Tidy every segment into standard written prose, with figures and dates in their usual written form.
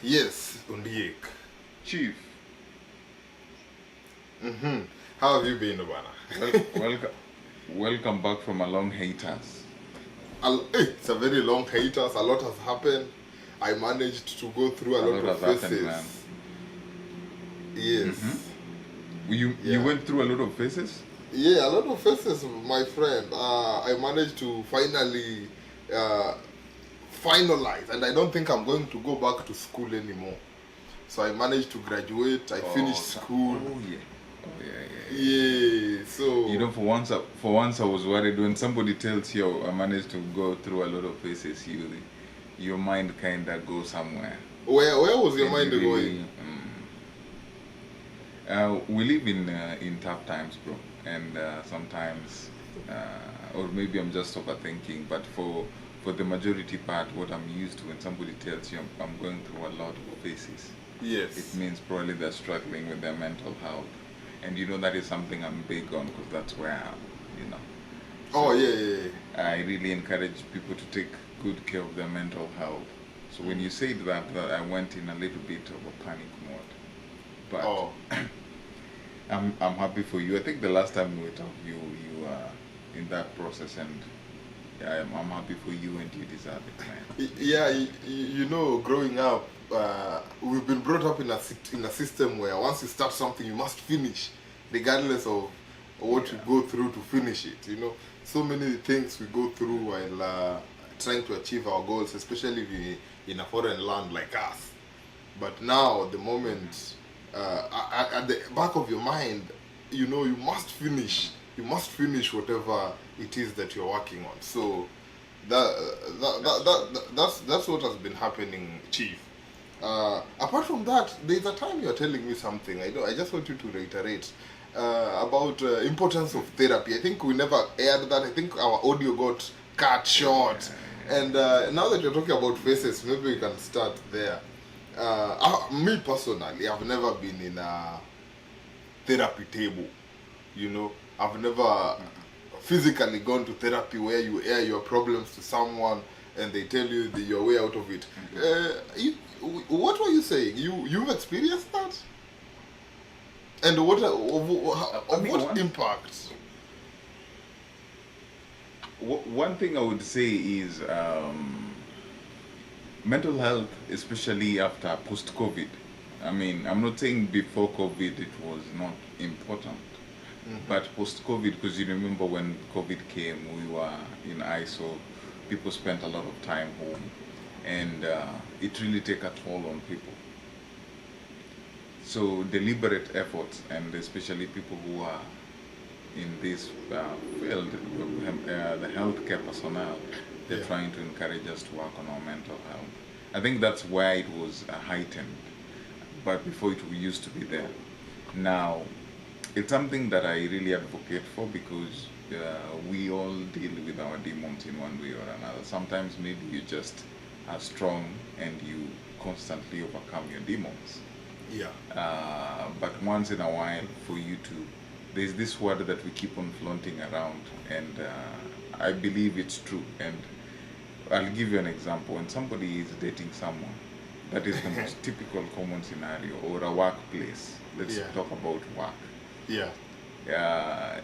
Yes, Undiek. Chief, How have you been, Obana? welcome, welcome back from a long hiatus. It's a very long hiatus. A lot has happened. I managed to go through a A lot lot of has happened, man. phases. Yes. You Yeah. went through a lot of phases. Yeah, a lot of phases, my friend. I managed to finally uh, finalize, and I don't think I'm going to go back to school anymore. So I managed to graduate. I finished school. Oh yeah, oh yeah. Yeah. So You know, for once I was worried when somebody tells you I managed to go through a lot of phases. Your mind kinda goes somewhere, where was your and mind you going? really. We live in tough times, bro, and sometimes, or maybe I'm just overthinking. But for the majority part, what I'm used to when somebody tells you I'm going through a lot of phases, it Yes. means probably they're struggling with their mental health, and you know that is something I'm big on because that's where I am, you know. Oh So yeah. I really encourage people to take good care of their mental health. So when you said that I went in a little bit of a panic mode, but Oh. I'm happy for you. I think the last time we talked, you in that process, and I'm happy for you, and you deserve it, man. You Yeah, deserve it. growing up, we've been brought up in in a system where once you start something, you must finish, regardless of what you Yeah. go through to finish it. So many things we go through while trying to achieve our goals, especially if in a foreign land like us. But now, the moment at the back of your mind, you must finish. You must finish whatever it is that you're working on. So That's true. that's what has been happening, Chief. Apart from that, there's a time you're telling me something. I just want you to reiterate about importance of therapy. I think we never aired that. I think our audio got cut short. And now that you're talking about faces, maybe we can start there. Me personally, I've never been in a therapy table. I've never physically gone to therapy where you air your problems to someone and they tell you your way out of it. What were you saying? You've experienced that, and what I of mean, what impact? one thing I would say is mental health, especially after post-COVID. I mean, I'm not saying before COVID it was not important, but post-COVID, because you remember when COVID came, we were in ISO, people spent a lot of time home, and it really take a toll on people. So deliberate efforts, and especially people who are in this field, the healthcare personnel, they're Yeah. trying to encourage us to work on our mental health. I think that's where it was heightened, but before it used to be there. Now, it's something that I really advocate for because we all deal with our demons in one way or another. Sometimes maybe you just are strong and you constantly overcome your demons. Yeah. But once in a while, for you to, there's this word that we keep on flaunting around, and I believe it's true. And I'll give you an example. When somebody is dating someone, that is the most typical common scenario, or a workplace. Let's Yeah. talk about work. Yeah.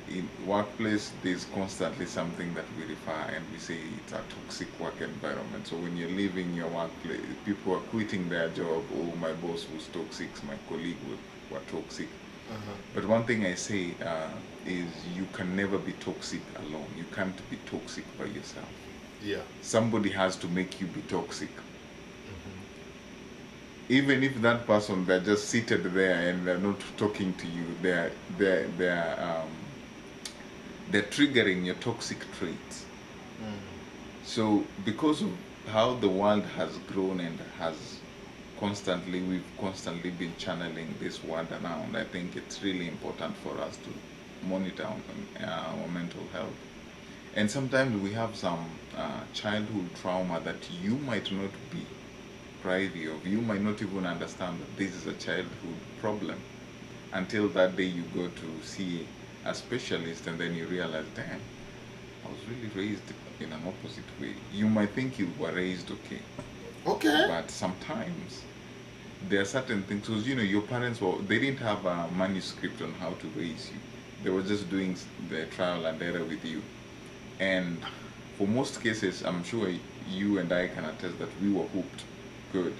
In workplace, there's constantly something that we refer and we say it's a toxic work environment. So when you're leaving your workplace, people are quitting their job. Oh, my boss was toxic, my colleague were toxic. But one thing I say is you can never be toxic alone. You can't be toxic by yourself. Yeah. Somebody has to make you be toxic. Even if that person, they're just seated there and they're not talking to you, they're triggering your toxic traits. So because of how the world has grown and we've constantly been channeling this word around, I think it's really important for us to monitor our mental health. And sometimes we have some childhood trauma that you might not be privy of. You might not even understand that this is a childhood problem until that day you go to see a specialist and then you realize, damn, I was really raised in an opposite way. You might think you were raised okay, Okay. But sometimes there are certain things, because your parents they didn't have a manuscript on how to raise you. They were just doing the trial and error with you. And for most cases, I'm sure you and I can attest that we were hooked good,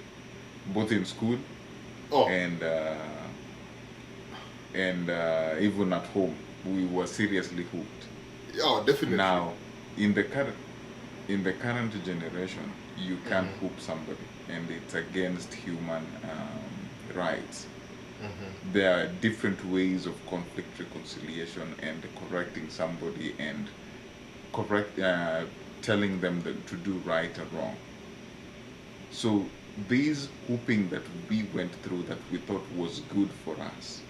both in school Oh, and even at home. We were seriously hooked. yeah, definitely. Now, in the current generation, you can't Mm-hmm. hook somebody, and it's against human rights. Mm-hmm. There are different ways of conflict reconciliation and correcting somebody and correct telling them to do right or wrong. So this hooping that we went through that we thought was good for us,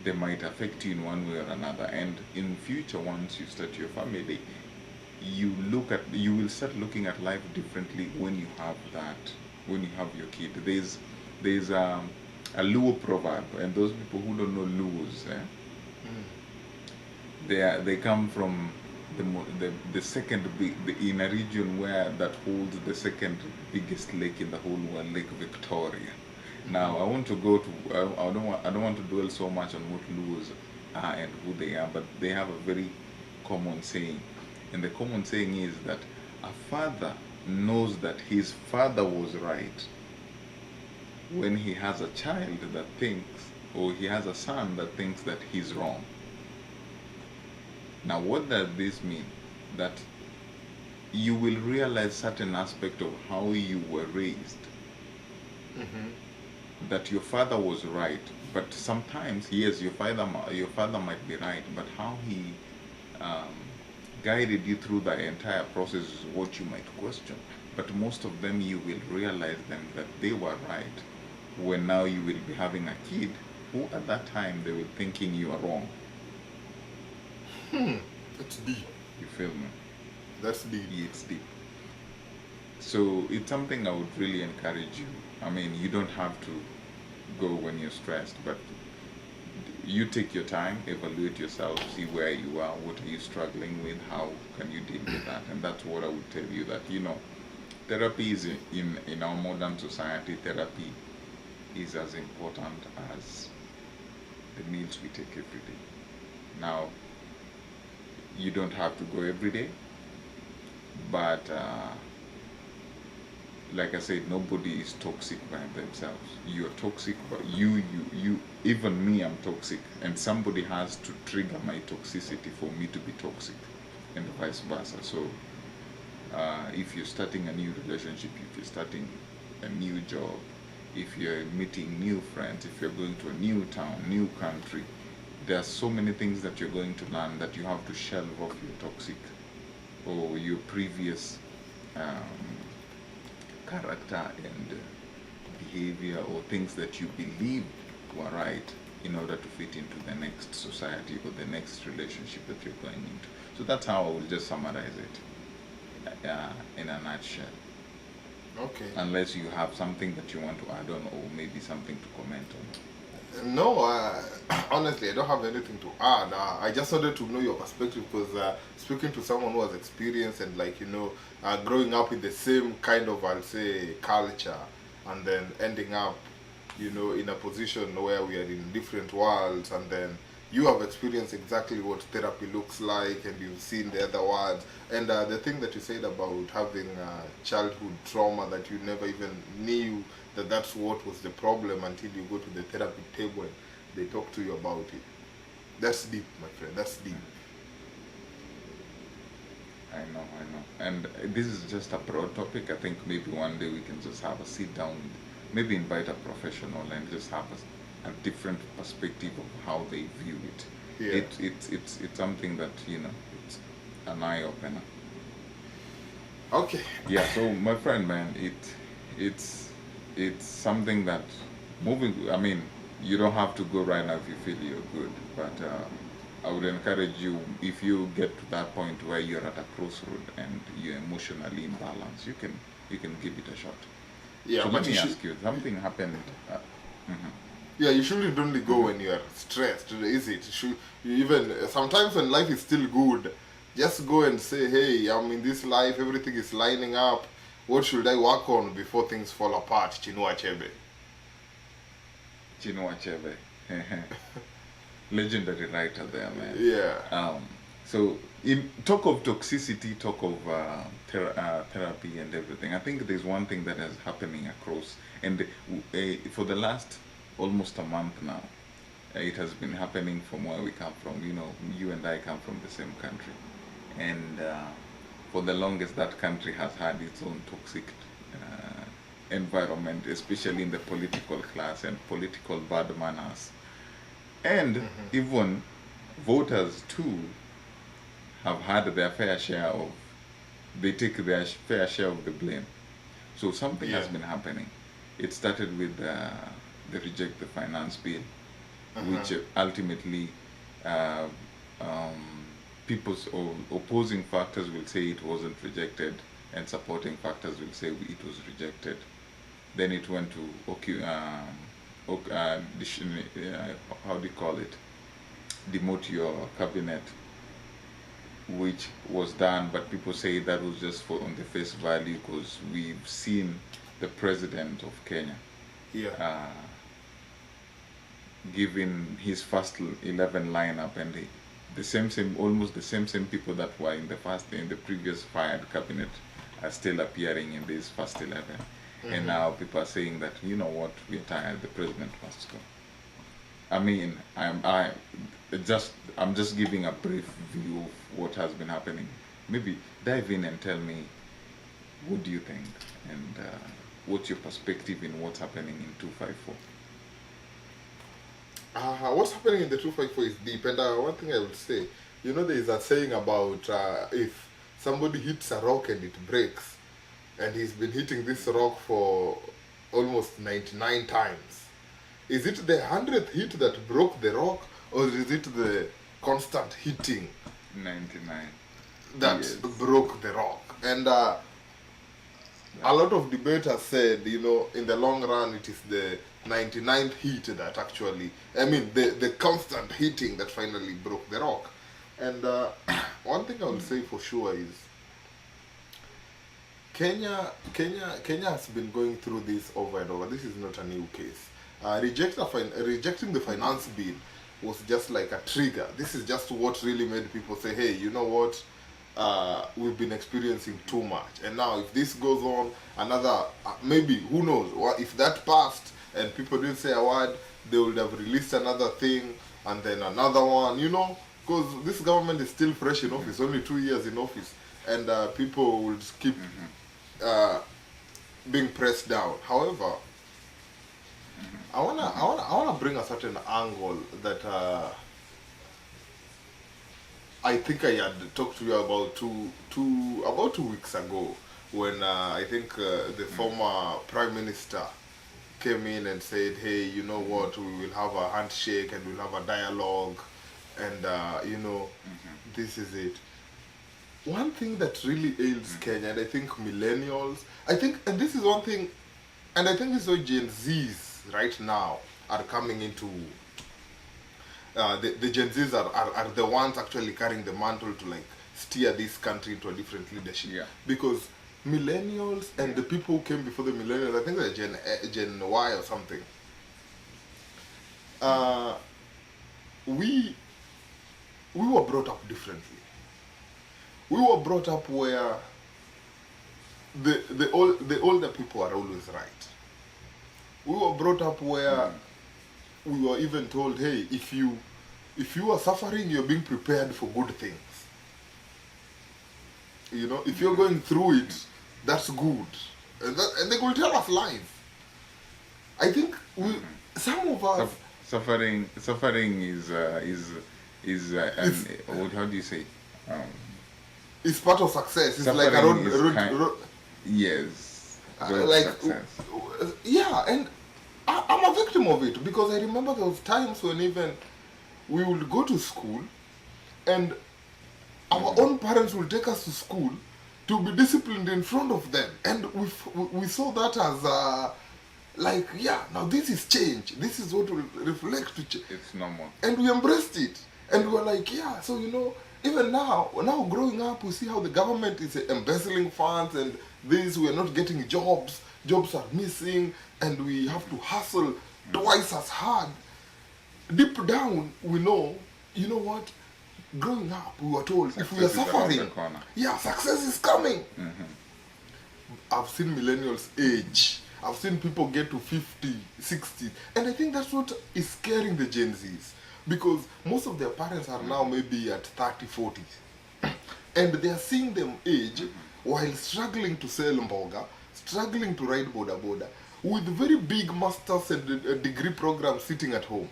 they might affect you in one way or another. And in future, once you start your family, you will start looking at life differently when you have your kid. There's a Luo proverb, and those people who don't know Luos, they come from the second big in a region where that holds the second biggest lake in the whole world, Lake Victoria. Now I want to go to I don't want to dwell so much on what Luos are and who they are, but they have a very common saying, and the common saying is that a father knows that his father was right when he has a child that thinks, or he has a son that thinks that he's wrong. Now, what does this mean? That you will realize certain aspect of how you were raised, Mm-hmm. that your father was right, but sometimes, yes, your father might be right, but how he um, guided you through the entire process is what you might question. But most of them, you will realize them that they were right. When now you will be having a kid who at that time they were thinking you are wrong. It's deep. You feel me? That's deep. It's deep. So it's something I would really encourage you. I mean, you don't have to go when you're stressed, but you take your time, evaluate yourself, see where you are, what are you struggling with, how can you deal with that, and that's what I would tell you, that therapy is in our modern society. Therapy is as important as the meals we take every day. Now, you don't have to go every day, but like I said, nobody is toxic by themselves. You're toxic, but even me, I'm toxic, and somebody has to trigger my toxicity for me to be toxic, and vice versa. So, if you're starting a new relationship, if you're starting a new job, if you're meeting new friends, if you're going to a new town, new country, there are so many things that you're going to learn that you have to shelve off your toxic or your previous um, character and behavior, or things that you believe were right, in order to fit into the next society or the next relationship that you're going into. So that's how I will just summarize it in a nutshell. Okay. Unless you have something that you want to add on, or maybe something to comment on. No, honestly, I don't have anything to add. I just wanted to know your perspective because speaking to someone who has experience and, like, growing up in the same kind of, I'll say, culture, and then ending up, in a position where we are in different worlds, and then you have experienced exactly what therapy looks like, and you've seen the other words. And the thing that you said about having childhood trauma that you never even knew that that's what was the problem until you go to the therapy table and they talk to you about it. That's deep, my friend. That's deep. I know. And this is just a broad topic. I think maybe one day we can just have a sit down, maybe invite a professional and just have a different perspective of how they view it. Yeah. It's something that, it's an eye opener. Okay. Yeah, so my friend, man, it's it's something that moving. I mean, you don't have to go right now if you feel you're good, but I would encourage you, if you get to that point where you're at a crossroad and you're emotionally imbalanced, you can give it a shot. Yeah, So let but you me should. ask you, something happened. Mhm. Yeah, you shouldn't only go Mhm. when you are stressed, is it? You even sometimes when life is still good, just go and say, "Hey, I'm in this life. Everything is lining up. What should I work on before things fall apart? Chinua Achebe. Chinua Achebe. Legendary writer there, man. Yeah. So, in talk of toxicity, talk of therapy and everything. I think there's one thing that is happening across, and for the last almost a month now, it has been happening from where we come from. You know, you and I come from the same country, and for the longest, that country has had its own toxic environment, especially in the political class and political bad manners, and even voters too have had their fair share of, they take their fair share of the blame. So something has been happening. It started with the reject the finance bill, which ultimately uh, people's opposing factors will say it wasn't rejected, and supporting factors will say it was rejected. Then it went to how do you call it? Demote your cabinet, which was done, but people say that was just for on the face value because we've seen the president of Kenya giving his first 11 lineup, and almost the same people that were in the previous fired cabinet are still appearing in this first 11. And now people are saying that, you know what, we're tired, the president must go. I mean, I'm just giving a brief view of what has been happening. Maybe dive in and tell me, what do you think, and what's your perspective in what's happening in 254? What's happening in the 254 is deep, and one thing I would say, you know, there is a saying about if somebody hits a rock and it breaks, and he's been hitting this rock for almost 99 times. Is it the 100th hit that broke the rock, or is it the constant hitting 99 that broke the rock? And a lot of debaters said, you know, in the long run, it is the 99th hit that actually, the constant hitting that finally broke the rock. And one thing I will say for sure is, Kenya has been going through this over and over. This is not a new case. Rejecting the finance bill was just like a trigger. This is just what really made people say, hey, you know what, we've been experiencing too much. And now if this goes on, another, maybe, who knows, if that passed and people didn't say a word, they would have released another thing and then another one, you know, because this government is still fresh in office, only 2 years in office, and people will keep being pressed down. However, I wanna bring a certain angle that I think I had talked to you about about 2 weeks ago, when I think the former Prime Minister came in and said, hey, you know what, we will have a handshake and we'll have a dialogue, and you know, this is it. One thing that really ails Kenya, and I think millennials, and this is one thing, and I think this is why Gen Zs right now are coming into, the Gen Zs are the ones actually carrying the mantle to like steer this country into a different leadership. Yeah. Because millennials and the people who came before the millennials, I think they're Gen Y or something. We were brought up differently. We were brought up where the older people are always right. We were brought up where we were even told, hey, if you are suffering, you're being prepared for good things. You know, if you're going through it, that's good. And they will tell us lies. I think some of us suffering is how do you say? It's part of success. It's like a road. Yes. Yeah, and I'm a victim of it, because I remember there was times when even we would go to school and our own parents will take us to school to be disciplined in front of them, and we saw that as now this is change. This is what will reflect to change. It's normal. And we embraced it, and we were like, yeah. So you know, even now growing up, we see how the government is embezzling funds and this, we are not getting jobs, jobs are missing, and we have to hustle twice as hard. Deep down, we know, you know what? Growing up, we were told if we are Success is around the suffering, corner. yeah, success is coming. I've seen millennials age. I've seen people get to 50, 60. And I think that's what is scaring the Gen Zs. Because most of their parents are now maybe at 30, 40. And they are seeing them age while struggling to sell mboga, struggling to ride boda boda, with very big masters and degree programs sitting at home.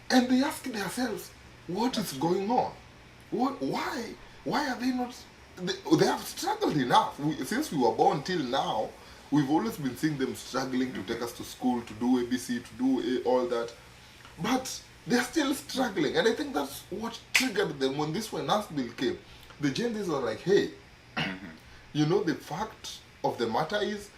And they ask themselves, what is going on? Why are they not... They have struggled enough. Since we were born till now, we've always been seeing them struggling to take us to school, to do ABC, to do all that. But they're still struggling. And I think that's what triggered them when this finance bill came. The Gen Zs were like, hey, you know, the fact of the matter is,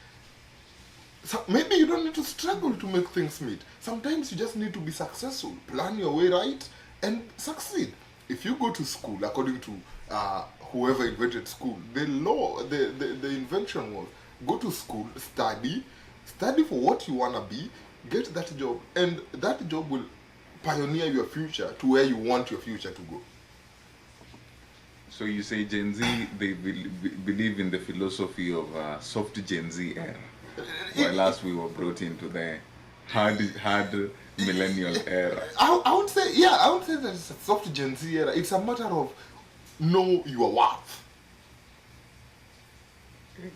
so maybe you don't need to struggle to make things meet. Sometimes you just need to be successful, plan your way right, and succeed. If you go to school, according to whoever invented school, the invention was go to school, study for what you want to be, get that job, and that job will pioneer your future to where you want your future to go. So you say Gen Z, they believe in the philosophy of soft Gen Z era, while us we were brought into the hard millennial era. I would say that it's a soft Gen Z era. It's a matter of know your worth.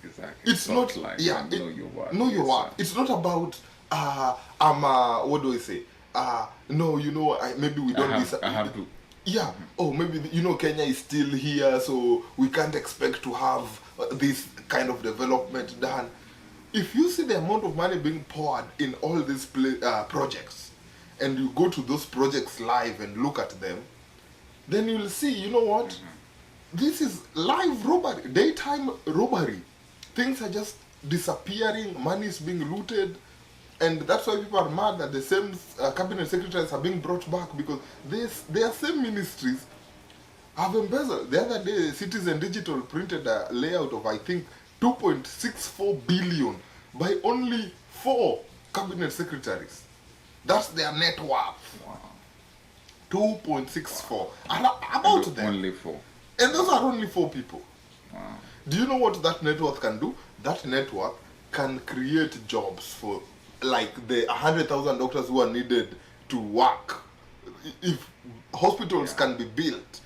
Exactly. It's not like know your worth. Know your worth. It's not about what do I say? No, you know, maybe we don't. I have to. Yeah. Oh, maybe you know Kenya is still here, so we can't expect to have this kind of development done. If you see the amount of money being poured in all these projects, and you go to those projects live and look at them, then you'll see, you know what? This is live robbery, daytime robbery. Things are just disappearing, money is being looted, and that's why people are mad that the same cabinet secretaries are being brought back, because their same ministries have embezzled. The other day, Citizen Digital printed a layout of, I think, 2.64 billion by only 4 cabinet secretaries. That's their net worth. Wow. 2.64. About them. Only 4. And those are only 4 people. Wow. Do you know what that net worth can do? That net worth can create jobs for like the 100,000 doctors who are needed to work. If hospitals can be built,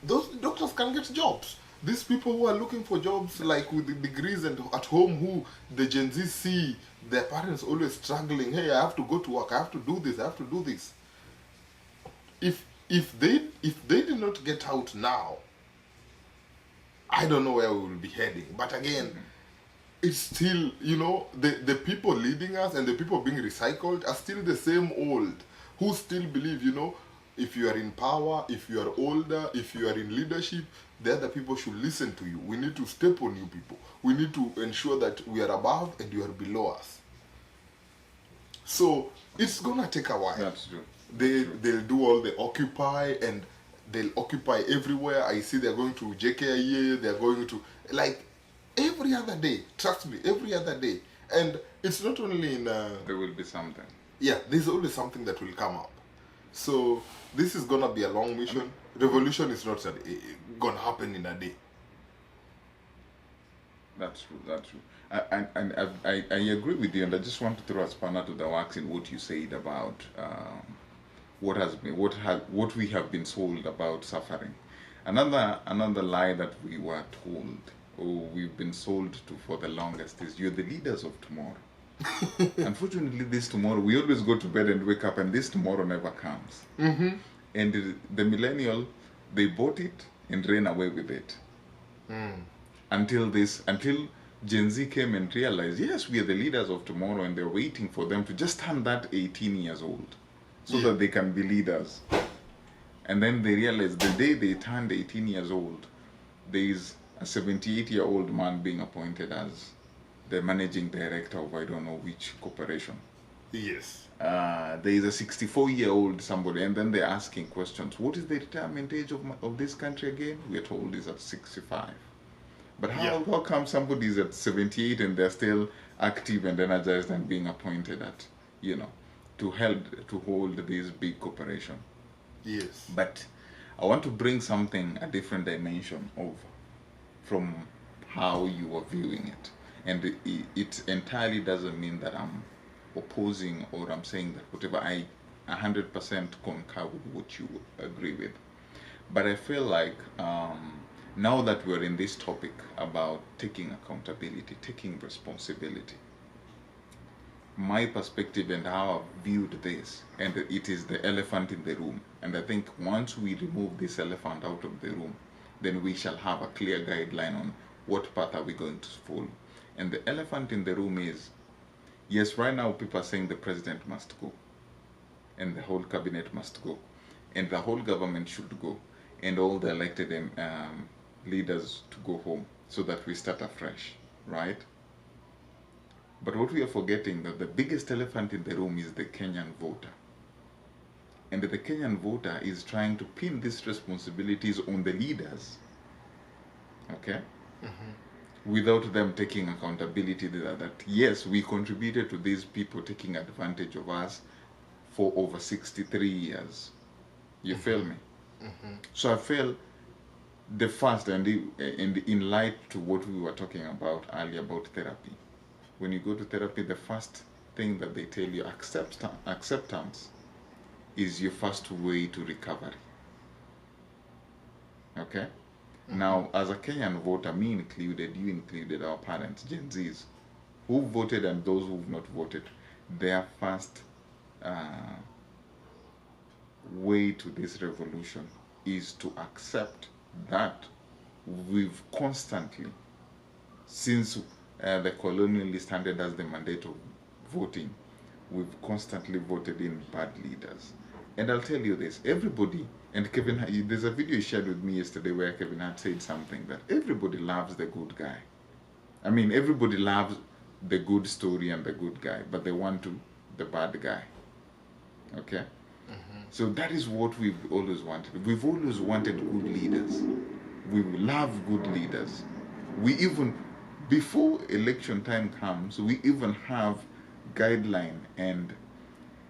those doctors can get jobs. These people who are looking for jobs, like with the degrees and at home, who the Gen Z see their parents always struggling. Hey, I have to go to work. I have to do this. I have to do this. If they did not get out now, I don't know where we will be heading. But again, it's still, you know, the people leading us and the people being recycled are still the same old, who still believe, you know, if you are in power, if you are older, if you are in leadership, the other people should listen to you. We need to step on you people. We need to ensure that we are above and you are below us. So it's gonna take a while. That's true. They'll do all the occupy, and they'll occupy everywhere. I see they're going to JKIA, they're going to, like, every other day. Trust me, every other day. And it's not only in... there will be something. Yeah, there's always something that will come up. So this is gonna be a long mission. Revolution is not gonna happen in a day. That's true. That's true. I agree with you, and I just want to throw a spanner to the works in what you said about what we have been sold about suffering. Another lie that we were told, or we've been sold to for the longest, is you're the leaders of tomorrow. Unfortunately, this tomorrow, we always go to bed and wake up, and this tomorrow never comes. And the millennial, they bought it and ran away with it. Until Gen Z came and realized, yes, we are the leaders of tomorrow, and they're waiting for them to just turn that 18 years old so that they can be leaders. And then they realized the day they turned 18 years old, there is a 78-year-old man being appointed as the managing director of I don't know which corporation. Yes. There is a 64-year-old somebody, and then they're asking questions. What is the retirement age of this country again? We're told is at 65. But Yeah. how come somebody is at 78 and they're still active and energized and being appointed at, you know, to hold this big corporation? Yes. But I want to bring something, a different dimension of from how you are viewing it. And it entirely doesn't mean that I'm opposing or I'm saying that whatever I 100% concur with what you agree with. But I feel like now that we're in this topic about taking accountability, taking responsibility, my perspective and how I've viewed this, and it is the elephant in the room. And I think once we remove this elephant out of the room, then we shall have a clear guideline on what path are we going to follow. And the elephant in the room is, yes, right now people are saying the president must go, and the whole cabinet must go, and the whole government should go, and all the elected leaders to go home so that we start afresh, right? But what we are forgetting that the biggest elephant in the room is the Kenyan voter. And the Kenyan voter is trying to pin these responsibilities on the leaders, okay? Without them taking accountability that yes, we contributed to these people taking advantage of us for over 63 years. You feel me? So I feel the first, and in light to what we were talking about earlier about therapy, when you go to therapy, the first thing that they tell you, acceptance is your first way to recovery. Okay? Now, as a Kenyan voter, me included, you included, our parents, Gen Zs, who voted and those who've not voted, their first way to this revolution is to accept that we've constantly, since the colonialist handed us the mandate of voting, we've constantly voted in bad leaders. And I'll tell you this, everybody, and Kevin, there's a video you shared with me yesterday where Kevin had said something that everybody loves the good guy. I mean, everybody loves the good story and the good guy, but they want the bad guy. Okay? So that is what we've always wanted. We've always wanted good leaders. We love good leaders. We even, before election time comes, we even have guideline and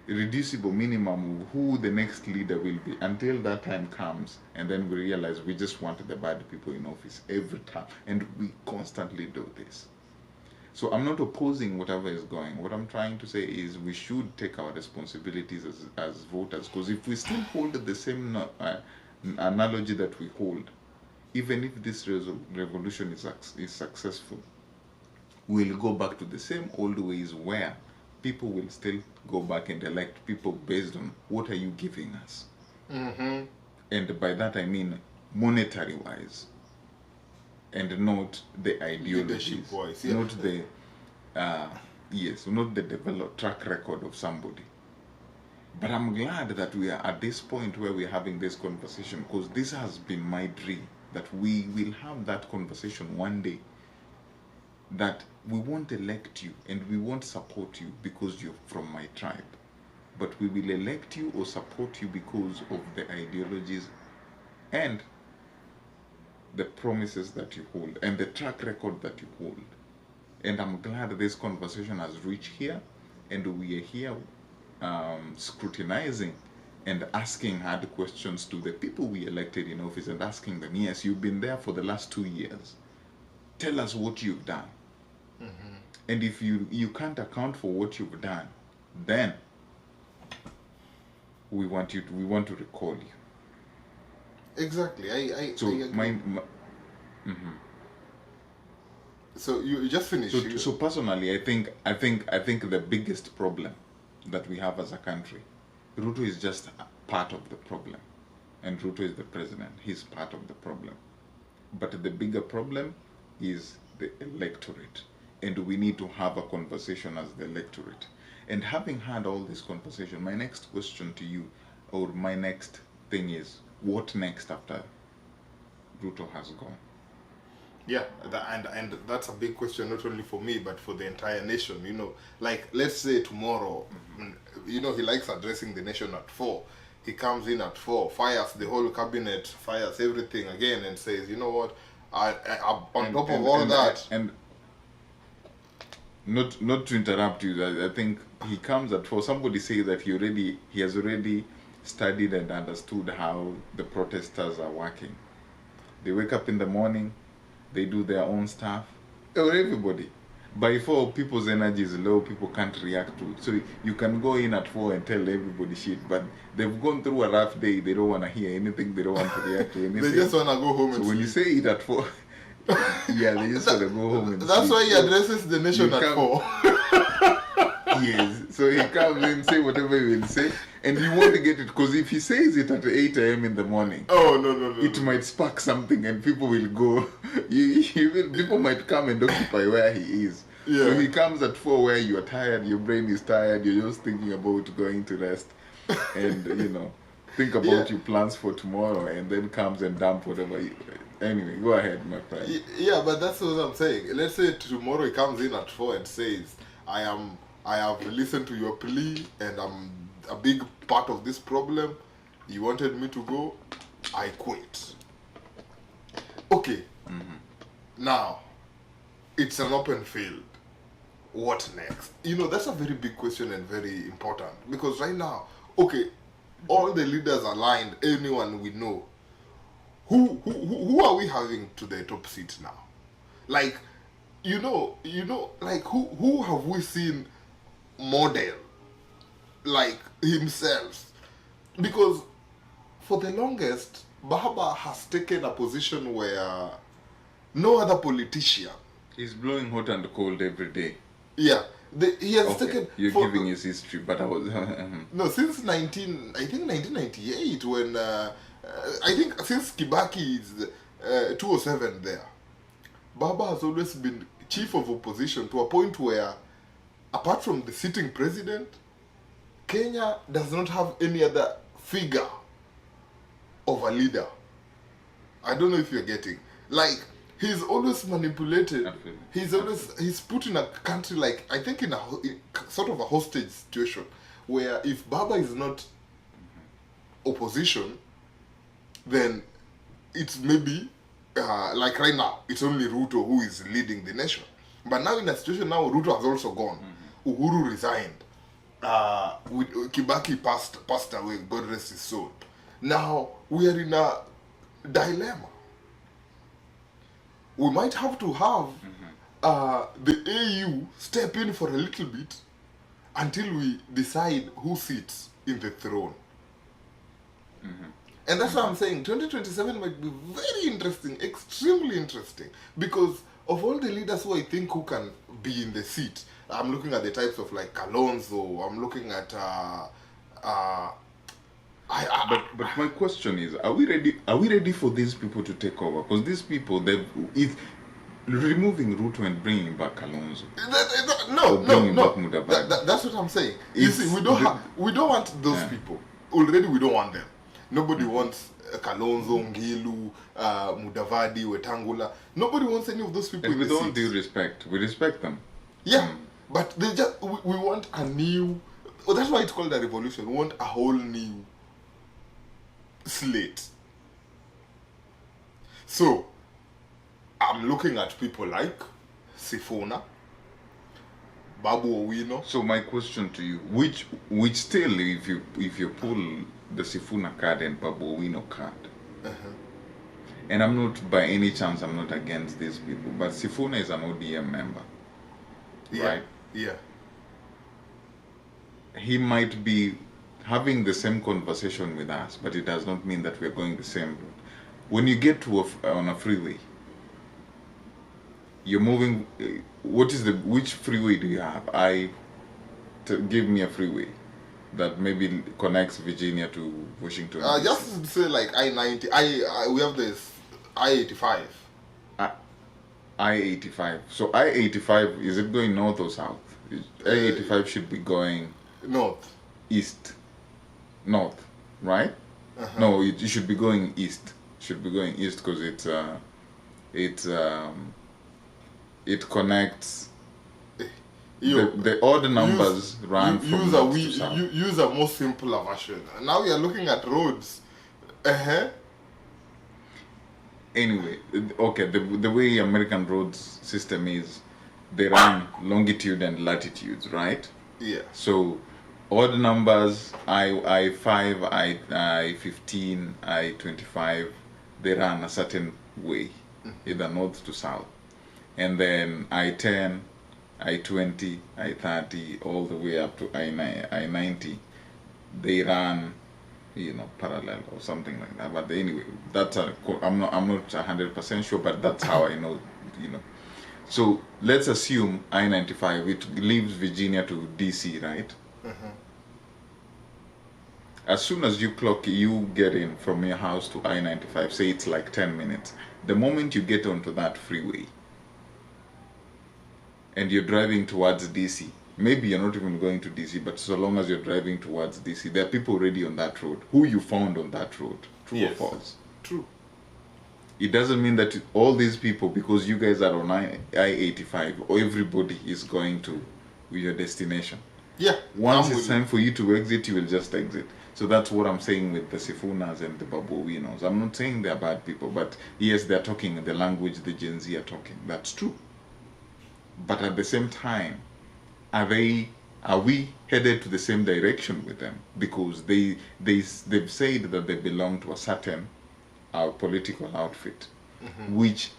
reducible minimum of who the next leader will be until that time comes, and then we realize we just want the bad people in office every time, and we constantly do this. So I'm not opposing whatever is going. What I'm trying to say is we should take our responsibilities as voters, because if we still hold the same analogy that we hold, even if this revolution is successful, we'll go back to the same old ways where people will still go back and elect people based on what are you giving us. And by that I mean monetary wise, and not the ideologies, wise, yeah. not the yes, not the developed track record of somebody. But I'm glad that we are at this point where we're having this conversation, because this has been my dream, that we will have that conversation one day, that we won't elect you and we won't support you because you're from my tribe, but we will elect you or support you because of the ideologies and the promises that you hold and the track record that you hold. And I'm glad this conversation has reached here, and we are here scrutinizing and asking hard questions to the people we elected in office, and asking them, yes, you've been there for the last 2 years, tell us what you've done. And if you can't account for what you've done, then we want to recall you. Exactly. I So agree. So you just finish. So personally, I think the biggest problem that we have as a country, Ruto is just a part of the problem, and Ruto is the president. He's part of the problem, but the bigger problem is the electorate, and we need to have a conversation as the electorate. And having had all this conversation, my next question to you, or my next thing is, what next after Ruto has gone? Yeah, and that's a big question, not only for me but for the entire nation. You know, like let's say tomorrow, you know, he likes addressing the nation at 4. He comes in at 4, fires the whole cabinet, fires everything again, and says, you know what, On top of all that, and not to interrupt you, I think he comes at 4. Somebody say that he has already studied and understood how the protesters are working. They wake up in the morning, they do their own stuff, or everybody. By 4, people's energy is low, people can't react to it. So you can go in at 4 and tell everybody shit, but they've gone through a rough day, they don't want to hear anything, they don't want to react to anything. They just want to go home and So when you say it at 4, yeah, they just want to go home and that's sleep. why he addresses the nation at 4. Yes, so he comes in, say whatever he will say, and you won't get it, because if he says it at 8 a.m. in the morning, oh no, it might spark something and people will go. People might come and occupy where he is. Yeah. So he comes at 4 where you are tired, your brain is tired, you're just thinking about going to rest, and think about your plans for tomorrow, and then comes and dump whatever. Anyway, go ahead, my friend. Yeah, but that's what I'm saying. Let's say tomorrow he comes in at 4 and says, I have listened to your plea and I'm a big part of this problem. You wanted me to go, I quit. Okay. Now, it's an open field. What next? That's a very big question and very important, because right now, okay, all the leaders aligned, anyone we know, who are we having to the top seat now? Like, like who have we seen model like himself? Because for the longest, Baba has taken a position where no other politician. He's blowing hot and cold every day. Yeah, he has taken. You're giving his history, but I was no, since 1998, when I think since Kibaki is 2007 there, Baba has always been chief of opposition to a point where, apart from the sitting president, Kenya does not have any other figure of a leader. I don't know if you're getting. Like, he's always manipulated. He's put in a country, like, I think in sort of a hostage situation, where if Baba is not opposition, then it's maybe like right now it's only Ruto who is leading the nation. But now in a situation now, Ruto has also gone. Uhuru resigned. Kibaki passed away, God rest his soul. Now we are in a dilemma. We might have to have the AU step in for a little bit until we decide who sits in the throne. And that's why I'm saying 2027 might be very interesting, extremely interesting, because of all the leaders who I think who can be in the seat. I'm looking at the types of like Kalonzo, I'm looking at but my question is, are we ready for these people to take over? Because these people, removing Ruto and bringing back Kalonzo. No. That's what I'm saying. You see, we don't want those people. Already we don't want them. Nobody wants Kalonzo, Ngilu, Mudavadi, Wetangula. Nobody wants any of those people. And with all due respect, we respect them. Yeah, but they just we want a new. Oh, that's why it's called a revolution. We want a whole new slate. So I'm looking at people like Sifuna, Babu Owino. So my question to you, which still, if you pull the Sifuna card and Babu Owino card, and I'm not, by any chance, I'm not against these people, but Sifuna is an ODM member, right? Yeah. He might be having the same conversation with us, but it does not mean that we're going the same route. When you get to on a freeway, you're moving. Which freeway do you have? Give me a freeway that maybe connects Virginia to Washington. Just say like I-90. We have this I-85. I-85. So I-85, is it going north or south? I-85 should be going north. East. North, right? No, it should be going east. Should be going east because it connects. The odd numbers run from north to south. Use a more simpler version. Now we are looking at roads. Anyway, okay, the way American roads system is, they run longitude and latitudes, right? Yeah. So odd numbers, I 5, I 15, I 25, they run a certain way, either north to south. And then I 10, I 20, I 30, all the way up to I 90, they run, parallel or something like that. But anyway, I'm not 100% sure, but that's how I know, you know. So let's assume I 95, it leaves Virginia to DC, right? As soon as you get in from your house to I 95, say it's like 10 minutes. The moment you get onto that freeway and you're driving towards DC, maybe you're not even going to DC, but so long as you're driving towards DC, there are people already on that road who you found on that road. True or Yes. false? True. It doesn't mean that all these people, because you guys are on I-85, or everybody is going to your destination. Yeah. Once I'm it's with time for you to exit, you will just exit. So that's what I'm saying with the Sifunas and the Babuinos. I'm not saying they're bad people, but yes, they're talking the language the Gen Z are talking. That's true. But at the same time, are we headed to the same direction with them? Because they've said that they belong to a certain political outfit, which,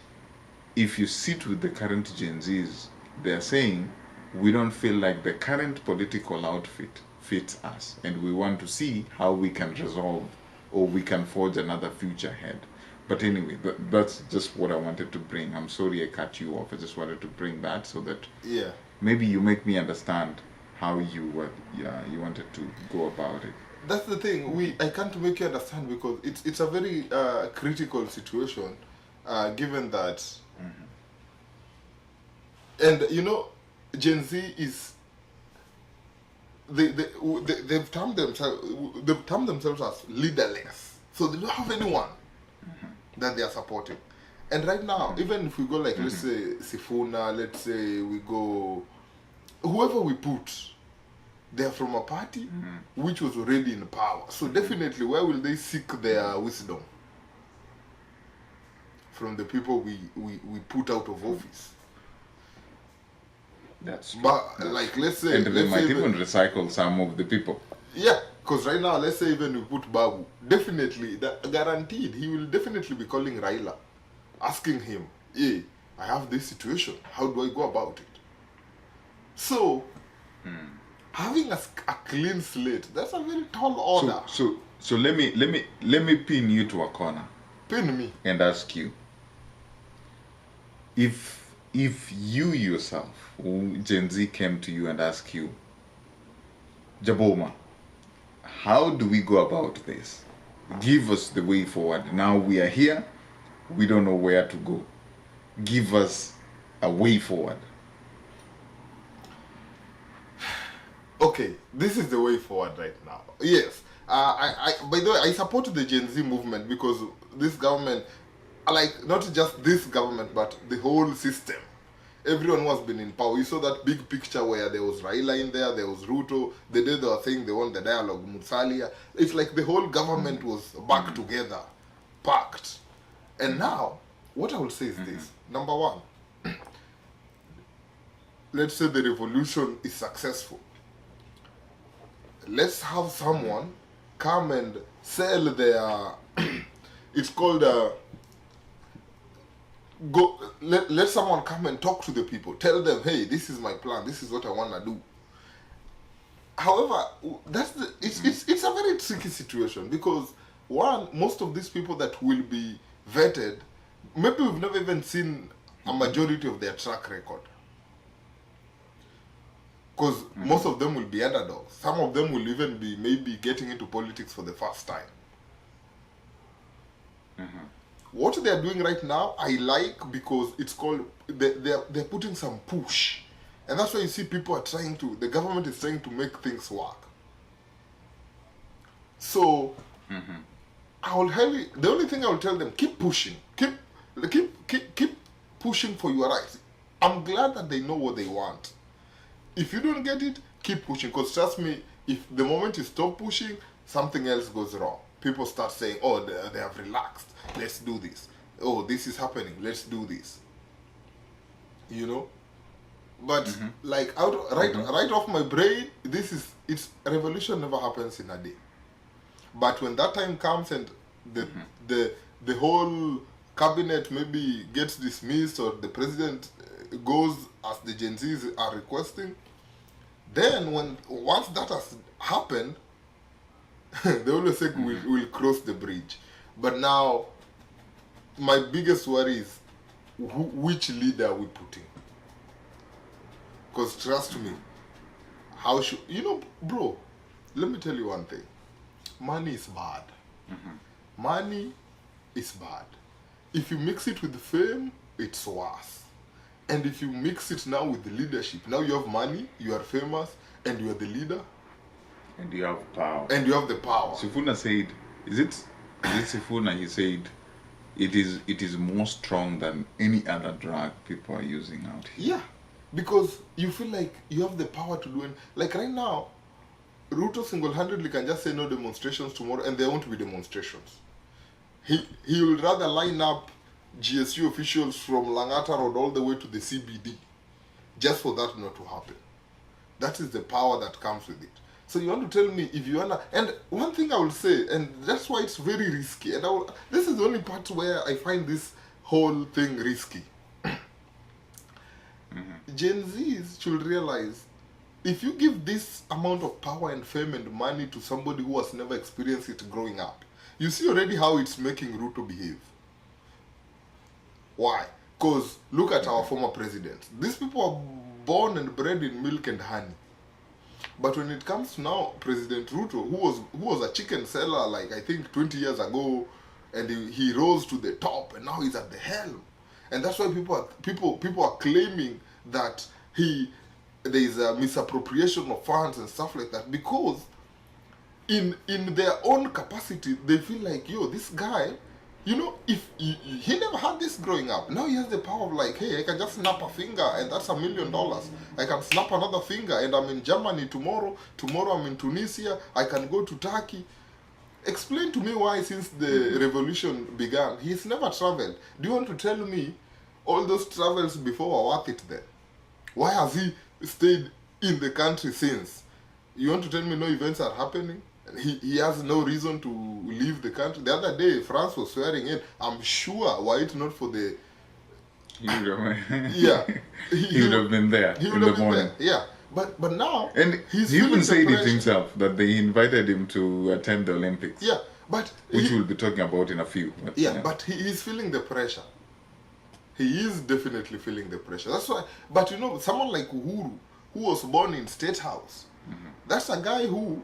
if you sit with the current Gen Zs, they're saying we don't feel like the current political outfit fits us, and we want to see how we can resolve or we can forge another future ahead. But anyway, that's just what I wanted to bring. I'm sorry I cut you off. I just wanted to bring that so that Yeah. maybe you make me understand how you wanted to go about it. That's the thing. I can't make you understand because it's a very critical situation, given that, and Gen Z is they've termed themselves as leaderless, so they don't have anyone that they are supporting. And right now, even if we go like let's say Sifuna, let's say we go whoever we put, they're from a party which was already in power. So definitely, where will they seek their wisdom? From the people we put out of office. That's true. But like let's say, And they let's might say even recycle some of the people. yeah, because right now, let's say even we put Babu, definitely, guaranteed, he will definitely be calling Raila, asking him, hey, I have this situation, how do I go about it? So, having a clean slate, that's a very tall order. So let me pin you to a corner Pin me. and ask you, if you yourself, Gen Z, came to you and asked you, Jaboma, how do we go about this? Give us the way forward. Now we are here, we don't know where to go. Give us a way forward. Okay, this is the way forward right now. Yes. By the way, I support the Gen Z movement because this government, like not just this government, but the whole system. Everyone who has been in power. You saw that big picture where there was Raila in there was Ruto. They did their thing, they won the dialogue, Musalia. It's like the whole government was back together, packed. And now, what I will say is this. Number one, let's say the revolution is successful. Let's have someone come and sell their it's called let someone come and talk to the people, tell them, hey, this is my plan, this is what I want to do. However, it's a very tricky situation because one, most of these people that will be vetted, maybe we've never even seen a majority of their track record. Because most of them will be underdogs. Some of them will even be maybe getting into politics for the first time. What they are doing right now, I like because it's called, they're putting some push. And that's why you see people are the government is trying to make things work. So, I will the only thing I will tell them, keep pushing. Keep pushing for your rights. I'm glad that they know what they want. If you don't get it, keep pushing. Because trust me, if the moment you stop pushing, something else goes wrong. People start saying, oh, they have relaxed. Let's do this. oh, this is happening, let's do this. You know? But like right off my brain, it's revolution never happens in a day. But when that time comes and the whole cabinet maybe gets dismissed or the president goes as the Gen Zs are requesting, then once that has happened, they always say we'll cross the bridge. But now, my biggest worry is which leader are we putting? Because trust me, bro, let me tell you one thing. Money is bad. Money is bad. If you mix it with fame, it's worse. And if you mix it now with the leadership, now you have money, you are famous, and you are the leader. And you have power. And you have the power. Sifuna said, is it Sifuna? He said, it is more strong than any other drug people are using out here. Yeah, because you feel like you have the power to do it. Like right now, Ruto single-handedly can just say no demonstrations tomorrow, and there won't be demonstrations. He will rather line up GSU officials from Langata Road all the way to the CBD just for that not to happen. That is the power that comes with it. So you want to tell me if you wanna, and one thing I will say, and that's why it's very risky, and this is the only part where I find this whole thing risky. Gen Zs should realize, if you give this amount of power and fame and money to somebody who has never experienced it growing up, you see already how it's making Ruto behave. Why? Because look at our former presidents. These people are born and bred in milk and honey. But when it comes to now President Ruto, who was a chicken seller like I think 20 years ago, and he rose to the top, and now he's at the helm. And that's why people are claiming that there is a misappropriation of funds and stuff like that, because in their own capacity they feel like, yo, this guy, if he never had this growing up, now he has the power of like, hey, I can just snap a finger and that's $1 million. I can snap another finger and I'm in Germany tomorrow I'm in Tunisia, I can go to Turkey. Explain to me why since the revolution began he's never traveled. Do you want to tell me all those travels before were worth it then? Why has he stayed in the country since? You want to tell me no events are happening? He has no reason to leave the country. The other day, France was swearing in. I'm sure, were it not for the... He would have, yeah. He would have been there in the morning. There. Yeah. But now, and he even said it himself, that they invited him to attend the Olympics. Yeah, but... Which we'll be talking about in a few. But, yeah, but he's feeling the pressure. He is definitely feeling the pressure. That's why... But someone like Uhuru, who was born in State House, that's a guy who,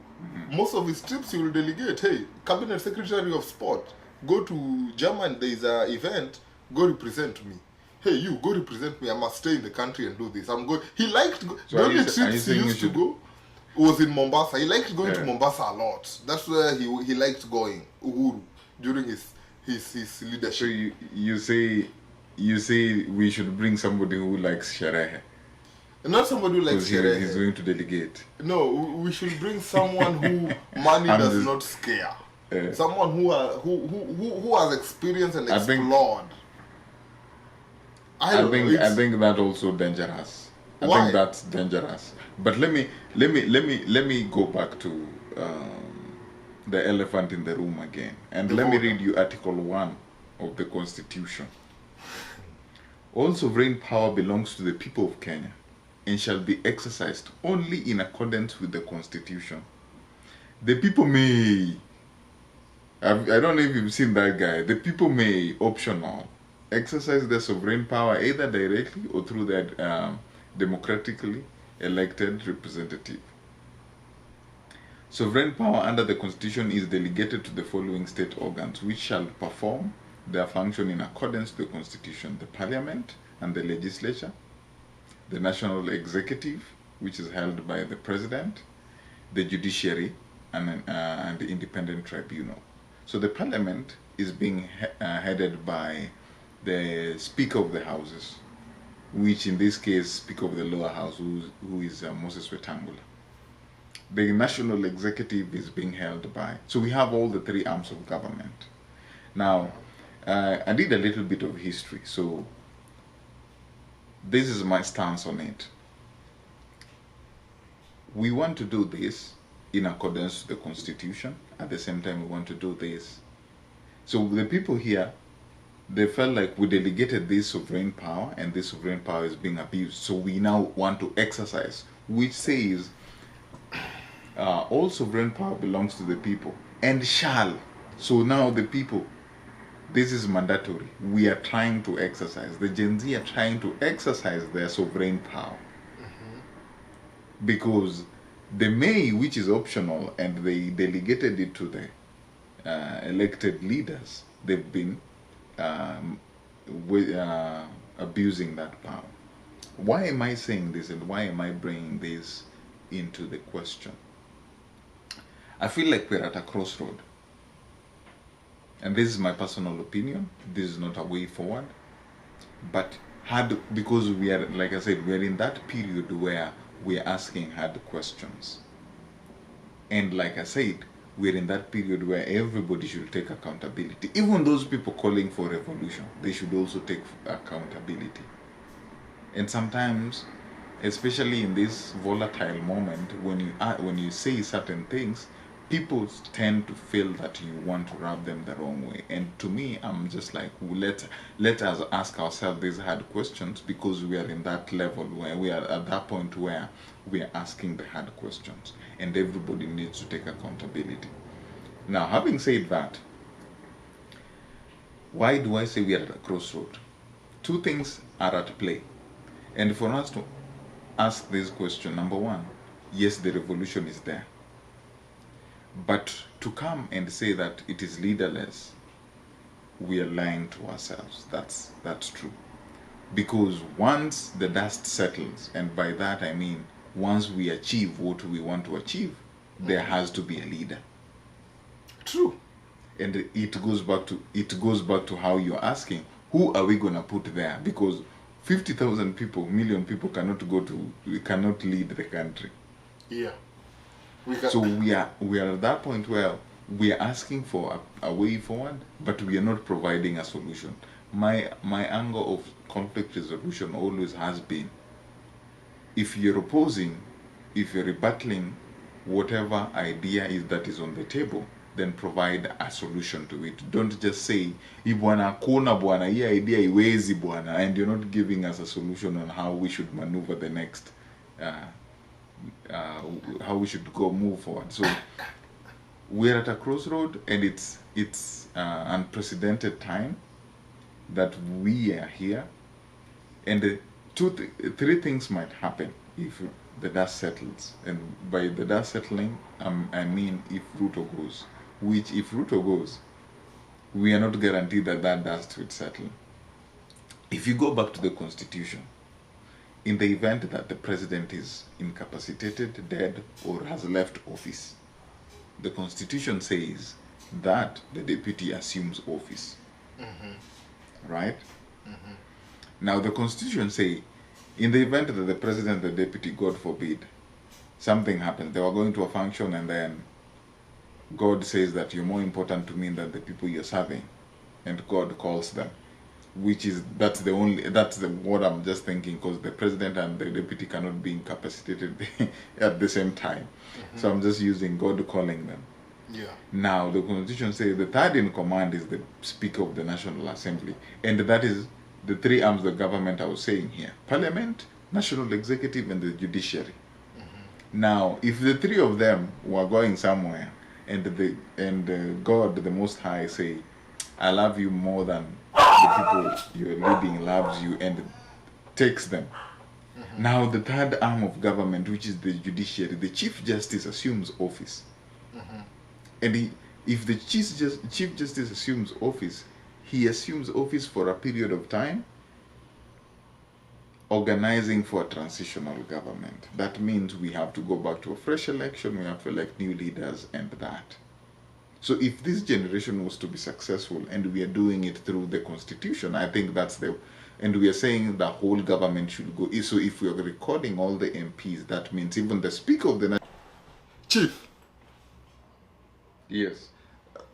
most of his trips he will delegate. Hey, Cabinet Secretary of Sport, go to Germany, there is an event, go represent me. Hey, you, go represent me, I must stay in the country and do this. I'm going. He liked, so the only trips he used to go was in Mombasa. He liked going to Mombasa a lot. That's where he liked going, Uhuru, during his leadership. So you say we should bring somebody who likes sherehe. Not somebody who likes sherehe. He's going to delegate. No, we should bring someone who money does not scare. Someone who has experienced and explored. I think that's also dangerous. Why? I think that's dangerous. But let me go back to the elephant in the room again, and let me read you Article 1 of the Constitution. All sovereign power belongs to the people of Kenya and shall be exercised only in accordance with the Constitution. The people may, I don't know if you've seen that guy, the people may, optional, exercise their sovereign power either directly or through their democratically elected representative. Sovereign power under the Constitution is delegated to the following state organs, which shall perform their function in accordance with the Constitution: the Parliament and the Legislature, the National Executive, which is held by the President, the Judiciary, and the Independent Tribunal. So the Parliament is being headed by the Speaker of the Houses, which in this case, Speaker of the Lower House, who is Moses Wetangula. The National Executive is being held by... So we have all the three arms of government. Now, I did a little bit of history, so this is my stance on it. We want to do this in accordance to the Constitution. At the same time, we want to do this. So the people here, they felt like we delegated this sovereign power, and this sovereign power is being abused. So we now want to exercise, which says all sovereign power belongs to the people and shall. So now the people, this is mandatory. We are trying to exercise. The Gen Z are trying to exercise their sovereign power. Because the May, which is optional, and they delegated it to the elected leaders, they've been abusing that power. Why am I saying this, and why am I bringing this into the question? I feel like we're at a crossroad. And this is my personal opinion. This is not a way forward. But because we are, like I said, we are in that period where we are asking hard questions. And like I said, we're in that period where everybody should take accountability. Even those people calling for revolution, they should also take accountability. And sometimes, especially in this volatile moment, when you say certain things, people tend to feel that you want to rub them the wrong way. And to me, I'm just like, let us ask ourselves these hard questions, because we are in that level where we are at that point where we are asking the hard questions, and everybody needs to take accountability. Now, having said that, why do I say we are at a crossroad? Two things are at play. And for us to ask this question, number one, yes, the revolution is there. But to come and say that it is leaderless, we are lying to ourselves. That's true. Because once the dust settles, and by that I mean once we achieve what we want to achieve, there has to be a leader. True. And it goes back to how you're asking, who are we gonna put there? Because 50,000 people, million people cannot lead the country. Yeah. So we are at that point where we are asking for a way forward, but we are not providing a solution. My angle of conflict resolution always has been, if you're opposing, if you're rebattling whatever idea that is on the table, then provide a solution to it. Don't just say, bwana kuna bwana, hii idea iwezi bwana, and you're not giving us a solution on how we should maneuver the next how we should move forward. So we're at a crossroad, and it's unprecedented time that we are here, and three things might happen if the dust settles. And by the dust settling, I mean if Ruto goes, which if Ruto goes, we are not guaranteed that dust will settle. If you go back to the Constitution, in the event that the president is incapacitated, dead, or has left office, the Constitution says that the deputy assumes office. Right? Now the Constitution says, in the event that the president and the deputy, God forbid, something happens, they were going to a function, and then God says that you're more important to me than the people you're serving, and God calls them. That's what I'm just thinking, because the president and the deputy cannot be incapacitated at the same time. So I'm just using God calling them. Yeah. Now the Constitution says the third in command is the Speaker of the National Assembly, and that is the three arms of government I was saying here: Parliament, National Executive, and the Judiciary. Now, if the three of them were going somewhere, and God, the Most High, say, I love you more than the people you're leading loves you, and takes them. Now the third arm of government, which is the judiciary, the Chief Justice assumes office. And if the Chief Justice assumes office, he assumes office for a period of time, organizing for a transitional government. That means we have to go back to a fresh election, we have to elect new leaders, and that. So if this generation was to be successful, and we are doing it through the Constitution, I think and we are saying the whole government should go. So if we are recording all the MPs, that means even the Speaker of the Chief. Yes.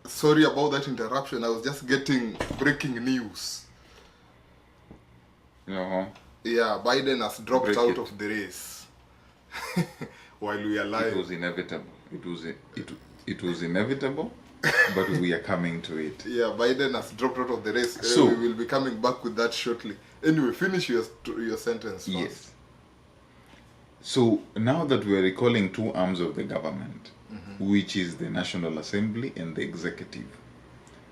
Sorry about that interruption. I was just getting breaking news. Uh-huh. Yeah, Biden has dropped Break out it. of the race while we are It live. was inevitable. It was inevitable, but we are coming to it. Yeah, Biden has dropped out of the race. So- We will be coming back with that shortly. Anyway, finish your sentence first. Yes. So now that we are recalling two arms of the government, which is the National Assembly and the executive.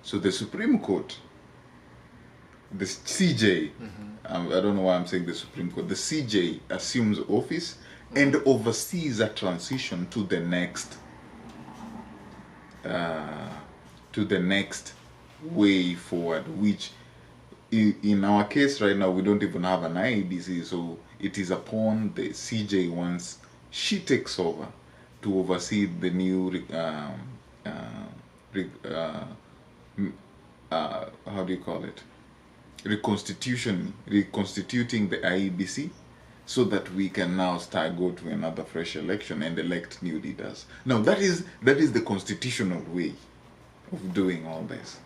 So the Supreme Court, the CJ, I don't know why I'm saying the Supreme Court, the CJ assumes office and oversees a transition to the next way forward, which in our case right now we don't even have an IEBC, so it is upon the CJ once she takes over to oversee the new how do you call it, reconstituting the IEBC, so that we can now go to another fresh election and elect new leaders. Now that is the constitutional way of doing all this,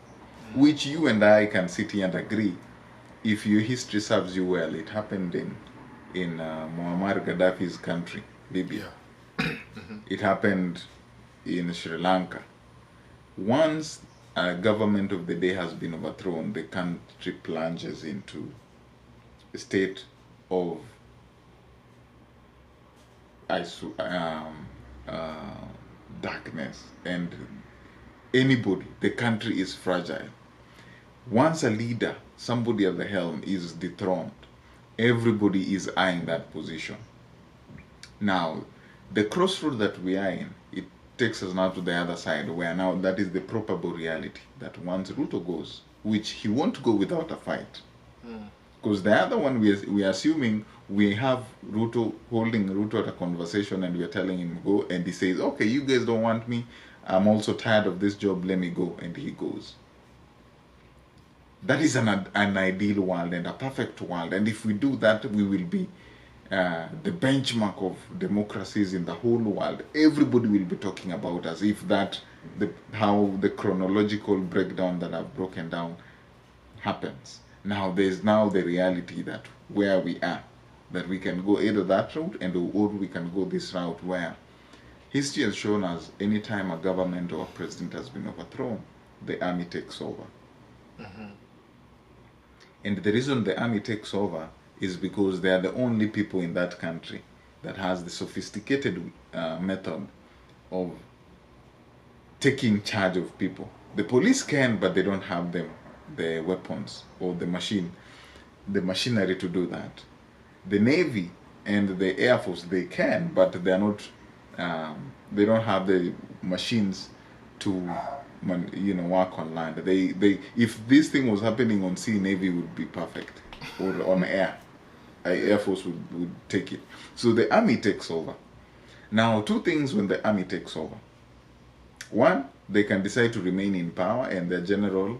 which you and I can sit here and agree. If your history serves you well, it happened in Muammar Gaddafi's country, Libya. Yeah. It happened in Sri Lanka. Once a government of the day has been overthrown, the country plunges into a state of darkness, and the country is fragile. Once a leader, somebody at the helm, is dethroned, everybody is eyeing that position. Now, the crossroad that we are in, it takes us now to the other side, where now that is the probable reality, that once Ruto goes, which he won't go without a fight. Because the other one, we are assuming we have holding Ruto at a conversation, and we are telling him go, and he says, okay, you guys don't want me, I'm also tired of this job, let me go, and he goes. That is an ideal world and a perfect world, and if we do that, we will be the benchmark of democracies in the whole world. Everybody will be talking about us, if how the chronological breakdown that I've broken down happens. Now there's now the reality that where we are, that we can go either that route or we can go this route, where history has shown us anytime a government or a president has been overthrown, the army takes over. And the reason the army takes over is because they are the only people in that country that has the sophisticated method of taking charge of people. The police can, but they don't have the weapons or the machinery to do that. The Navy and the Air Force, they can, but they are not. They don't have the machines to, work on land. If this thing was happening on sea, Navy would be perfect, or on air. Air Force would take it. So the army takes over. Now, two things when the army takes over. One, they can decide to remain in power, and their general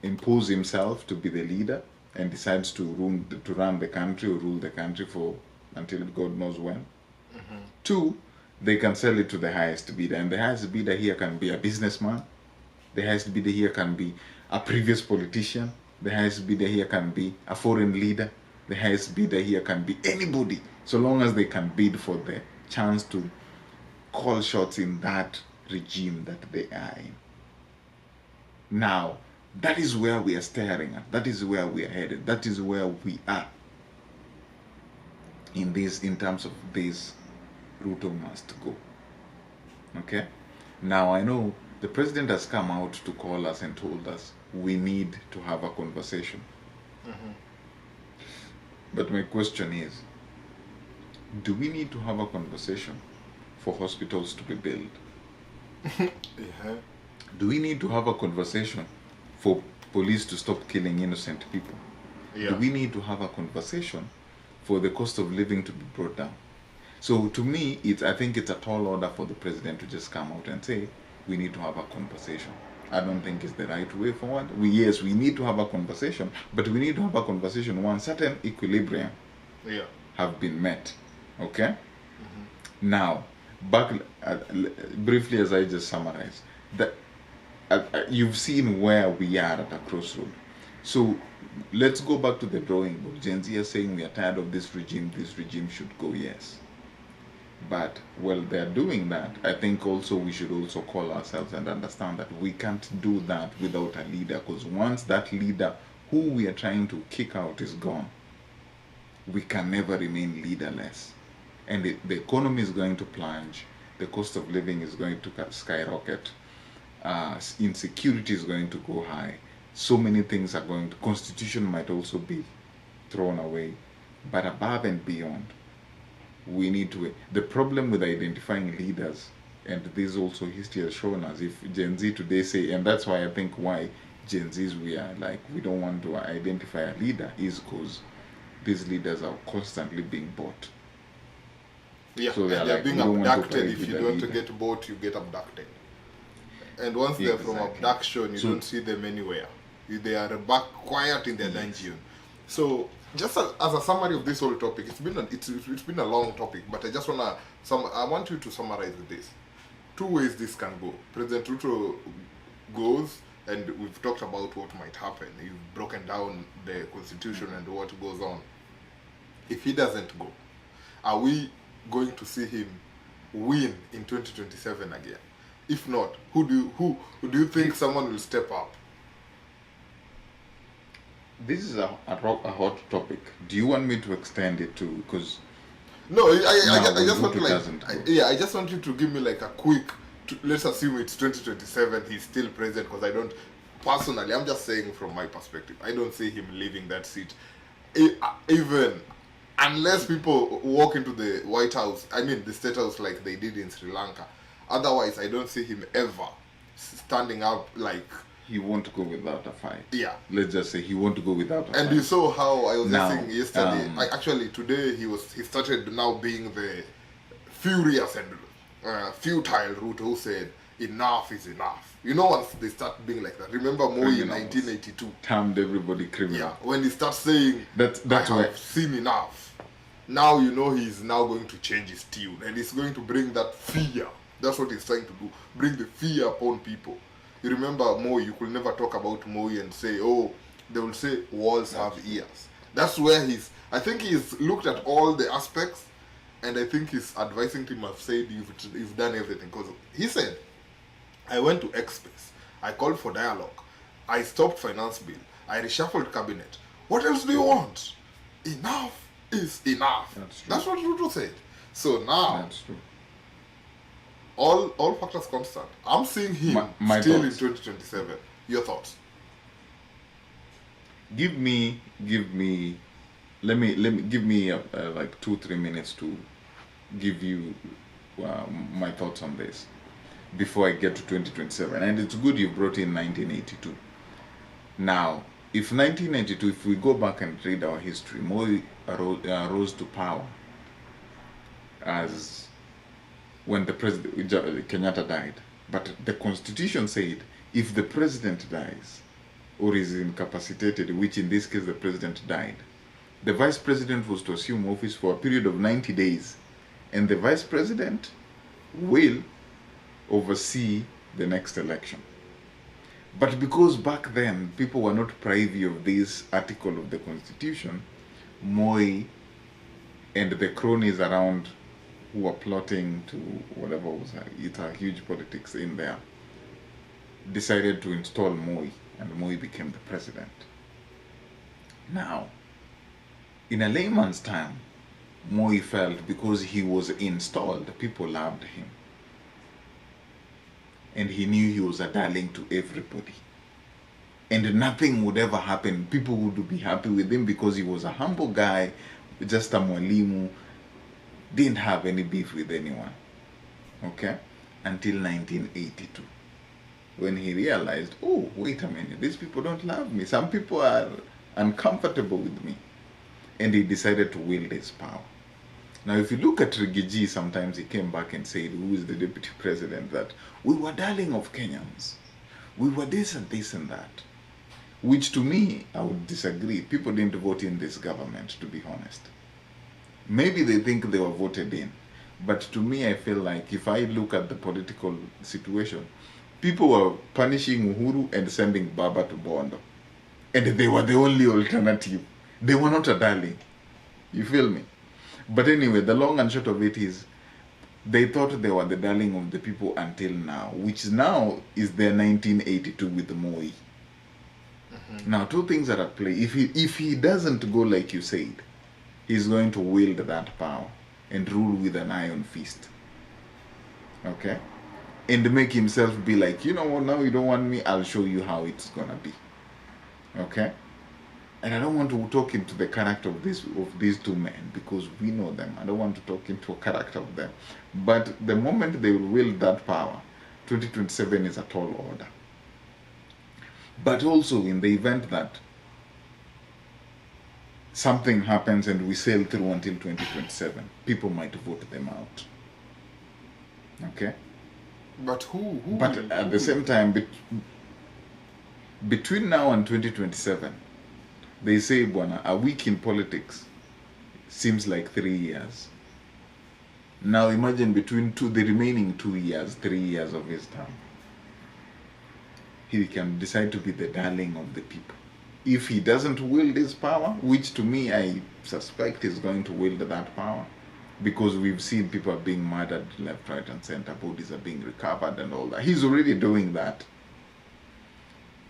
impose himself to be the leader and decides to run the country or rule the country until God knows when. Two, they can sell it to the highest bidder, and the highest bidder here can be a businessman. The highest bidder here can be a previous politician. The highest bidder here can be a foreign leader. The highest bidder here can be anybody, so long as they can bid for the chance to call shots in that regime that they are in. Now, that is where we are staring at. That is where we are headed. That is where we are in terms of this Ruto must go. Okay? Now, I know the president has come out to call us and told us we need to have a conversation. But my question is, do we need to have a conversation for hospitals to be built? Yeah. Do we need to have a conversation for police to stop killing innocent people? Yeah. Do we need to have a conversation for the cost of living to be brought down? So to me, I think it's a tall order for the president to just come out and say, we need to have a conversation. I don't think it's the right way forward. Yes, we need to have a conversation, but we need to have a conversation when certain equilibrium have been met. Okay? Now, back briefly as I just summarized, that you've seen where we are at a crossroad. So let's go back to the drawing board. Gen Z are saying we are tired of this regime should go, yes. But while they're doing that, I think also we should also call ourselves and understand that we can't do that without a leader, because once that leader who we are trying to kick out is gone, we can never remain leaderless. And the economy is going to plunge, the cost of living is going to skyrocket, insecurity is going to go high, so many things are going to, constitution might also be thrown away. But above and beyond, we need to, the problem with identifying leaders, and this also history has shown us, if Gen Z today say, and that's why I think why Gen Zs we are like, we don't want to identify a leader, is because these leaders are constantly being bought. Yeah, So and they're like, being we don't want to abducted. fight If with you the don't leader. get bought, you get abducted. And once they're from Exactly. abduction, you So- don't see them anywhere. They are back quiet in their dungeon. So, just as a summary of this whole topic, it's been a long topic, but I want you to summarize with this. Two ways this can go. President Ruto goes, and we've talked about what might happen. You've broken down the constitution and what goes on. If he doesn't go, are we going to see him win in 2027 again? If not, who do you think someone will step up? This is a hot topic. Do you want me to extend it to, because No, No, I just want Ruto to doesn't go. I just want you to give me like a quick. Let's assume it's 2027. He's still president, because I don't personally. I'm just saying from my perspective. I don't see him leaving that seat, even unless people walk into the White House. I mean the State House like they did in Sri Lanka. Otherwise, I don't see him ever standing up like. he won't go without a fight. Yeah. Let's just say he won't go without a And fight. you saw how I was Now, just saying yesterday. Actually, today he started now being the furious and futile Ruto who said enough is enough. You know, once they start being like that. Remember Moi in Criminals. 1982. Termed everybody criminal. Yeah, when he starts saying That's I why have seen enough. Now you know he's now going to change his tune, and he's going to bring that fear. That's what he's trying to do. Bring the fear upon people. You remember Moi, you could never talk about Moi and say, oh, they will say walls have ears. That's where I think he's looked at all the aspects, and I think his advising team have said, you've done everything. Because he said, I went to X-Space, I called for dialogue, I stopped finance bill, I reshuffled cabinet. What else do you want? Enough is enough. That's true. What Ruto said. So now, That's true. all factors constant, I'm seeing him My still thoughts. in 2027. Your thoughts? Give me let me give me like 2-3 minutes to give you my thoughts on this before I get to 2027. And it's good you brought in 1982. Now, if 1992, if we go back and read our history, Moi rose to power as when the president Kenyatta died. But the constitution said if the president dies or is incapacitated, which in this case the president died, the vice president was to assume office for a period of 90 days, and the vice president will oversee the next election. But because back then people were not privy of this article of the constitution, Moi and the cronies around who were plotting to whatever was it's a huge politics in there, decided to install Moi, and Moi became the president. Now, in a layman's term, Moi felt because he was installed, people loved him. And he knew he was a darling to everybody. And nothing would ever happen. People would be happy with him because he was a humble guy, just a mwalimu, didn't have any beef with anyone. Okay? Until 1982. When he realized, oh, wait a minute, these people don't love me. Some people are uncomfortable with me. And he decided to wield his power. Now, if you look at Rigiji, sometimes he came back and said, who is the deputy president, that we were darling of Kenyans. We were this and this and that. Which to me, I would disagree. People didn't vote in this government, to be honest. Maybe they think they were voted in. But to me, I feel like if I look at the political situation, people were punishing Uhuru and sending Baba to Bondo. And they were the only alternative. They were not a darling. You feel me? But anyway, the long and short of it is, they thought they were the darling of the people until now, which now is their 1982 with Moi. Now, two things are at play. If he doesn't go like you said, he's going to wield that power and rule with an iron fist. Okay? And make himself be like, you know what, now you don't want me, I'll show you how it's gonna be. Okay? And I don't want to talk into the character of these two men because we know them. I don't want to talk into a character of them. But the moment they will wield that power, 2027 is a tall order. But also in the event that something happens and we sail through until 2027, people might vote them out. Okay? But who But at the same time, between now and 2027, they say, Bwana, a week in politics seems like 3 years. Now imagine between the remaining 2 years, 3 years of his term, he can decide to be the darling of the people. If he doesn't wield his power, which to me I suspect is going to wield that power, because we've seen people being murdered left, right, and center, bodies are being recovered and all that. He's already doing that.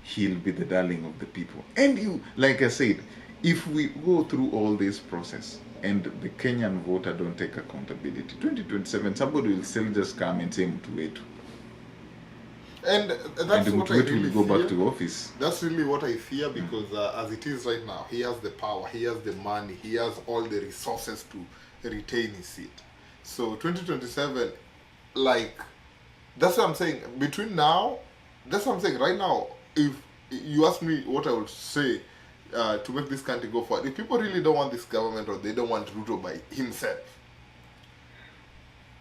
He'll be the darling of the people. And you, like I said, if we go through all this process and the Kenyan voter don't take accountability, 2027, somebody will still just come and say Mtuwetu. And that's and what I Mtuwetu really will go fear. back to office. That's really what I fear because as it is right now, he has the power, he has the money, he has all the resources to retain his seat. So 2027, like, that's what I'm saying. Between now, that's what I'm saying. Right now, if you ask me what I would say to make this country go forward, if people really don't want this government or they don't want Ruto by himself,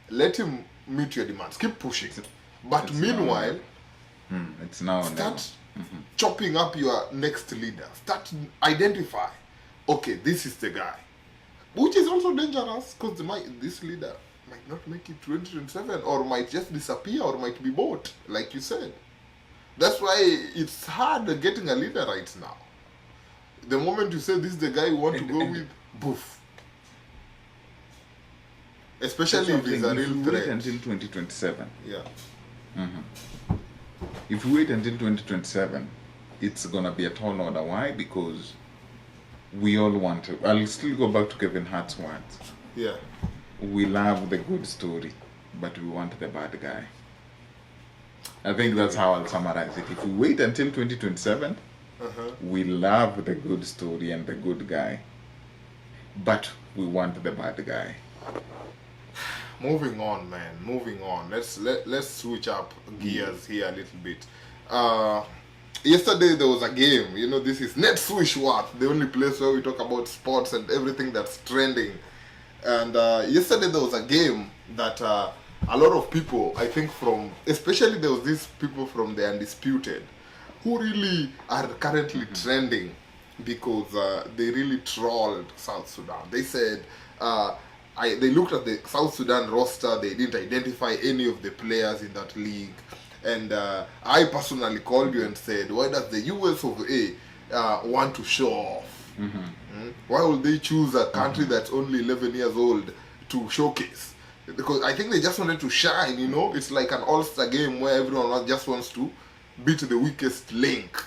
let him meet your demands. Keep pushing. But It's meanwhile, it's now and then. start chopping up your next leader. Start identify. Okay, this is the guy, which is also dangerous because this leader might not make it 2027 or might just disappear or might be bought, like you said. That's why it's hard getting a leader right now. The moment you say this is the guy you want to go with, boof. Especially if he's a real wait threat. until 2027. Yeah. If we wait until 2027, it's gonna be a tall order. Why? Because we all want to. I'll still go back to Kevin Hart's words. Yeah. We love the good story, but we want the bad guy. I think that's how I'll summarize it. If we wait until 2027, we love the good story and the good guy, but we want the bad guy. Moving on, man. Moving on. Let's switch up gears here a little bit. Yesterday there was a game. You know, this is Net Swishworth, the only place where we talk about sports and everything that's trending. And yesterday there was a game that a lot of people, I think especially there was these people from the Undisputed, who really are currently trending because they really trolled South Sudan. They said, they looked at the South Sudan roster, they didn't identify any of the players in that league. And I personally called you and said, why does the US of A want to show off? Why would they choose a country that's only 11 years old to showcase? Because I think they just wanted to shine, you know? It's like an all-star game where everyone just wants to beat the weakest link.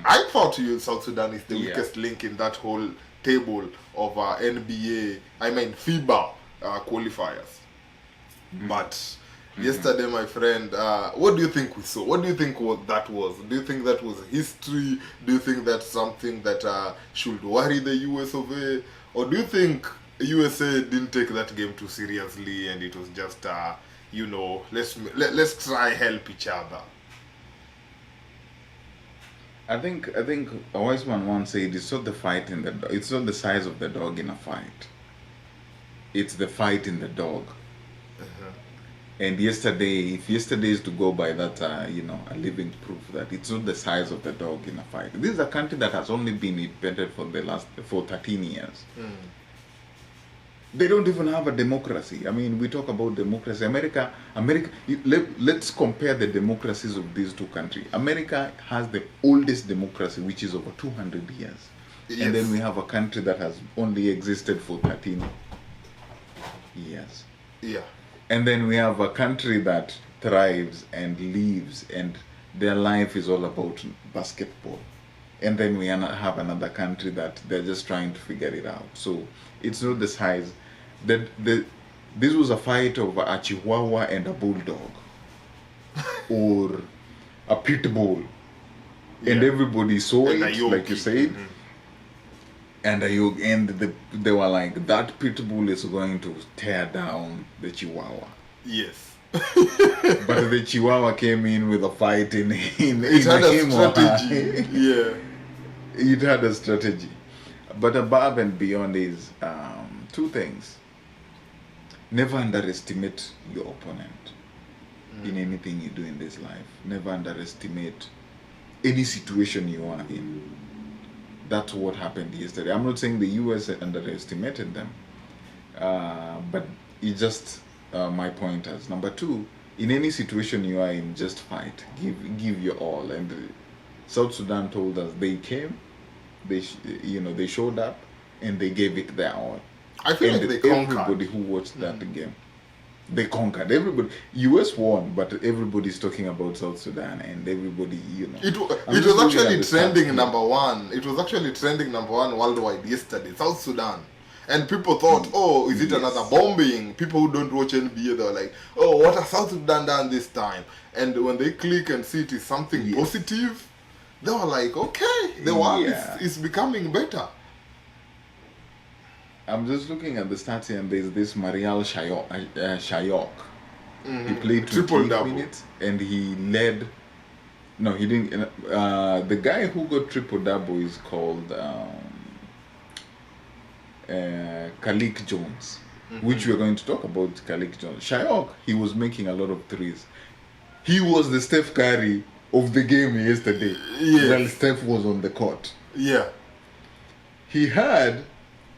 I thought South Sudan is the weakest link in that whole table of FIBA qualifiers. But yesterday, my friend, what do you think we saw? What do you think that was? Do you think that was history? Do you think that's something that should worry the US of A? Or do you think USA didn't take that game too seriously and it was just, let's try help each other? I think a wise man once said, it's not it's not the size of the dog in a fight. It's the fight in the dog. And yesterday, if yesterday is to go by that, a living proof that it's not the size of the dog in a fight. This is a country that has only been independent for 13 years. They don't even have a democracy. I mean, we talk about democracy. Let's compare the democracies of these two countries. America has the oldest democracy, which is over 200 years. Yes. And then we have a country that has only existed for 13 years. Yeah. And then we have a country that thrives and lives, and their life is all about basketball. And then we have another country that they're just trying to figure it out. So it's not the size. This was a fight of a Chihuahua and a bulldog, or a pit bull, and everybody saw And it, like you said. Mm-hmm. And they were like, that pit bull is going to tear down the Chihuahua. Yes. But the Chihuahua came in with a fight in It had a strategy. Yeah. It had a strategy. But above and beyond is two things. Never underestimate your opponent in anything you do in this life. Never underestimate any situation you are in. That's what happened yesterday. I'm not saying the US underestimated them, but it's just my pointers. Number two, in any situation you are in, just fight. Give your all. And South Sudan told us they came, they showed up, and they gave it their all. I feel and like they conquered. Everybody who watched that game, they conquered. Everybody. US won, but everybody's talking about South Sudan, and everybody, It was actually trending number one. It was actually trending number one worldwide yesterday. South Sudan. And people thought, oh, is it another bombing? People who don't watch NBA, they were like, oh, what has South Sudan done this time? And when they click and see it is something positive, they were like, okay, the world is becoming better. I'm just looking at the stats here, and there's this Marial Shayok. He played Triple 28 double. minutes, and he led. No, he didn't. The guy who got triple double is called Kalik Jones, which we're going to talk about. Kalik Jones. Shayok, he was making a lot of threes. He was the Steph Curry of the game yesterday. While Steph was on the court. Yeah. He had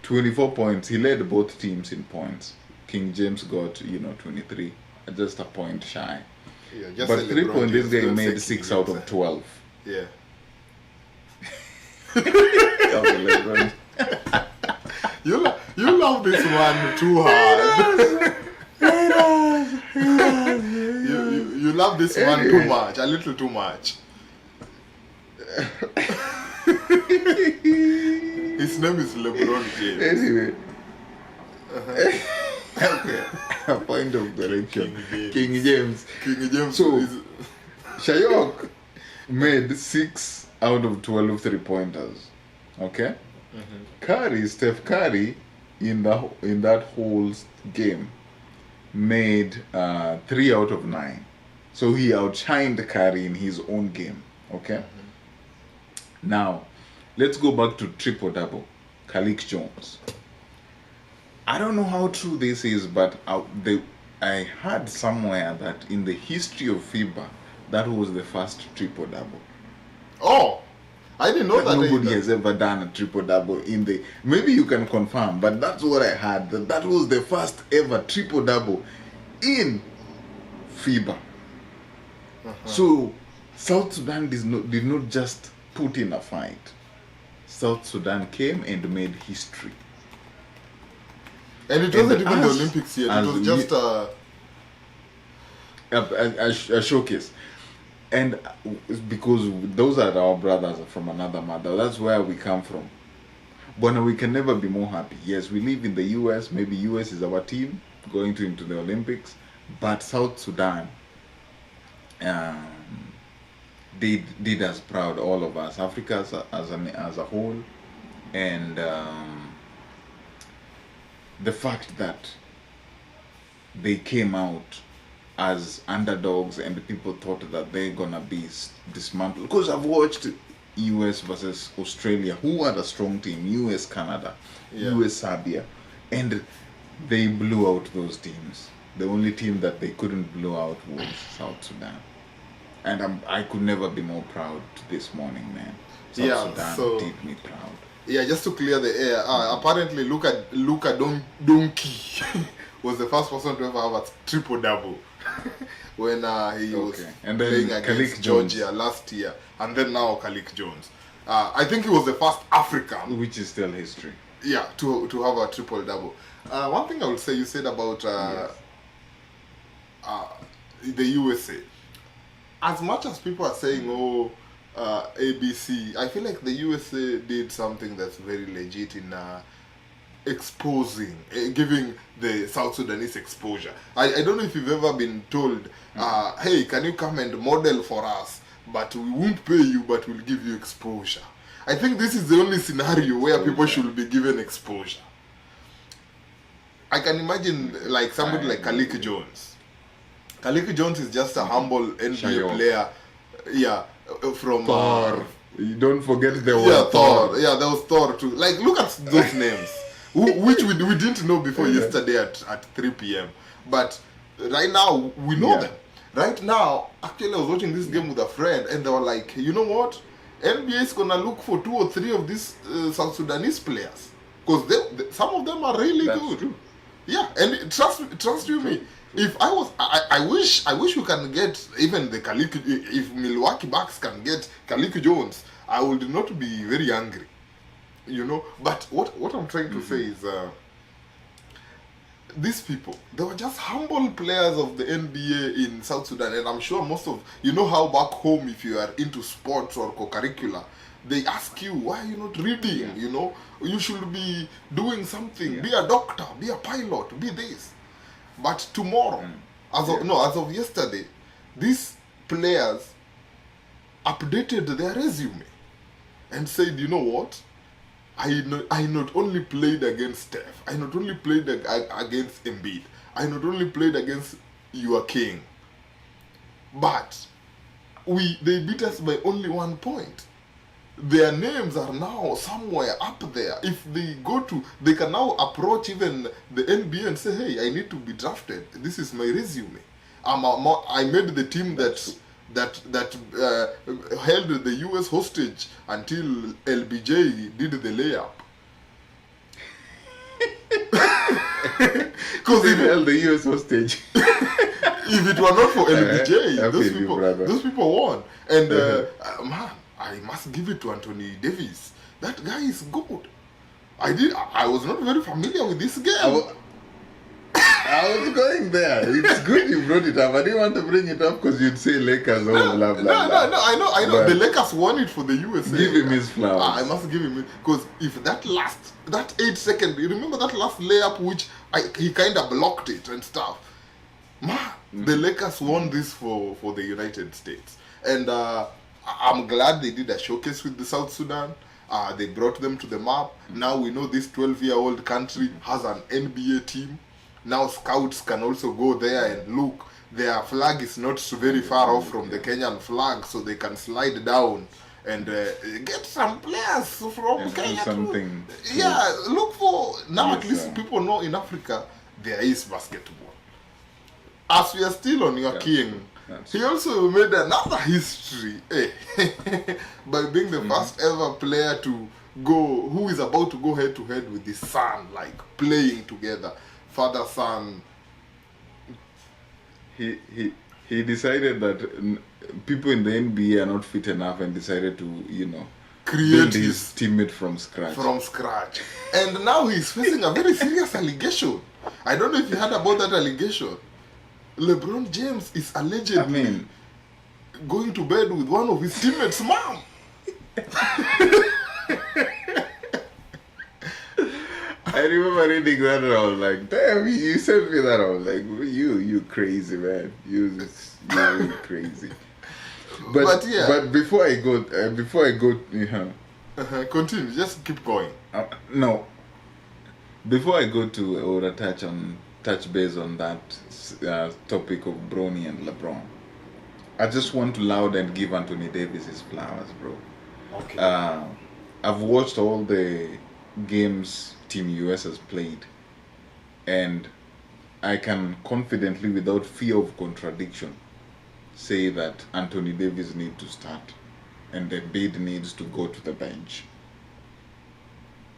24 points. He led both teams in points. King James got, 23, just a point shy. Yeah, just but 3 points, this guy made 6 out of 12. Yeah. Okay, LeBron. You love this one too hard. You love this one too much, a little too much. His name is LeBron James. Anyway. Okay. A point of correction. King James. King James. So, Shayok made 6 out of 12 3-pointers. Okay? Steph Curry, in that whole game, made 3 out of 9. So he outshined Curry in his own game. Okay? Now, let's go back to triple-double. Kalik Jones. I don't know how true this is, but I heard somewhere that in the history of Fiba, that was the first triple-double. Oh, I didn't know that. Nobody has ever done a triple-double in the... Maybe you can confirm, but that's what I heard. That was the first ever triple-double in Fiba. So, South Sudan did not just put in a fight. South Sudan came and made history. And it wasn't even the Olympics yet. It was just a showcase. And because those are our brothers from another mother. That's where we come from. But we can never be more happy. Yes, we live in the US. Maybe US is our team going into the Olympics. But South Sudan did us proud, all of us, Africa as a whole. And the fact that they came out as underdogs and people thought that they're gonna be dismantled. Because I've watched US versus Australia, who are the strong team, US Canada, US Serbia, and they blew out those teams. The only team that they couldn't blow out was South Sudan. And I could never be more proud this morning, man. South Sudan did me proud. Yeah, just to clear the air. Apparently, Luka Donkey was the first person to ever have a triple double when he was and then playing against Georgia last year, and then now Khalik Jones. I think he was the first African, which is still history. Yeah, to have a triple double. One thing I would say, you said about the USA. As much as people are saying, ABC, I feel like the USA did something that's very legit in exposing, giving the South Sudanese exposure. I don't know if you've ever been told, hey, can you come and model for us? But we won't pay you, but we'll give you exposure. I think this is the only scenario where people should be given exposure. I can imagine like somebody like Khalik Jones. Khalik Jones is just a humble NBA player. Yeah, from Thor. You don't forget the word Thor. Yeah, there was Thor too. Like, look at those names, which we didn't know before yesterday at 3 p.m. But right now we know them. Right now, actually, I was watching this game with a friend, and they were like, you know what? NBA is gonna look for 2 or 3 of these South Sudanese players, because some of them are really good. True. Yeah, and trust you me. If I was, I wish we can get even the Khalik. If Milwaukee Bucks can get Khalik Jones, I would not be very angry, you know. But what I'm trying to say is, these people, they were just humble players of the NBA in South Sudan, and I'm sure most of you know how back home, if you are into sports or co-curricular, they ask you, why are you not reading? You know, you should be doing something. Be a doctor, be a pilot, be this. But tomorrow, as of yesterday, these players updated their resume and said, you know what? I not only played against Steph, I not only played against Embiid, I not only played against your king, but they beat us by only 1 point. Their names are now somewhere up there. If they can now approach even the NBA and say, hey, I need to be drafted. This is my resume. I made the team that held the US hostage until LBJ did the layup. Because he held the US hostage. If it were not for LBJ, those people won. And man, I must give it to Anthony Davis. That guy is good. I was not very familiar with this game. I was going there. It's good you brought it up. I didn't want to bring it up because you'd say Lakers, blah, blah, blah. No, I know. But the Lakers won it for the USA. Give him his flowers. I must give him it. Because if that 8 second, you remember that last layup which he kind of blocked it and stuff. Man, the Lakers won this for the United States. And I'm glad they did a showcase with the South Sudan. They brought them to the map. Now we know this 12-year-old country has an NBA team. Now scouts can also go there and look. Their flag is not very far off from the Kenyan flag, so they can slide down and get some players from Kenya. Something. Look for now. At least people know in Africa there is basketball. As we are still on your king, he also made another history by being the first ever player to go, who is about to go head to head with his son, like playing together. Father, son. He decided that people in the NBA are not fit enough and decided to, create his teammate from scratch. And now he's facing a very serious allegation. I don't know if you heard about that allegation. LeBron James is allegedly going to bed with one of his teammates' mom. I remember reading that and I was like, damn, you sent me that. I was like, you crazy, man. You crazy. But before I go, continue, just keep going. No. Before I go to or touch base on that topic of Bronny and LeBron, I just want to loud and give Anthony Davis his flowers, bro. Okay. I've watched all the games Team US has played, and I can confidently, without fear of contradiction, say that Anthony Davis needs to start and the bid needs to go to the bench.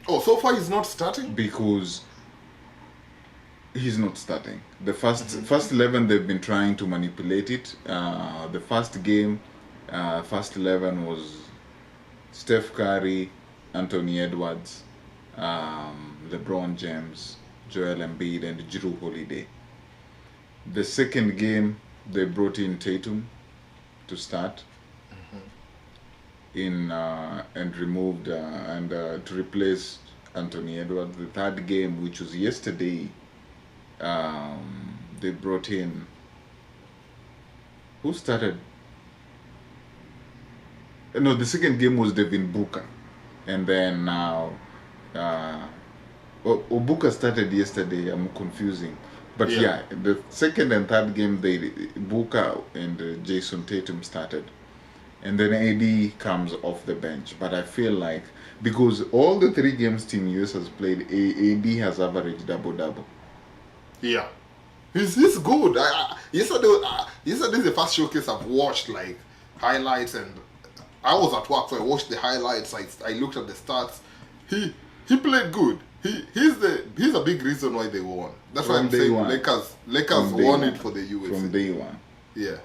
Oh, so far he's not starting? because he's not starting. The first 11 they've been trying to manipulate it. The first game, first 11 was Steph Curry, Anthony Edwards, LeBron James, Joel Embiid, and Jrue Holiday. The second game they brought in Tatum to start. And removed to replace Anthony Edwards. The third game, which was yesterday, they brought in who started. No, the second game was Devin Booker, and then now Booker started yesterday. I'm confusing, but yeah, the second and third game Booker and Jason Tatum started. And then AD comes off the bench. But I feel like, because all the 3 games Team US has played, AD has averaged double-double. Yeah. He's good. Yesterday's the first showcase I've watched, like, highlights, and I was at work, so I watched the highlights. I looked at the stats. He played good. He's a big reason why they won. That's why I'm saying Lakers won it for the US. From day one. Yeah.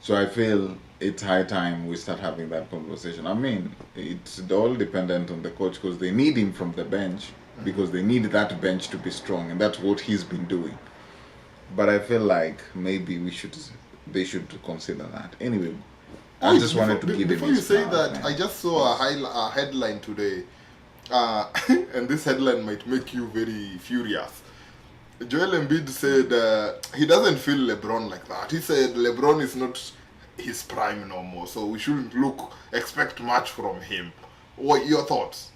So I feel it's high time we start having that conversation. I mean, it's all dependent on the coach, because they need him from the bench, because they need that bench to be strong, and that's what he's been doing. But I feel like maybe they should consider that. Anyway, I just wanted to give him. Before you say that, I just saw a headline today, and this headline might make you very furious. Joel Embiid said he doesn't feel LeBron like that. He said LeBron is not his prime no more, so we shouldn't expect much from him. What are your thoughts?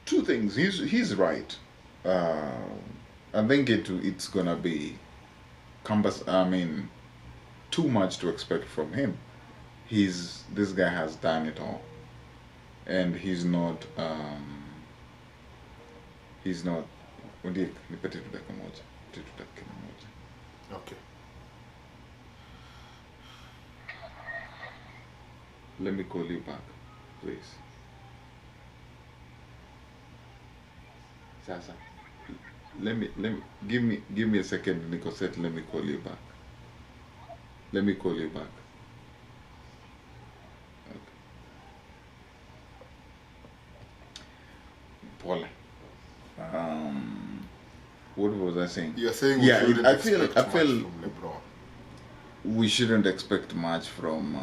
2 things. He's right. I think it's gonna be too much to expect from him. This guy has done it all, and he's not. Nipate tu dakika moja. Okay. Let me call you back, please. Sasa. Give me a second, Nicosette. Let me call you back. Let me call you back. Okay. Paula. What was I saying? You're saying I feel from LeBron. We shouldn't expect much from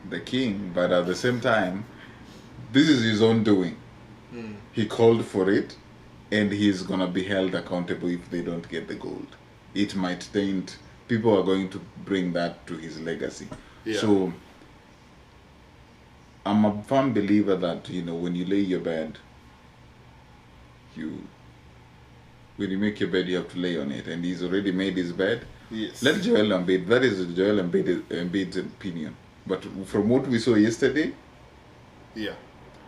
the king, but at the same time, this is his own doing. He called for it, and he's gonna be held accountable if they don't get the gold. It might taint. People are going to bring that to his legacy. Yeah. So I'm a firm believer that when you lay your bed, when you make your bed, you have to lay on it, and he's already made his bed. Yes. Let Joel Embiid. That is Joel Embiid's opinion. But from what we saw yesterday, yeah,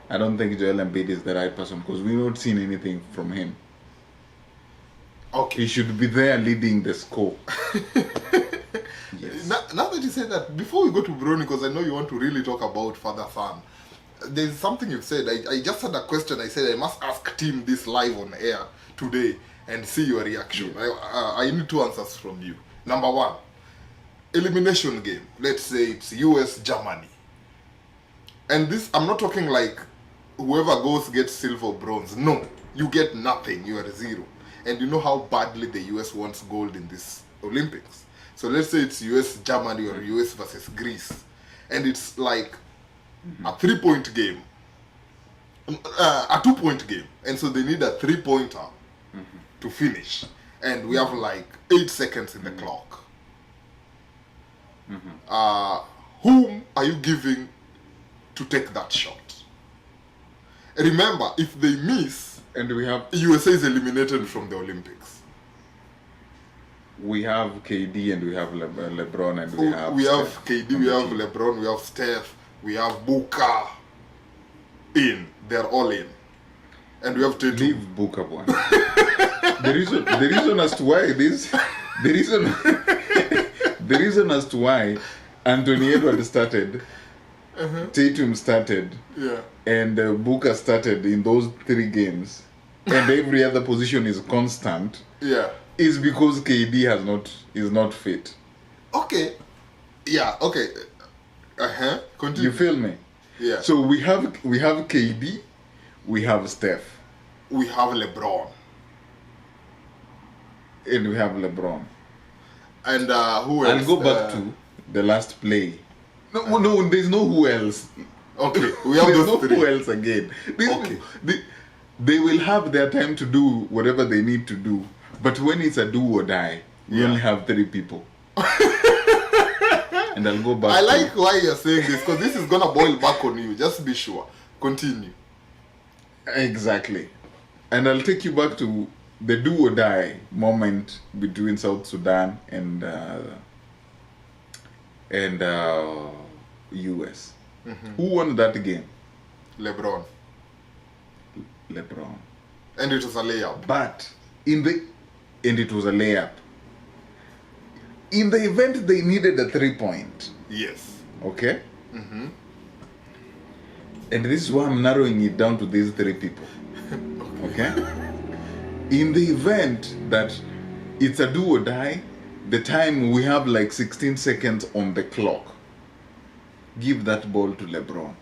I don't think Joel Embiid is the right person, because we've not seen anything from him. Okay. He should be there leading the score. Yes. Now that you say that, before we go to Bronny, because I know you want to really talk about father-son, there's something you've said. I just had a question. I said I must ask Tim this live on air today and see your reaction. Yeah. I need 2 answers from you. Number 1, elimination game. Let's say it's US Germany, and this, I'm not talking like whoever goes gets silver or bronze. No, you get nothing. You are 0, and you know how badly the US wants gold in this Olympics. So let's say it's US Germany or US versus Greece, and it's like a 3-point game, a 2-point game, and so they need a 3-pointer to finish, and we have like 8 seconds in the clock. Whom are you giving to take that shot? Remember, if they miss, And we have USA is eliminated from the Olympics. KD and we have LeBron and We have Steph KD, on we the have team. LeBron, we have Steph, we have Booker. They're all in, and we have Tatum. Leave Booker one. The reason as to why the reason as to why Anthony Edwards started Tatum started, Yeah. and Booker started in those 3 games, and every other position is constant, Yeah. is because KD is not fit. Okay. Yeah. Okay. Continue. You feel me? Yeah. So we have KD, we have Steph, We have LeBron. and we have LeBron. And who else? I'll go back to the last play. No, there's no who else. Okay, we have There's those no three. who else again. Okay. They will have their time to do whatever they need to do. But when it's a do or die, we only have 3 people. And I'll go back. I like why you're saying this, because this is gonna boil back on you. Just be sure. Continue. Exactly. And I'll take you back to the do or die moment between South Sudan and US. Who won that game? LeBron. LeBron. And it was a layup. But and it was a layup. In the event they needed a 3-point. Yes. Okay? And this is why I'm narrowing it down to these 3 people. Okay? In the event that it's a do or die, the time we have like 16 seconds on the clock, give that ball to LeBron.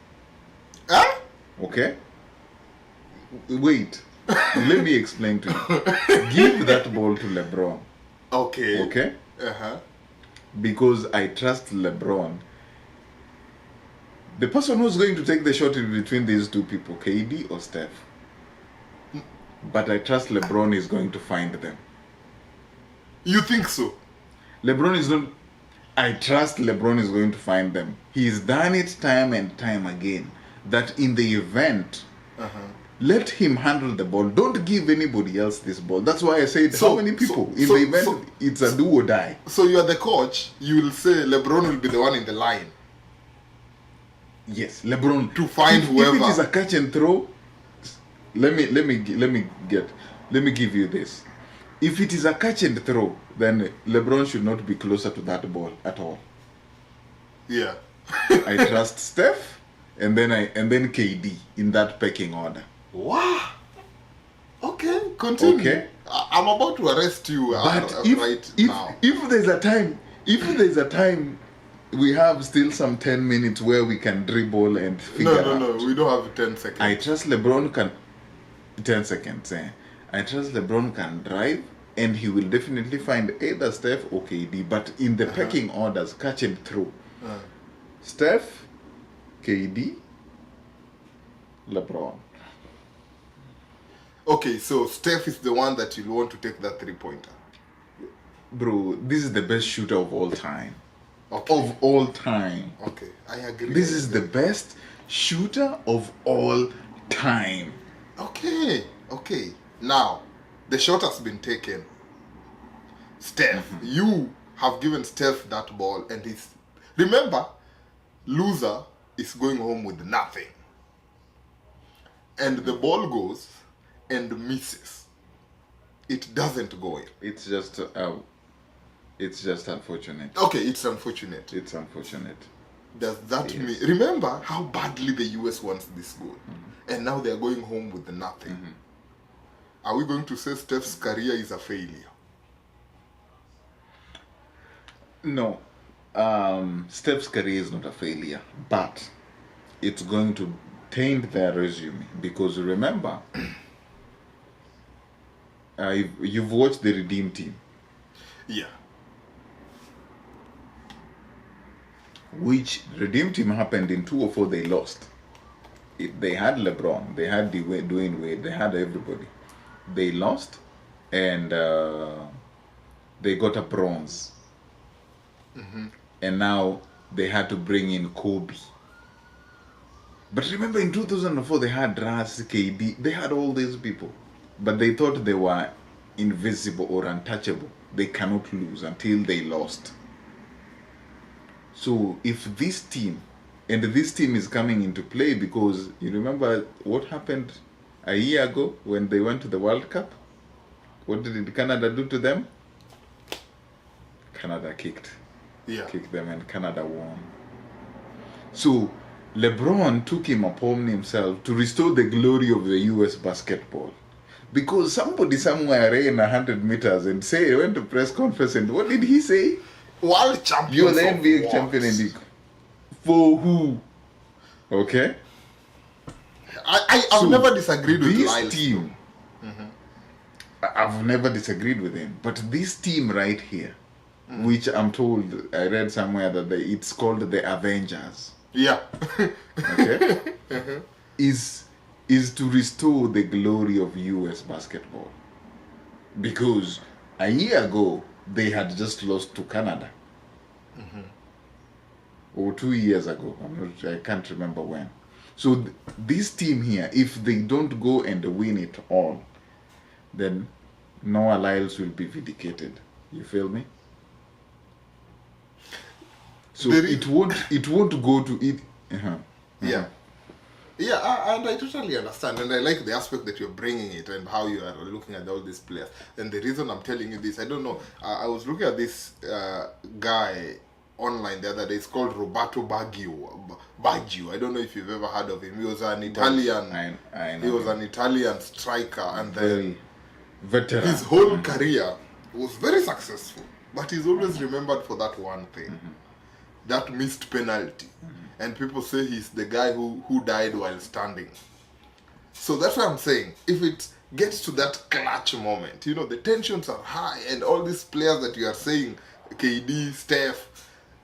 Huh? Okay? Wait. Let me explain to you. Give that ball to LeBron. Okay. Okay? Uh-huh. Because I trust LeBron. The person who's going to take the shot in between these 2 people, KD or Steph. But I trust LeBron is going to find them. You think so? LeBron is not. I trust LeBron is going to find them. He's done it time and time again. That in the event, let him handle the ball. Don't give anybody else this ball. That's why I said how many people in the event it's a do or die. So you are the coach. You will say LeBron will be the one in the line. Yes, LeBron To find whoever. If it is a catch and throw, let me give you this. If it is a catch and throw, then LeBron should not be closer to that ball at all. Yeah. I trust Steph, and then KD in that pecking order. Wow. Okay, continue. Okay. I'm about to arrest you But now. if there's a time, we have still some 10 minutes where we can dribble and figure out. No, we don't have 10 seconds. I trust LeBron can 10 seconds. I trust LeBron can drive, and he will definitely find either Steph or KD. But in the pecking orders, catch and throw. Steph, KD, LeBron. Okay, so Steph is the one that you want to take that 3-pointer. Bro, this is the best shooter of all time. Okay. Of all time. Okay, I agree. This is the best shooter of all time. Okay. Now, the shot has been taken. Steph, you have given Steph that ball, and remember, loser is going home with nothing. And the ball goes and misses. It doesn't go in. It's just unfortunate. Okay, it's unfortunate. It's unfortunate. Does that mean... Remember how badly the US wants this goal. And now they're going home with nothing. Are we going to say Steph's career is a failure? No. Steph's career is not a failure. But it's going to taint their resume. Because remember, you've watched the Redeem Team. Yeah. Which Redeem Team happened in 204, they lost. They had LeBron, they had Dwayne Wade, they had everybody. They lost, and they got a bronze. And now they had to bring in Kobe. But remember, in 2004, they had Ras, KD, they had all these people. But they thought they were invisible or untouchable. They cannot lose until they lost. So if this team, and this team is coming into play because you remember what happened a year ago when they went to the World Cup? What did Canada do to them? Canada kicked them, and Canada won. So LeBron took him upon himself to restore the glory of the US basketball. Because somebody somewhere ran 100 meters and went to press conference, and what did he say? World champion. You're the NBA champion in league. For who? Okay? I've never disagreed with this Lyles. team. I've never disagreed with him. But this team right here, which I'm told, I read somewhere that it's called the Avengers. Yeah. Okay? is to restore the glory of US basketball. Because a year ago, they had just lost to Canada. Or 2 years ago. I can't remember when. So this team here, if they don't go and win it all, then Noah Lyles will be vindicated. You feel me? So it won't go to it. Yeah. Yeah, and I totally understand, and I like the aspect that you're bringing it and how you are looking at all these players. And the reason I'm telling you this, I don't know, I was looking at this guy online the other day. It's called Roberto Baggio. I don't know if you've ever heard of him. He was an Italian. I know he was an Italian striker, and very veteran. His whole career was very successful, but he's always remembered for that one thing, that missed penalty. And people say he's the guy who died while standing. So that's what I'm saying. If it gets to that clutch moment, the tensions are high, and all these players that you are saying, KD, Steph,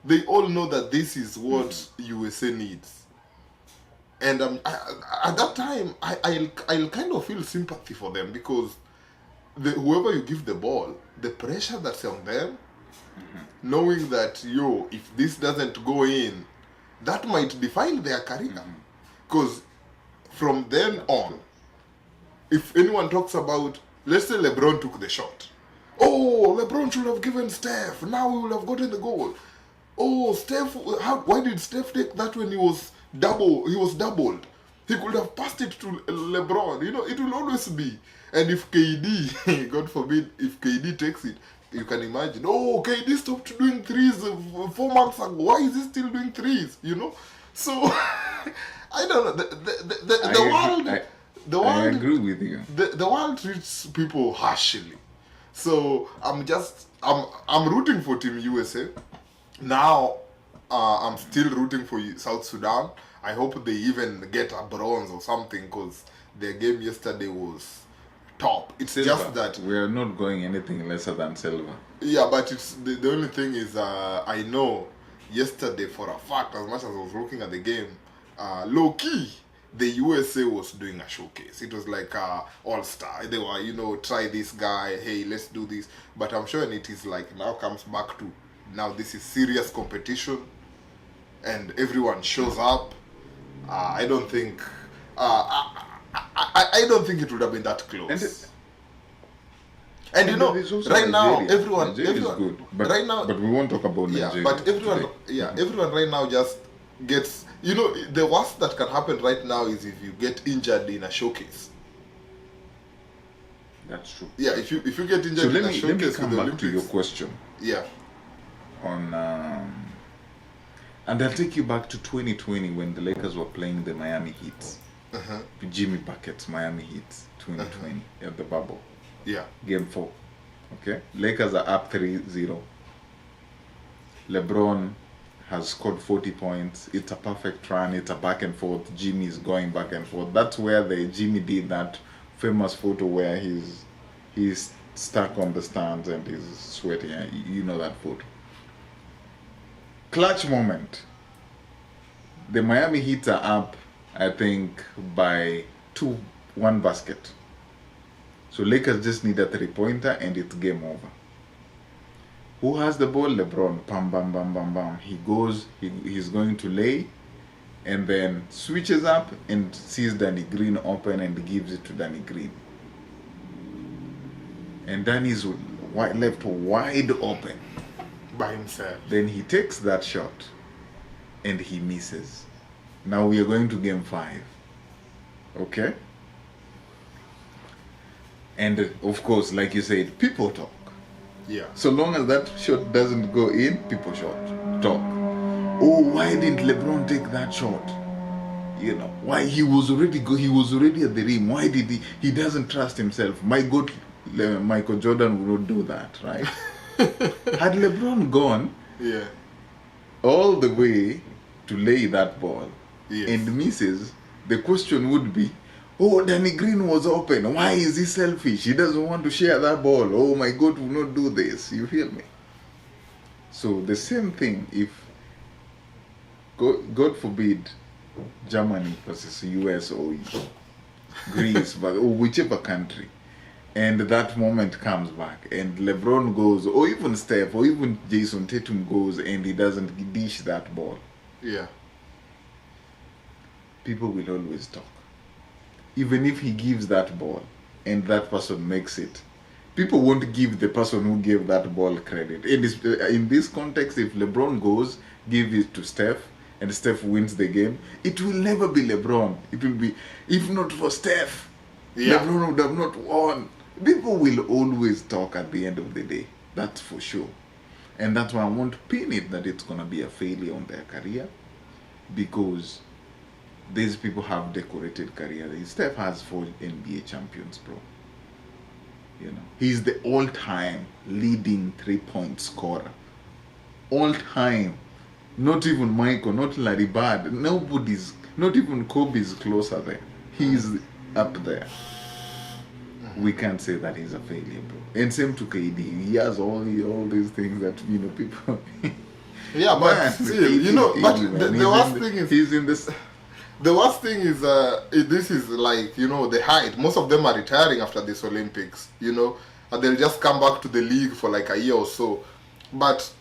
they all know that this is what USA needs. And at that time, I'll kind of feel sympathy for them, because whoever you give the ball, the pressure that's on them, knowing that, if this doesn't go in, that might define their career. Because from then on, if anyone talks about, let's say LeBron took the shot. Oh, LeBron should have given Steph. Now we will have gotten the goal. Oh, Steph, why did Steph take that when he was doubled? He could have passed it to LeBron. It will always be. And if KD, God forbid, if KD takes it, you can imagine, KD stopped doing threes 4 months ago. Why is he still doing threes? So I don't know. The world. I agree with you. The world treats people harshly. So I'm rooting for Team USA. Now I'm still rooting for South Sudan. I hope they even get a bronze or something, because their game yesterday was top. It's Silver. just that we are not going anything lesser than silver. Yeah, but it's the only thing is I know yesterday for a fact, as much as I was looking at the game, low key the USA was doing a showcase. It was like all-star. They were, try this guy, hey, let's do this. But I'm sure it is like now comes back to, now this is serious competition, and everyone shows up. I don't think I don't think it would have been that close. And right now, everyone is good, but right now, but we won't talk about Nigeria. But everyone right now just gets, the worst that can happen right now is if you get injured in a showcase. That's true. Yeah, if you get injured in a showcase, let me come back Olympics, to your question. Yeah. And I'll take you back to 2020 when the Lakers were playing the Miami Heat. Jimmy Bucket's Miami Heat 2020 at the bubble. Yeah. Game 4. Okay? Lakers are up 3-0. LeBron has scored 40 points. It's a perfect run. It's a back and forth. Jimmy is going back and forth. That's where Jimmy did that famous photo where he's stuck on the stands and he's sweating. You know that photo. Clutch moment. The Miami Heat are up, I think, by 2-1 basket. So Lakers just need a 3-pointer and it's game over. Who has the ball? LeBron. Bam, bam, bam, bam, bam. He goes, he's going to lay, and then switches up and sees Danny Green open and gives it to Danny Green. And Danny's left wide open. By himself. Then he takes that shot and he misses. Now we are going to game 5. Okay? And of course, like you said, people talk. Yeah. So long as that shot doesn't go in, people talk. Oh, why didn't LeBron take that shot? You know, why he was already he was already at the rim. Why did he doesn't trust himself? My God, Michael Jordan would not do that, right? Had LeBron gone Yeah. all the way to lay that ball Yes. and misses, the question would be, oh, Danny Green was open. Why is he selfish? He doesn't want to share that ball. Oh my God, will not do this. You feel me? So the same thing if, God forbid, Germany versus US or Greece, but or whichever country, and that moment comes back, and LeBron goes, or even Steph, or even Jason Tatum goes, and he doesn't dish that ball. Yeah. People will always talk. Even if he gives that ball, and that person makes it, people won't give the person who gave that ball credit. In this context, if LeBron goes, give it to Steph, and Steph wins the game, it will never be LeBron. It will be, if not for Steph, Yeah. LeBron would have not won. People will always talk at the end of the day. That's for sure. And that's why I won't pin it that it's going to be a failure on their career, because these people have decorated careers. Steph has 4 NBA champions, bro. You know, he's the all-time leading 3-point scorer. All-time. Not even Michael, not Larry Bird. Nobody's, not even Kobe's closer there. He's up there. We can't say that he's a failure, bro. And same to KD. He has all these things that, you know, people... Yeah, but Man, still, you know, but the worst thing is... He's in this... The worst thing is, this is like, you know, the height. Most of them are retiring after this Olympics, you know, and they'll just come back to the league for like a year or so. But,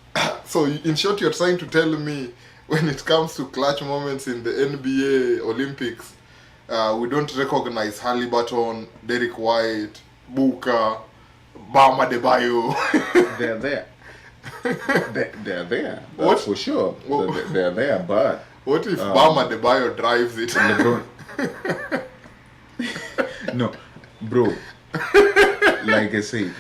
so in short, you're trying to tell me when it comes to clutch moments in the NBA Olympics, we don't recognize Halliburton, Derek White, Booker, Bam Adebayo. They're there. They're there. That's What? for sure. What? They're there, but... What if Bam Adebayo drives it? LeBron. No, bro. Like I said,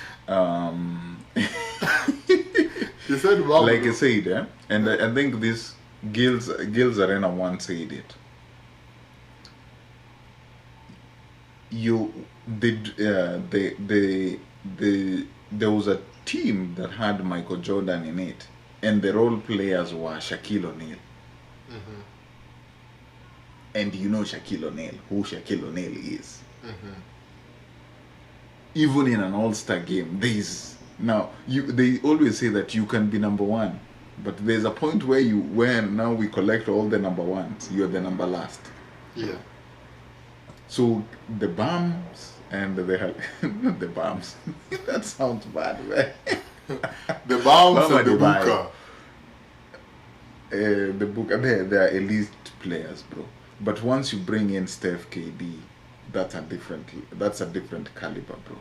You said Bam. like I said, and I think this Gills Arena once said it. There was a team that had Michael Jordan in it, and the role players were Shaquille O'Neal. Mm-hmm. And you know Shaquille O'Neal, who Shaquille O'Neal is. Mm-hmm. Even in an all-star game, they always say that you can be number one, but there's a point where now we collect all the number ones, you're the number last. Yeah. So the Bams and not the Bams, that sounds bad, man. The Bams Bam and the Adebayo. Booker. The Booker, they are elite players, bro. But once you bring in Steph, KD, that's a different caliber, bro.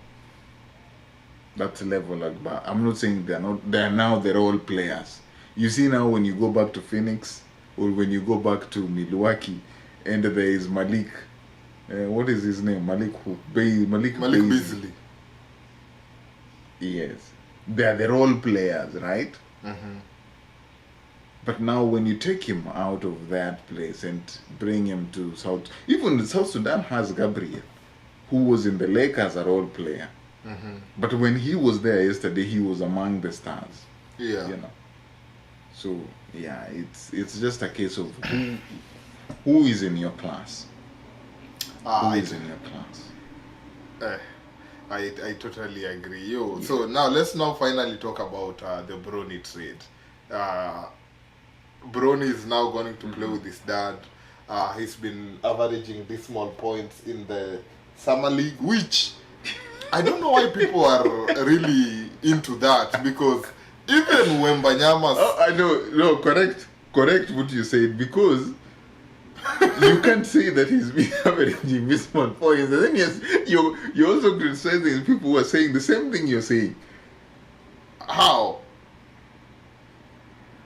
That's a level like, I'm not saying they're now the role players. You see now when you go back to Phoenix or when you go back to Milwaukee and there is Malik, what is his name? Malik Beasley. Yes. They're the role players, right? Mm-hmm. But now when you take him out of that place and bring him to even South Sudan has Gabriel, who was in the Lakers, a role player. Mm-hmm. But when he was there yesterday, he was among the stars. Yeah. You know. So yeah, it's just a case of who is in your class. Who is in your class? I totally agree. Yo. So now let's finally talk about the Bronny trade. Bronny is now going to play with his dad. He's been averaging dismal points in the summer league, which I don't know why people are really into that, because even when Banyama... Oh, I know. No, correct what you said, because you can't say that he's been averaging dismal points. And then yes, you're also criticizing people who are saying the same thing you're saying. How?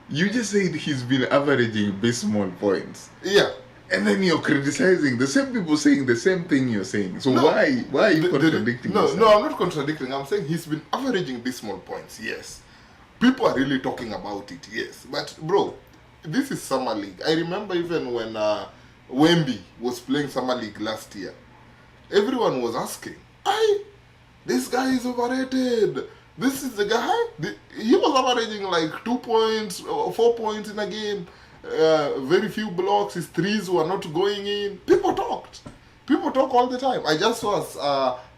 You just said he's been averaging dismal points. Yeah. And then you're criticizing the same people saying the same thing you're saying. So why are you contradicting yourself? No, I'm not contradicting. I'm saying he's been averaging dismal points, yes. People are really talking about it, yes. But bro, this is summer league. I remember even when Wemby was playing Summer League last year, everyone was asking, this guy is overrated. This is the guy. He was averaging like 2 points, 4 points in a game. Very few blocks. His threes were not going in. People talked. People talk all the time. I just was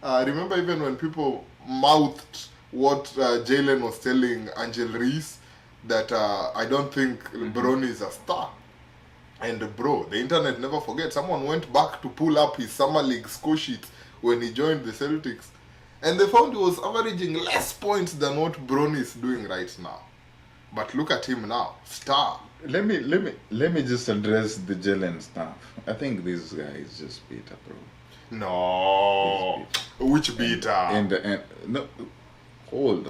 remember even when people mouthed what Jalen was telling Angel Reese, that I don't think Bronny is a star. And bro, the internet never forgets. Someone went back to pull up his Summer League score sheet when he joined the Celtics, and they found he was averaging less points than what Bronny is doing right now. But look at him now, star. Let me just address the Jalen stuff. I think this guy is just bitter, bro. No, which beater? And no, hold.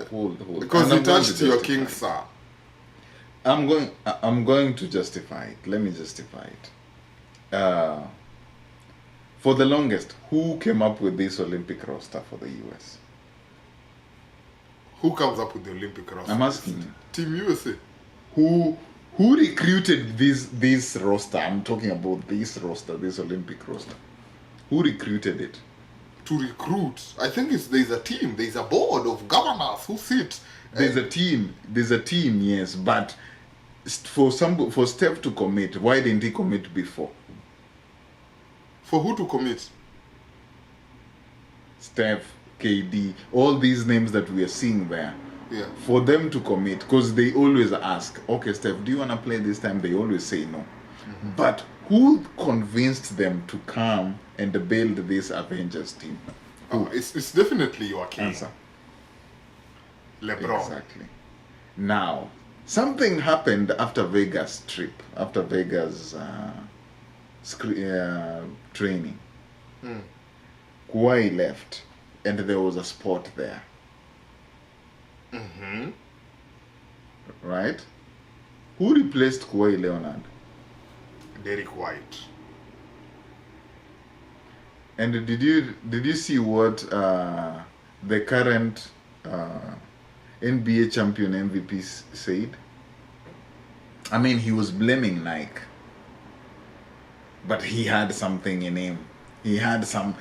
Because he touched your king, sir. I'm going to justify it. Let me justify it. For the longest, who came up with this Olympic roster for the US? Who comes up with the Olympic roster? I'm asking you. Team USA. Who recruited this roster? I'm talking about this roster, this Olympic roster. Who recruited it? To recruit, I think there's a team, there's a board of governors who sit. There's a team, yes, but for Steph to commit, why didn't he commit before? For who to commit? Steph, KD, all these names that we are seeing there. Yeah. For them to commit, because they always ask, okay, Steph, do you want to play this time? They always say no. Mm-hmm. But who convinced them to come and build this Avengers team? It's definitely your king. Answer. LeBron. Exactly. Now, something happened after Vegas trip, after Vegas training. Kawhi left, and there was a spot there. Mm-hmm. Right? Who replaced Kawhi Leonard? Derek White. And did you see what the current NBA champion MVP said? I mean, he was blaming Nike, but he had something in him. He had some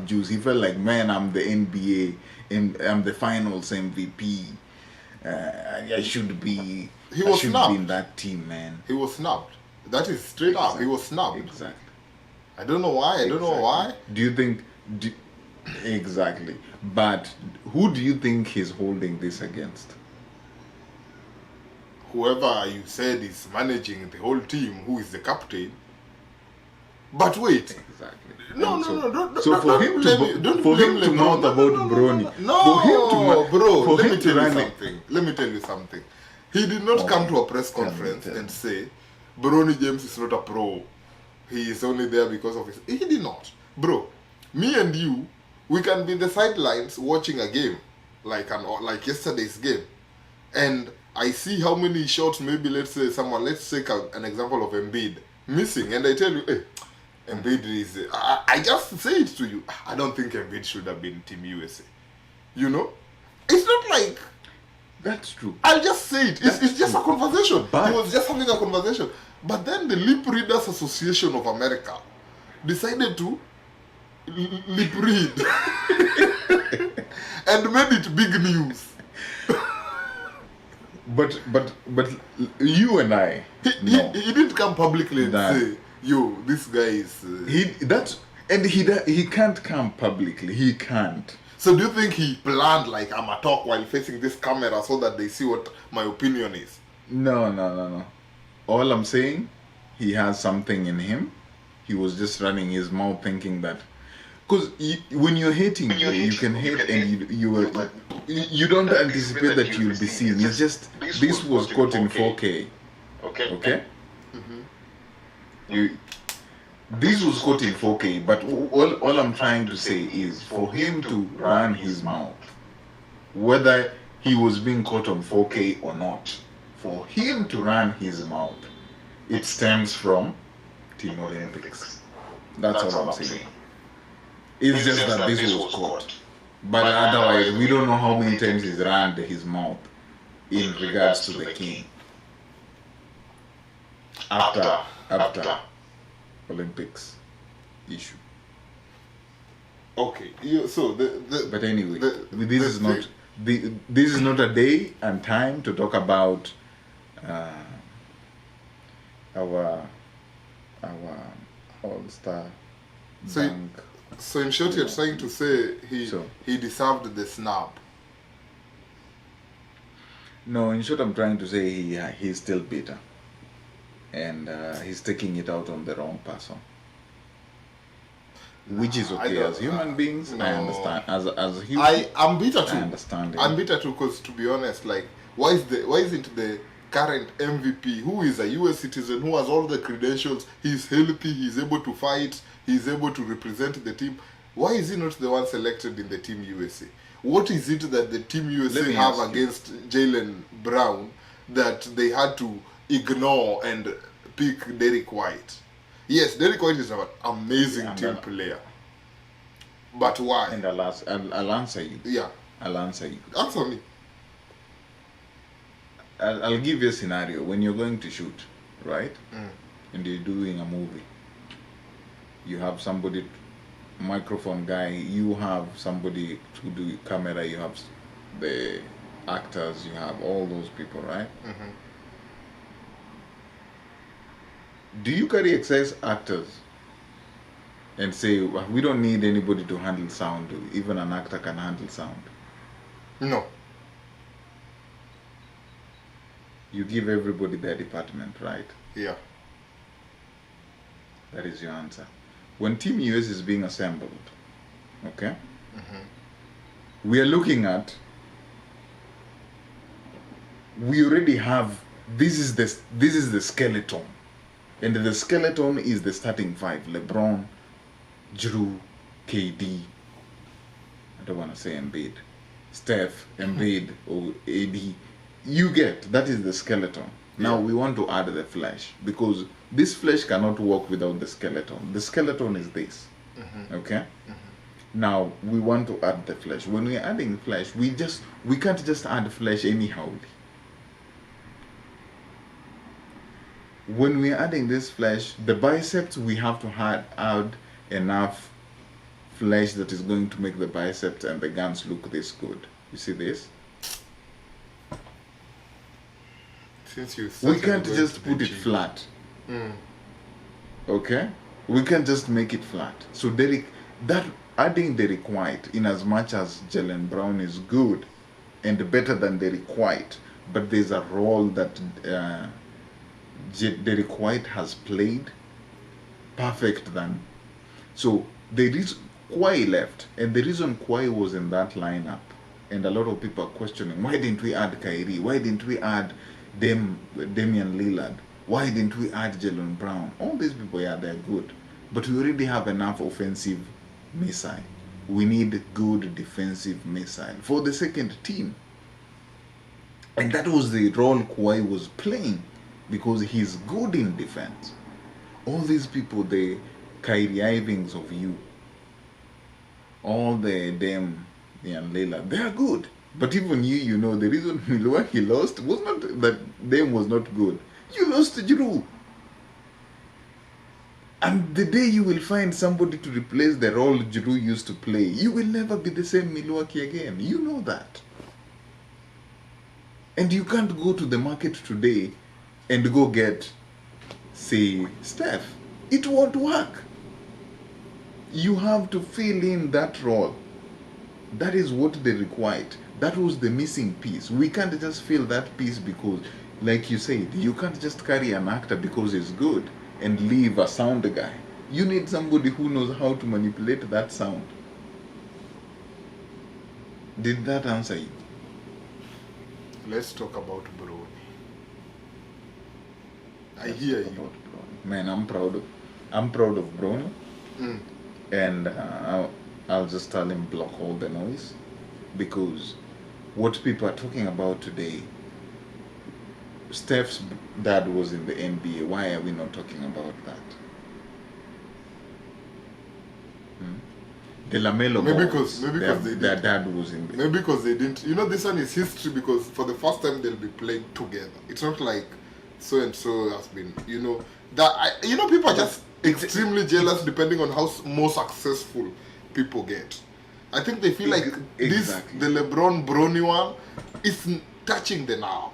juice. He felt like, man, I'm the NBA, and I'm the Finals MVP. I should be. He was snubbed. Be in that team, man. He was snubbed. That is straight up. He was snubbed. Exactly. I don't know why. I don't know why. Do you think? Exactly. But who do you think he's holding this against? Whoever you said is managing the whole team, who is the captain. But wait. Exactly. No, don't for him to mouth about Bronny. No, bro. Let me tell you something. He did not come to a press conference and say, Bronny James is not a pro. He is only there because of his... He did not. Bro, me and you, we can be in the sidelines watching a game, like yesterday's game. And I see how many shots, maybe let's take an example of Embiid, missing. And I tell you, hey, Embiid is... I just say it to you. I don't think Embiid should have been Team USA. You know? It's not like... That's true. I'll just say it. It's just a conversation. But he was just having a conversation. But then the Lip Readers Association of America decided to lip read and made it big news. But you and I, he didn't come publicly and say, "Yo, this guy is." He can't come publicly. He can't. So do you think he planned like I'm a talk while facing this camera so that they see what my opinion is? No. All I'm saying, he has something in him. He was just running his mouth thinking that... Because when you're hating, you can hate and you don't anticipate that you'll be seen. It's just, this was caught in 4K. Okay? Mm-hmm. This was caught in 4K, but all I'm trying to say is for him to run his mouth, whether he was being caught on 4K or not, for him to run his mouth, it stems from Team Olympics. That's all I'm saying. It's just that this was caught. But otherwise, we don't know how many times he's run his mouth in regards to the king. After. Olympics issue. Okay, so But anyway, the- this the is not thing- this is not a day and time to talk about our All-Star So bank. So in short, you're trying to say he deserved the snap. No, in short, I'm trying to say he's still bitter, and he's taking it out on the wrong person, which is okay. As human beings, no. I understand. As human, I'm bitter too. I understand it. I'm bitter too because, to be honest, like why isn't the current MVP, who is a US citizen, who has all the credentials, he's healthy, he's able to fight, he's able to represent the team, why is he not the one selected in the Team USA? What is it that the Team USA have against Jalen Brown that they had to ignore and pick Derek White? Yes, Derek White is an amazing team player. But why? And I'll answer you. Yeah. I'll answer you. Answer me. I'll give you a scenario. When you're going to shoot, right? And you're doing a movie. You have somebody, microphone guy, you have somebody to do camera, you have the actors, you have all those people, right? Do you carry excess actors and say, well, we don't need anybody to handle sound, even an actor can handle sound? No. You give everybody their department, right? Yeah. That is your answer. When Team US is being assembled, okay? We are looking at, we already have, this is the skeleton. And the skeleton is the starting five. LeBron, Drew, KD, I don't want to say Embiid, Steph, Embiid, or AD. You get, that is the skeleton. Now we want to add the flesh, because this flesh cannot work without the skeleton. The skeleton is this, okay? Now we want to add the flesh. When we're adding flesh, we can't just add flesh anyhow. When we're adding this flesh, the biceps, we have to add enough flesh that is going to make the biceps and the guns look this good. You see this? We can't just put it flat. Okay? We can't just make it flat. So adding Derek White, in as much as Jalen Brown is good and better than Derek White, but there's a role that Derek White has played perfect than. So there is Kawhi left, and the reason Kawhi was in that lineup, and a lot of people are questioning, why didn't we add Kyrie? Why didn't we add Damian Lillard? Why didn't we add Jalen Brown? All these people, yeah, they're good, but we already have enough offensive missile. We need good defensive missile for the second team, and that was the role Kawhi was playing, because he's good in defense. All these people, the Kyrie Irvings of you, all the Damian Lillard, they are good. But even you know, the reason Milwaukee lost was not that Dame was not good. You lost to Drew. And the day you will find somebody to replace the role Drew used to play, you will never be the same Milwaukee again. You know that. And you can't go to the market today and go get, say, Steph. It won't work. You have to fill in that role. That is what they required. That was the missing piece. We can't just fill that piece because, like you said, you can't just carry an actor because he's good and leave a sound guy. You need somebody who knows how to manipulate that sound. Did that answer you? Let's talk about Bronny. I hear you. Man, I'm proud of Bronny. And I'll just tell him block all the noise, because what people are talking about today, Steph's dad was in the NBA. Why are we not talking about that? The LaMelo Maybe Balls, because their dad was in the Maybe because they didn't. You know, this one is history because for the first time they'll be playing together. It's not like so and so has been. You know that. People are just extremely jealous depending on how more successful people get. I think they feel like Exactly. the LeBron Bronny one is touching the nerve.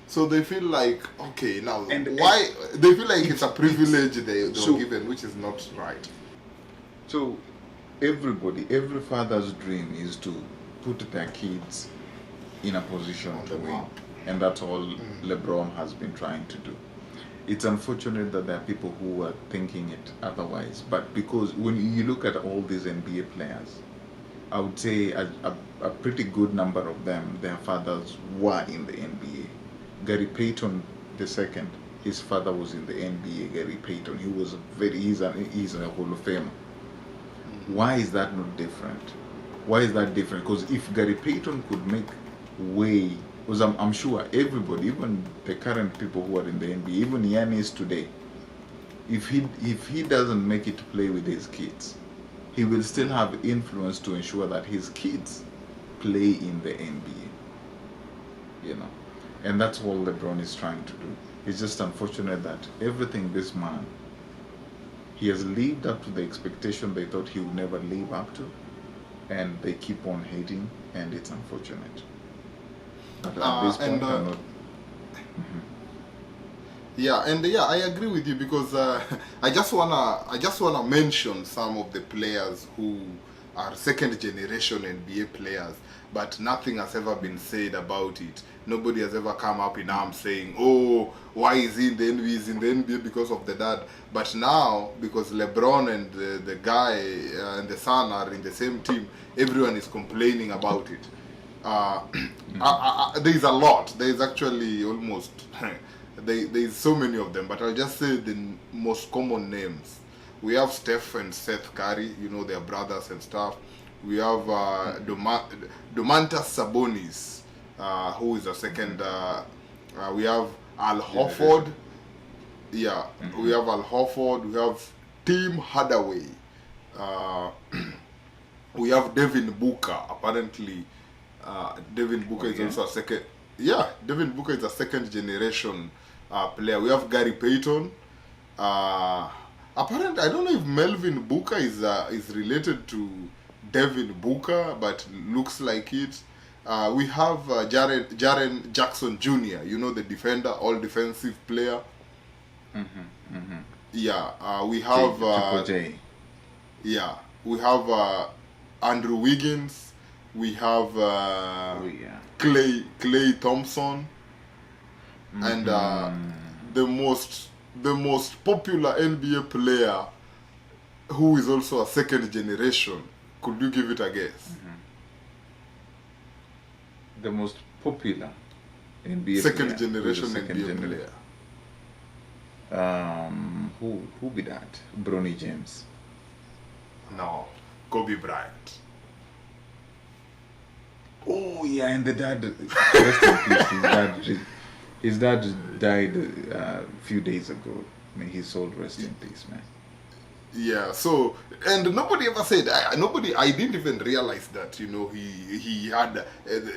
So they feel like, okay, now why they feel like it's a privilege they were given, which is not right. So every father's dream is to put their kids in a position to win. And that's all LeBron has been trying to do. It's unfortunate that there are people who are thinking it otherwise. But because when you look at all these NBA players, I would say a pretty good number of them, their fathers were in the NBA. Gary Payton II, his father was in the NBA. Gary Payton, he's a Hall of Famer. Why is that not different? Why is that different? Because if Gary Payton could make way, because I'm sure everybody, even the current people who are in the NBA, even Giannis today, if he doesn't make it to play with his kids, he will still have influence to ensure that his kids play in the NBA. You know, and that's all LeBron is trying to do. It's just unfortunate that everything this man, he has lived up to the expectation they thought he would never live up to, and they keep on hating, and it's unfortunate. But at this point, I'm not. Yeah, I agree with you because I just wanna mention some of the players who are second generation NBA players, but nothing has ever been said about it. Nobody has ever come up in arms saying, "Oh, why is he in the NBA? He's in the NBA because of the dad." But now, because LeBron and the guy and the son are in the same team, everyone is complaining about it. There is a lot. There is actually almost there is so many of them, but I'll just say the most common names. We have Steph and Seth Curry, you know, they're brothers and stuff. We have Domantas Sabonis, who is a second. We have Al Horford. Yeah, we have Al Horford. We have Tim Hardaway. We have Devin Booker. Apparently, Devin Booker is also a second. Yeah, Devin Booker is a second generation player. We have Gary Payton. Apparently, I don't know if Melvin Booker is related to Devin Booker, but looks like it. We have Jaren Jackson Jr., you know, the defender, all defensive player. Yeah, we have Triple J. Yeah, we have Andrew Wiggins. We have Clay Thompson, and the most popular NBA player, who is also a second generation. Could you give it a guess? The most popular NBA second player. generation NBA player. Who be that? Bronny James. No, Kobe Bryant. Oh yeah, and the dad. Rest in peace. His dad died a few days ago. May his soul rest in peace, man. Yeah. So, and nobody ever said. I didn't even realize that. You know, he had.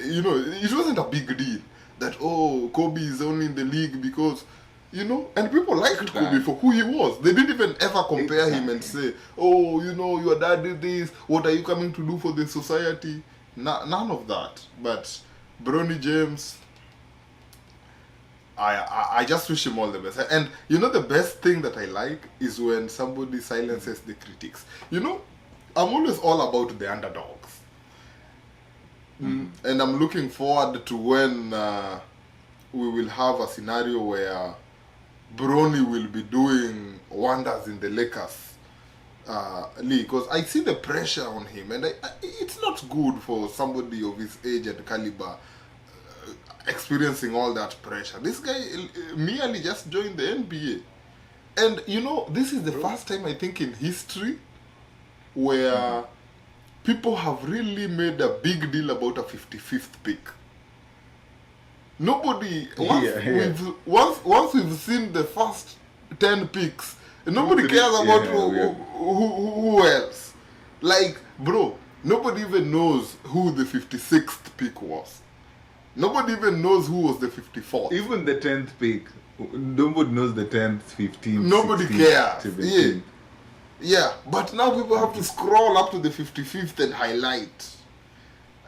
You know, it wasn't a big deal that Kobe is only in the league because. You know, and people liked Kobe for who he was. They didn't even ever compare him and say, "Oh, you know, your dad did this. What are you coming to do for the society?" None of that. But Bronny James, I just wish him all the best. And you know, the best thing that I like is when somebody silences the critics. You know, I'm always all about the underdogs, and I'm looking forward to when we will have a scenario where Bronny will be doing wonders in the Lakers league, because I see the pressure on him, and it's not good for somebody of his age and caliber experiencing all that pressure. This guy merely just joined the NBA, and you know, this is the first time I think in history where people have really made a big deal about a 55th pick. Nobody once we've seen the first 10 picks, nobody cares about who else. Like, bro, nobody even knows who the 56th pick was. Nobody even knows who was the 54th. Even the 10th pick Nobody knows the 10th, 15th, Nobody 16th, cares. 17th. Yeah, but now people have to scroll up to the 55th and highlight.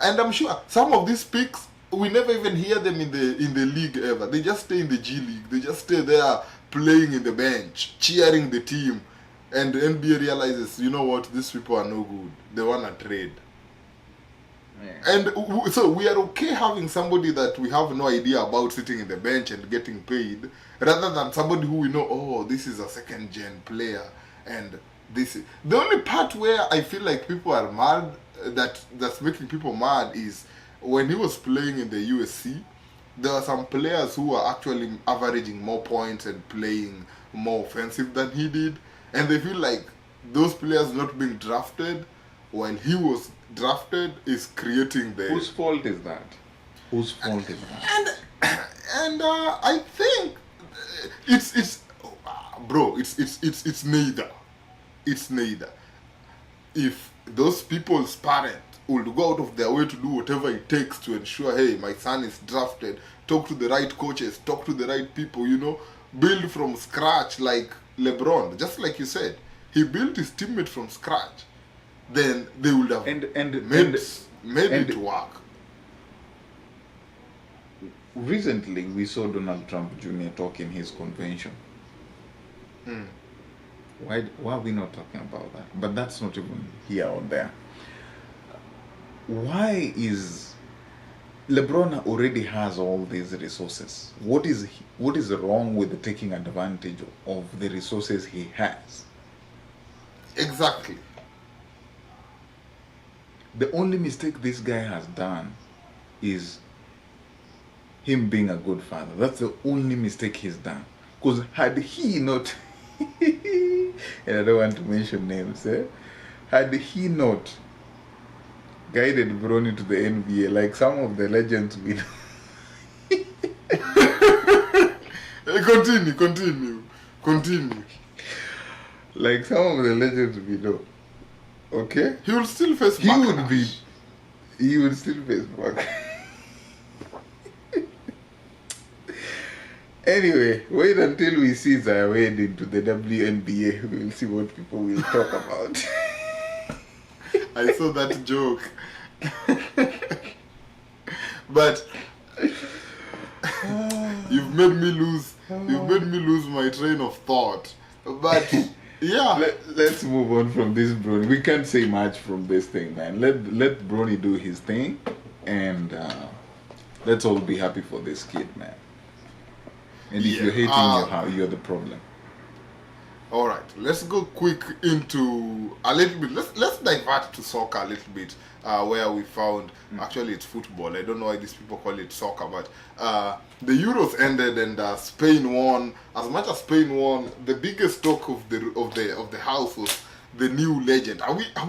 And I'm sure some of these picks, we never even hear them in the league ever. They just stay in the G League. They just stay there playing in the bench, cheering the team. And the NBA realizes, you know what, these people are no good. They want to trade. Yeah. And so we are okay having somebody that we have no idea about sitting in the bench and getting paid, rather than somebody who we know, oh, this is a second gen player, and this is the only part where I feel like people are mad, that's making people mad, is when he was playing in the USC. There are some players who are actually averaging more points and playing more offensive than he did, and they feel like those players not being drafted while he was drafted is creating the Whose fault is that? Whose fault is that? and I think it's bro, it's neither. It's neither. If those people's parent would go out of their way to do whatever it takes to ensure, hey, my son is drafted, talk to the right coaches, talk to the right people, build from scratch like LeBron, just like you said, he built his teammate from scratch, then they would have made it work. Recently, we saw Donald Trump Jr. talk in his convention. Why are we not talking about that? But that's not even here or there. Why is LeBron already has all these resources? What is wrong with taking advantage of the resources he has? Exactly. The only mistake this guy has done is him being a good father. That's the only mistake he's done. Because had he not, and I don't want to mention names, had he not guided Bronny to the NBA like some of the legends we know. Continue. Like some of the legends we know. Okay? He will still face He backlash. would still face back. Anyway, wait until we see their wade into the WNBA. We will see what people will talk about. I saw that joke. But you've made me lose my train of thought. But yeah. Let's move on from this, Bronny. We can't say much from this thing, man. Let Bronny do his thing, and let's all be happy for this kid, man. And if you're hating, you're the problem. All right, let's go quick into a little bit. Let's divert to soccer a little bit, where we found actually it's football. I don't know why these people call it soccer, but the Euros ended and Spain won. As much as Spain won, the biggest talk of the house was the new legend.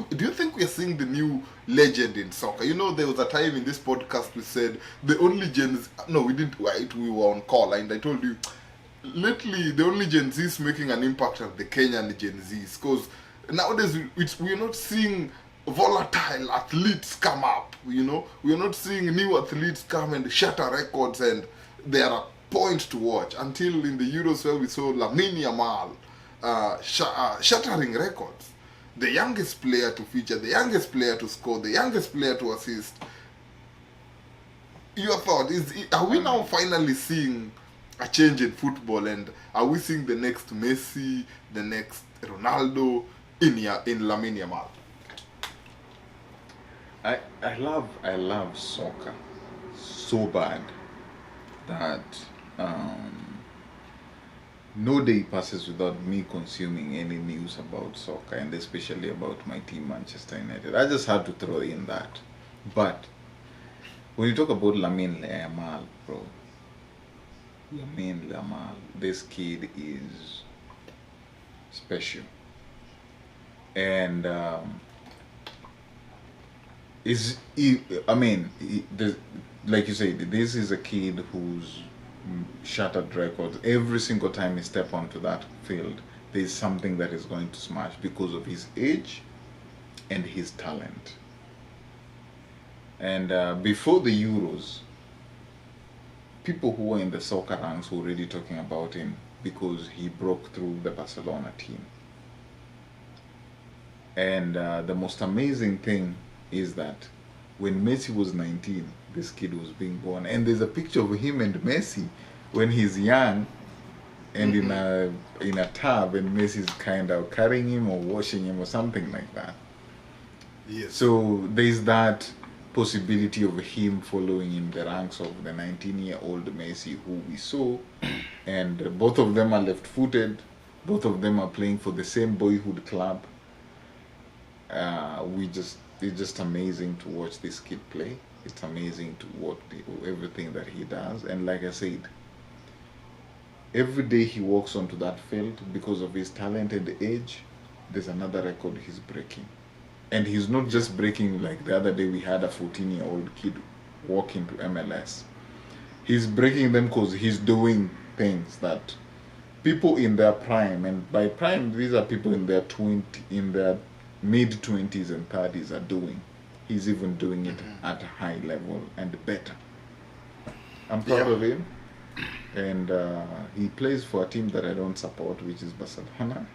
Do you think we are seeing the new legend in soccer? There was a time in this podcast we said the only Gen Z. No, we didn't. Right, we were on call, and I told you. Lately, the only Gen Zs making an impact are the Kenyan Gen Zs, because nowadays we're not seeing volatile athletes come up. We're not seeing new athletes come and shatter records, and they are a point to watch. Until in the Euros where we saw Lamine Yamal shattering records, the youngest player to feature, the youngest player to score, the youngest player to assist. Your thought are we now finally seeing a change in football, and are we seeing the next Messi, the next Ronaldo in Lamine Yamal? I love soccer so bad that no day passes without me consuming any news about soccer, and especially about my team Manchester United. I just had to throw in that. But when you talk about Lamine Yamal, bro, Lamine Yamal, this kid is special, and like you said, this is a kid who's shattered records. Every single time he step onto that field, there's something that is going to smash because of his age and his talent. And before the Euros, people who are in the soccer ranks were already talking about him because he broke through the Barcelona team. And the most amazing thing is that when Messi was 19, this kid was being born. And there's a picture of him and Messi when he's young and in a tub, and Messi's kind of carrying him or washing him or something like that. Yes. So there's that possibility of him following in the ranks of the 19-year-old Messi who we saw, and both of them are left-footed. Both of them are playing for the same boyhood club. It's just amazing to watch this kid play. It's amazing to watch everything that he does. And like I said, every day he walks onto that field, because of his talent and age, there's another record he's breaking. And he's not just breaking like the other day we had a 14-year-old kid walk into MLS. He's breaking them because he's doing things that people in their prime, and by prime these are people in their mid-20s and 30s are doing. He's even doing it at a high level and better. I'm proud of him. And he plays for a team that I don't support, which is Barcelona.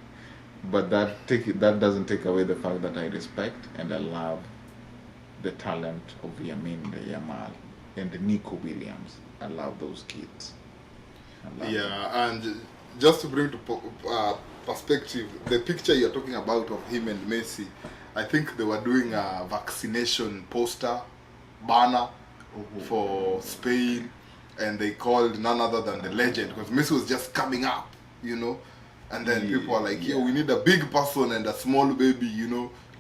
But that doesn't take away the fact that I respect and I love the talent of Yamin Yamal and Nico Williams. I love those kids. And just to bring to perspective, the picture you're talking about of him and Messi, I think they were doing a vaccination poster banner for Spain, and they called none other than the legend, because Messi was just coming up, and then people are like, we need a big person and a small baby,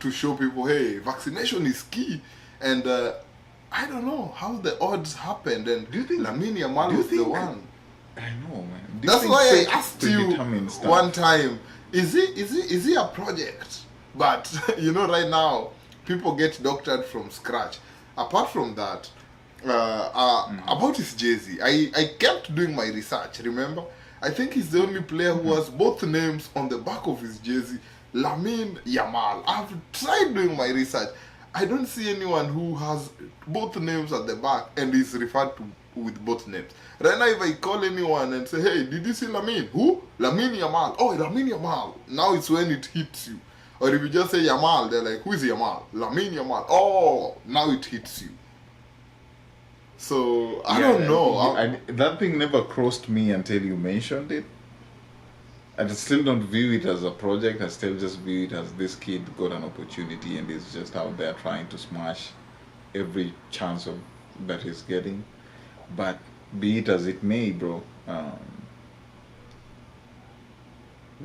to show people, hey, vaccination is key. And I don't know how the odds happened, and Lamine Yamal was the one. I know, man. That's why I asked you one time, is he a project? But right now people get doctored from scratch. Apart from that, about his jersey, I kept doing my research. Remember, I think he's the only player who has both names on the back of his jersey, Lamine Yamal. I've tried doing my research. I don't see anyone who has both names at the back and is referred to with both names. Right now, if I call anyone and say, hey, did you see Lamine? Who? Lamine Yamal. Oh, Lamine Yamal. Now it's when it hits you. Or if you just say Yamal, they're like, who is Yamal? Lamine Yamal. Oh, now it hits you. So, I don't know. That thing never crossed me until you mentioned it. I still don't view it as a project. I still just view it as this kid got an opportunity and is just out there trying to smash every chance that he's getting. But be it as it may, bro,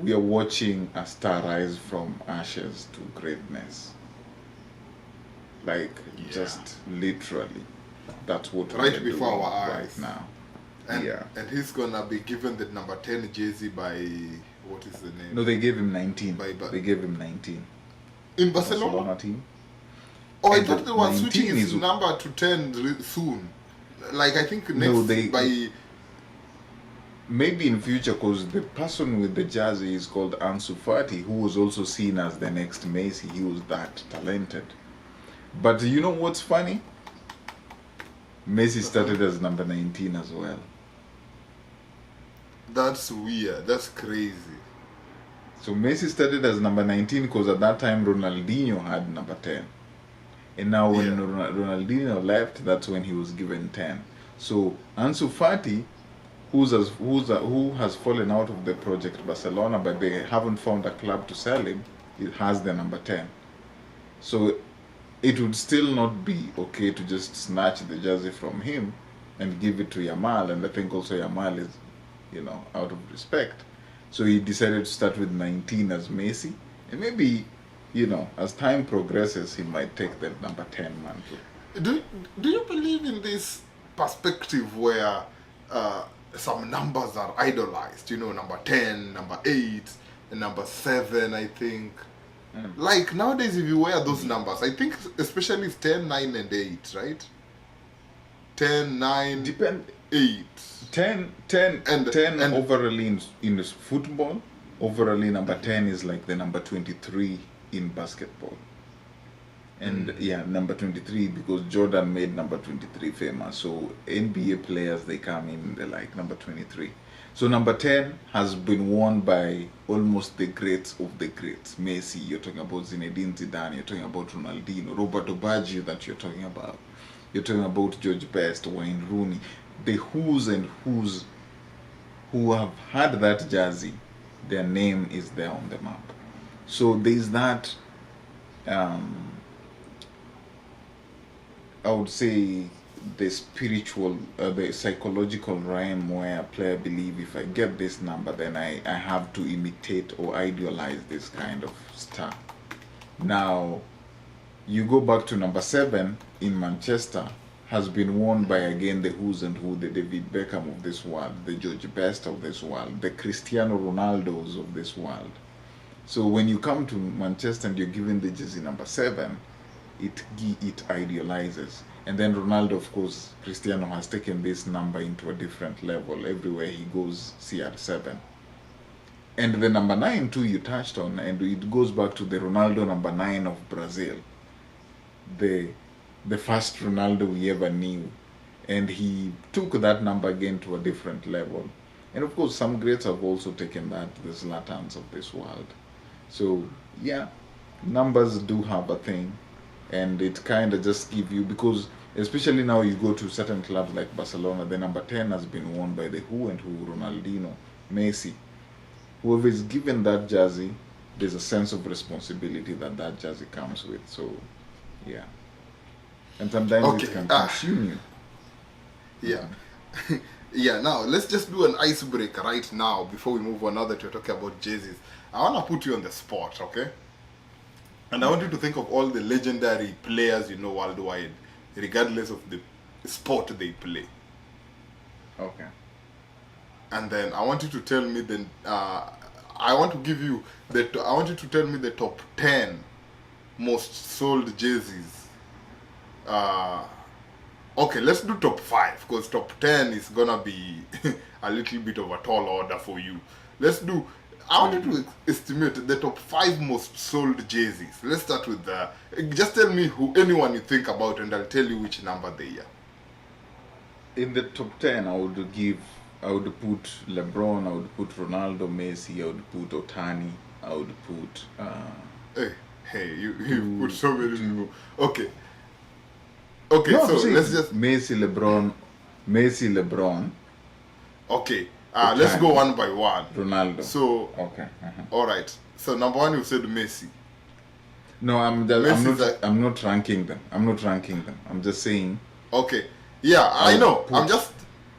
we are watching a star rise from ashes to greatness. Like, just literally. That's what right we're before doing our eyes right now. And he's gonna be given the number 10 jersey by, what is the name? No, they gave him 19. They gave him 19. In Barcelona team. Oh, I thought they were switching his number to 10 soon. Like, I think next maybe in future, because the person with the jersey is called Ansu Fati, who was also seen as the next Messi. He was that talented. But you know what's funny? Messi started as number 19 as well. That's weird. That's crazy. So Messi started as number 19 because at that time Ronaldinho had number 10. And now when Ronaldinho left, that's when he was given 10. So Ansu Fati, who has fallen out of the project Barcelona, but they haven't found a club to sell him, it has the number 10. So it would still not be okay to just snatch the jersey from him and give it to Yamal. And I think also Yamal is, out of respect. So he decided to start with 19 as Messi. And maybe, as time progresses, he might take the number 10 mantle. Do you believe in this perspective where some numbers are idolized? Number 10, number 8, and number 7, I think. Like, nowadays, if you wear those numbers, I think especially it's 10, 9, and 8, right? 10, 9, 8. 10 overall in football. Overall, number 10 is like the number 23 in basketball. And yeah, number 23 because Jordan made number 23 famous. So NBA players they come in they like number 23. So number 10 has been worn by almost the greats of the greats. Messi, you're talking about Zinedine Zidane, you're talking about Ronaldinho, Roberto Baggio that you're talking about. You're talking about George Best, Wayne Rooney. The who's and who's who have had that jersey, their name is there on the map. So there's that um, I would say the spiritual, the psychological realm where a player believe if I get this number, then I have to imitate or idealize this kind of star. Now, you go back to number 7 in Manchester, has been worn by again the who's and who, the David Beckham of this world, the George Best of this world, the Cristiano Ronaldos of this world. So when you come to Manchester and you're given the jersey number 7, it idealizes. And then Ronaldo, of course, Cristiano has taken this number into a different level. Everywhere he goes, CR7. And the number 9 too you touched on, and it goes back to the Ronaldo number 9 of Brazil. The first Ronaldo we ever knew. And he took that number again to a different level. And of course some greats have also taken that, the Zlatans of this world. So yeah, numbers do have a thing. And it kind of just give you, because especially now you go to certain clubs like Barcelona, the number 10 has been worn by the who and who, Ronaldinho, Messi. Whoever is given that jersey, there's a sense of responsibility that that jersey comes with. So yeah, and sometimes it can consume you. Yeah. Yeah, now let's just do an icebreaker right now before we move on. Now that you're talking about jerseys, I want to put you on the spot, okay? And I want you to think of all the legendary players you know worldwide, regardless of the sport they play. Okay. And then I want you to tell me I want you to tell me the top 10 most sold jerseys. Okay, let's do top 5 because top 10 is gonna be a little bit of a tall order for you. I want you to estimate the top 5 most sold jerseys. Let's start with just tell me anyone you think about and I'll tell you which number they are. In the top 10, I would put LeBron, I would put Ronaldo, Messi, I would put Otani, I would put... Hey, you put so many people. Okay, no, so let's just... Messi, LeBron. Okay. Let's go one by one. Ronaldo. So, okay. All right. So number 1 you said Messi. No, I'm not ranking them. I'm just saying. Okay. Yeah, I know. I'm just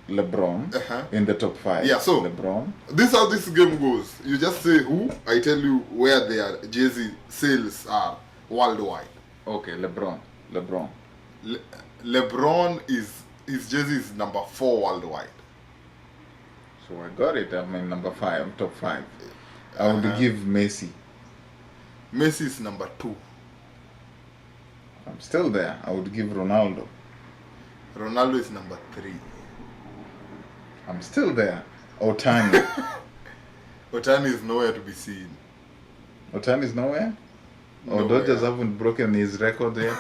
LeBron in the top 5. Yeah, so LeBron. This is how this game goes. You just say who, I tell you where their jersey sales are worldwide. Okay, LeBron. LeBron his jersey is number 4 worldwide. So I got it. I'm in number 5, top 5. I would give Messi. Messi is number 2. I'm still there. I would give Ronaldo. Ronaldo is number 3. I'm still there. Otani. Otani is nowhere to be seen. Otani is nowhere? Nowhere. Dodgers haven't broken his record yet?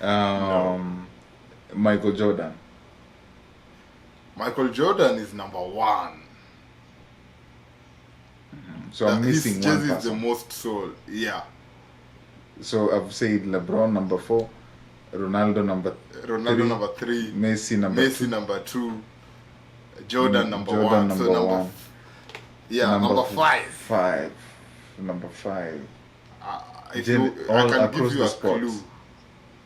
No. Michael Jordan. Michael Jordan is number 1. So I'm missing his one jersey is person. the most sold. Yeah. So I've said LeBron number 4, Ronaldo number 3, Messi number 2, Jordan number 1. Jordan number so 1. Yeah, number 5. Number 5. I All can across give you the a sports. clue.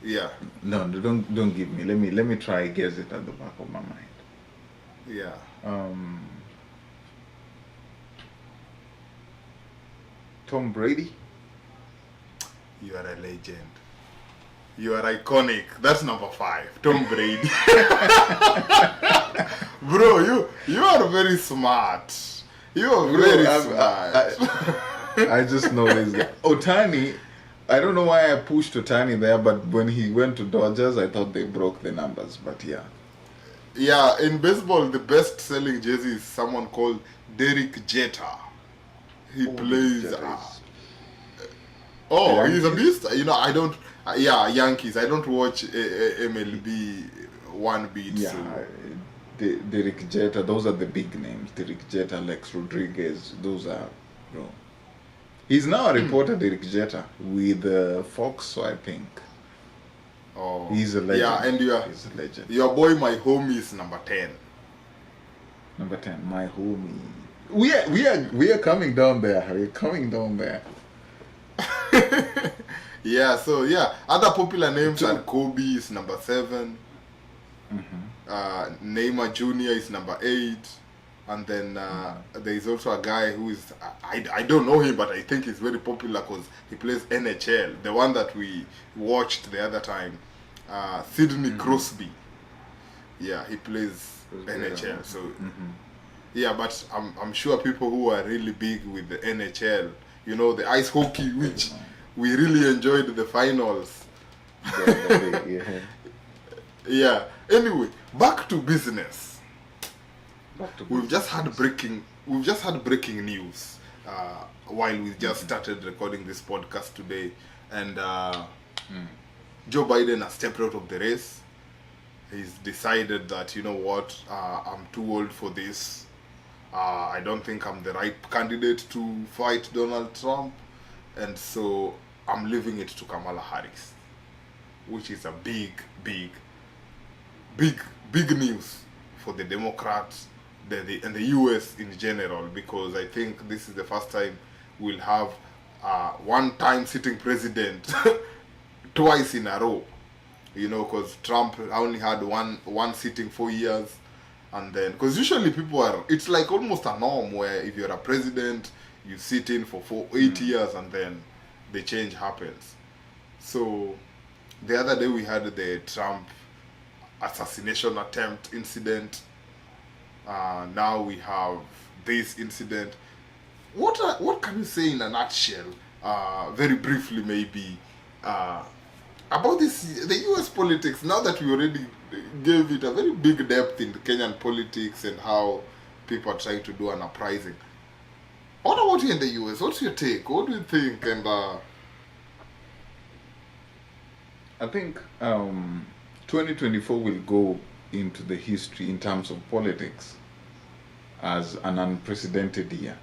Yeah. No, don't give me. Let me try guess it at the back of my mind. Yeah. Tom Brady. You are a legend. You are iconic. That's number 5. Tom Brady. Bro, you are very smart. You are very smart. I just know this guy. Otani, I don't know why I pushed Otani there, but when he went to Dodgers, I thought they broke the numbers. But yeah. Yeah, in baseball, the best-selling jersey is someone called Derek Jeter. He plays. Oh, he's a Yankees? beast. You know, I don't. Yeah, Yankees. I don't watch MLB one bit. Yeah, So Derek Jeter, those are the big names. Derek Jeter, Alex Rodriguez, those are, bro. He's now a reporter, Derek Jeter, with Fox, so I think. oh He's a yeah, legend. and He's a legend. your boy, my homie, is number 10. Number 10, my homie. We are coming down there. We're coming down there. Yeah, so yeah, other popular names So, are Kobe is number 7. Neymar Jr. is number 8. And then there is also a guy who is I don't know him, but I think he's very popular because he plays NHL. The one that we watched the other time, Sidney Crosby. Yeah, he plays NHL. So yeah, but I'm sure people who are really big with the NHL, you know, the ice hockey, which we really enjoyed the finals. yeah. Yeah. Anyway, back to business. Back to We've just had business. breaking news while we just started recording this podcast today, and Joe Biden has stepped out of the race. He's decided that, you know what, I'm too old for this. I don't think I'm the right candidate to fight Donald Trump, and so I'm leaving it to Kamala Harris, which is a big news for the Democrats, and the US in general, because I think this is the first time we'll have one-time sitting president twice in a row. You know, because Trump only had one sitting 4 years, and then because usually it's like almost a norm where if you're a president, you sit in for 8 years, and then the change happens. So the other day we had the Trump assassination attempt incident. Now we have this incident. What can you say in a nutshell, very briefly maybe, about the U.S. politics, now that we already gave it a very big depth in the Kenyan politics and how people are trying to do an uprising? What about you in the U.S.? What's your take? What do you think? And I think 2024 will go into the history in terms of politics as an unprecedented year.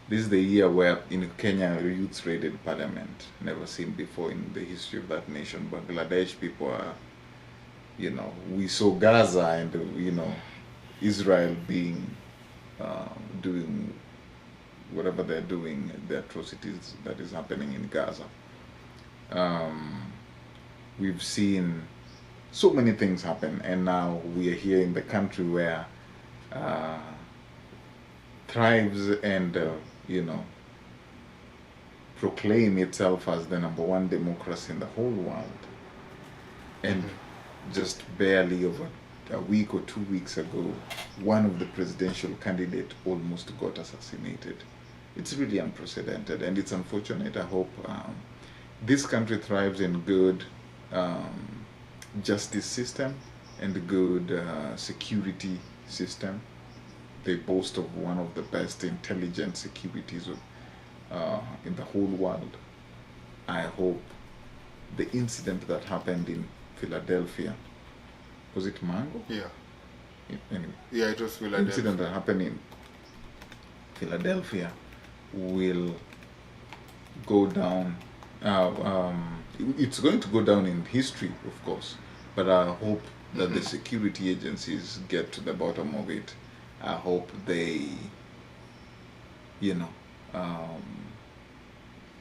This is the year where in Kenya youths raided parliament, never seen before in the history of that nation. Bangladesh people are, you know, we saw Gaza and, you know, Israel being, doing whatever they're doing, the atrocities that is happening in Gaza. We've seen so many things happen, and now we are here in the country where thrives and you know, proclaim itself as the number one democracy in the whole world. And just barely over a week or 2 weeks ago, one of the presidential candidates almost got assassinated. It's really unprecedented, and it's unfortunate. I hope this country thrives in good justice system and good security system. They boast of one of the best intelligence securities in the whole world. I hope the incident that happened in Philadelphia, was it Mango? yeah, Anyway, yeah, it was Philadelphia. incident that happened in Philadelphia will go down. It's going to go down in history, of course, but I hope that the security agencies get to the bottom of it. I hope they, you know,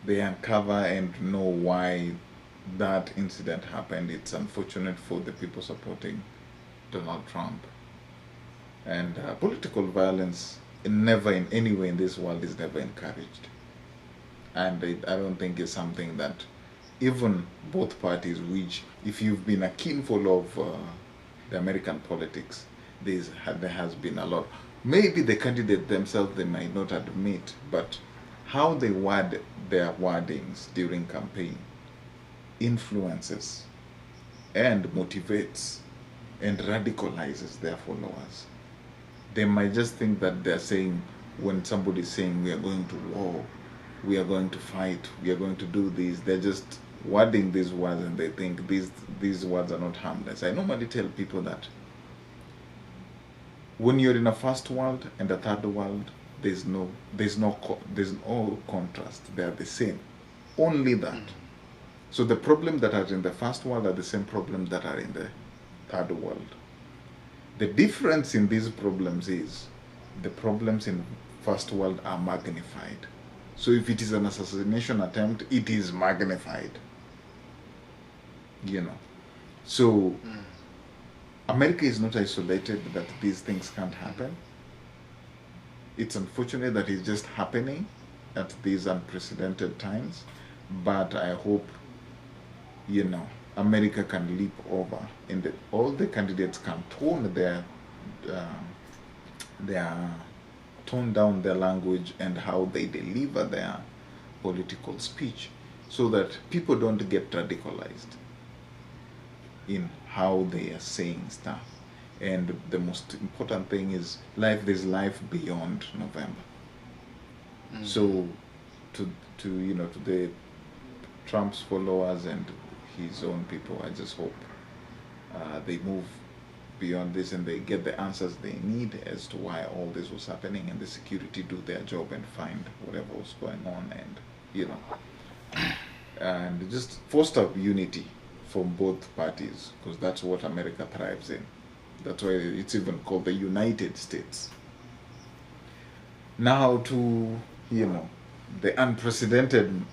they uncover and know why that incident happened. It's unfortunate for the people supporting Donald Trump. And political violence never in any way in this world is never encouraged. And I don't think it's something that even both parties, which if you've been a keen follower of the American politics, there has been a lot. Maybe the candidate themselves they might not admit, but how they word their wordings during campaign influences and motivates and radicalizes their followers. They might just think that they're saying, when somebody's saying we are going to war, we are going to fight, we are going to do this. They're just wording these words and they think these words are not harmless. I normally tell people that when you're in a first world and a third world, there's no contrast. They are the same. Only that. So the problem that are in the first world are the same problem that are in the third world. The difference in these problems is the problems in first world are magnified. So if it is an assassination attempt, it is magnified. You know. So America is not isolated that these things can't happen. It's unfortunate that it's just happening at these unprecedented times, but I hope, you know, America can leap over and all the candidates can tone down their language and how they deliver their political speech so that people don't get radicalized in how they are saying stuff. And the most important thing is there's life beyond November. So to the Trump's followers and his own people, I just hope they move beyond this and they get the answers they need as to why all this was happening, and the security do their job and find whatever was going on, and just foster unity from both parties, because that's what America thrives in. That's why it's even called the United States. Now to the unprecedented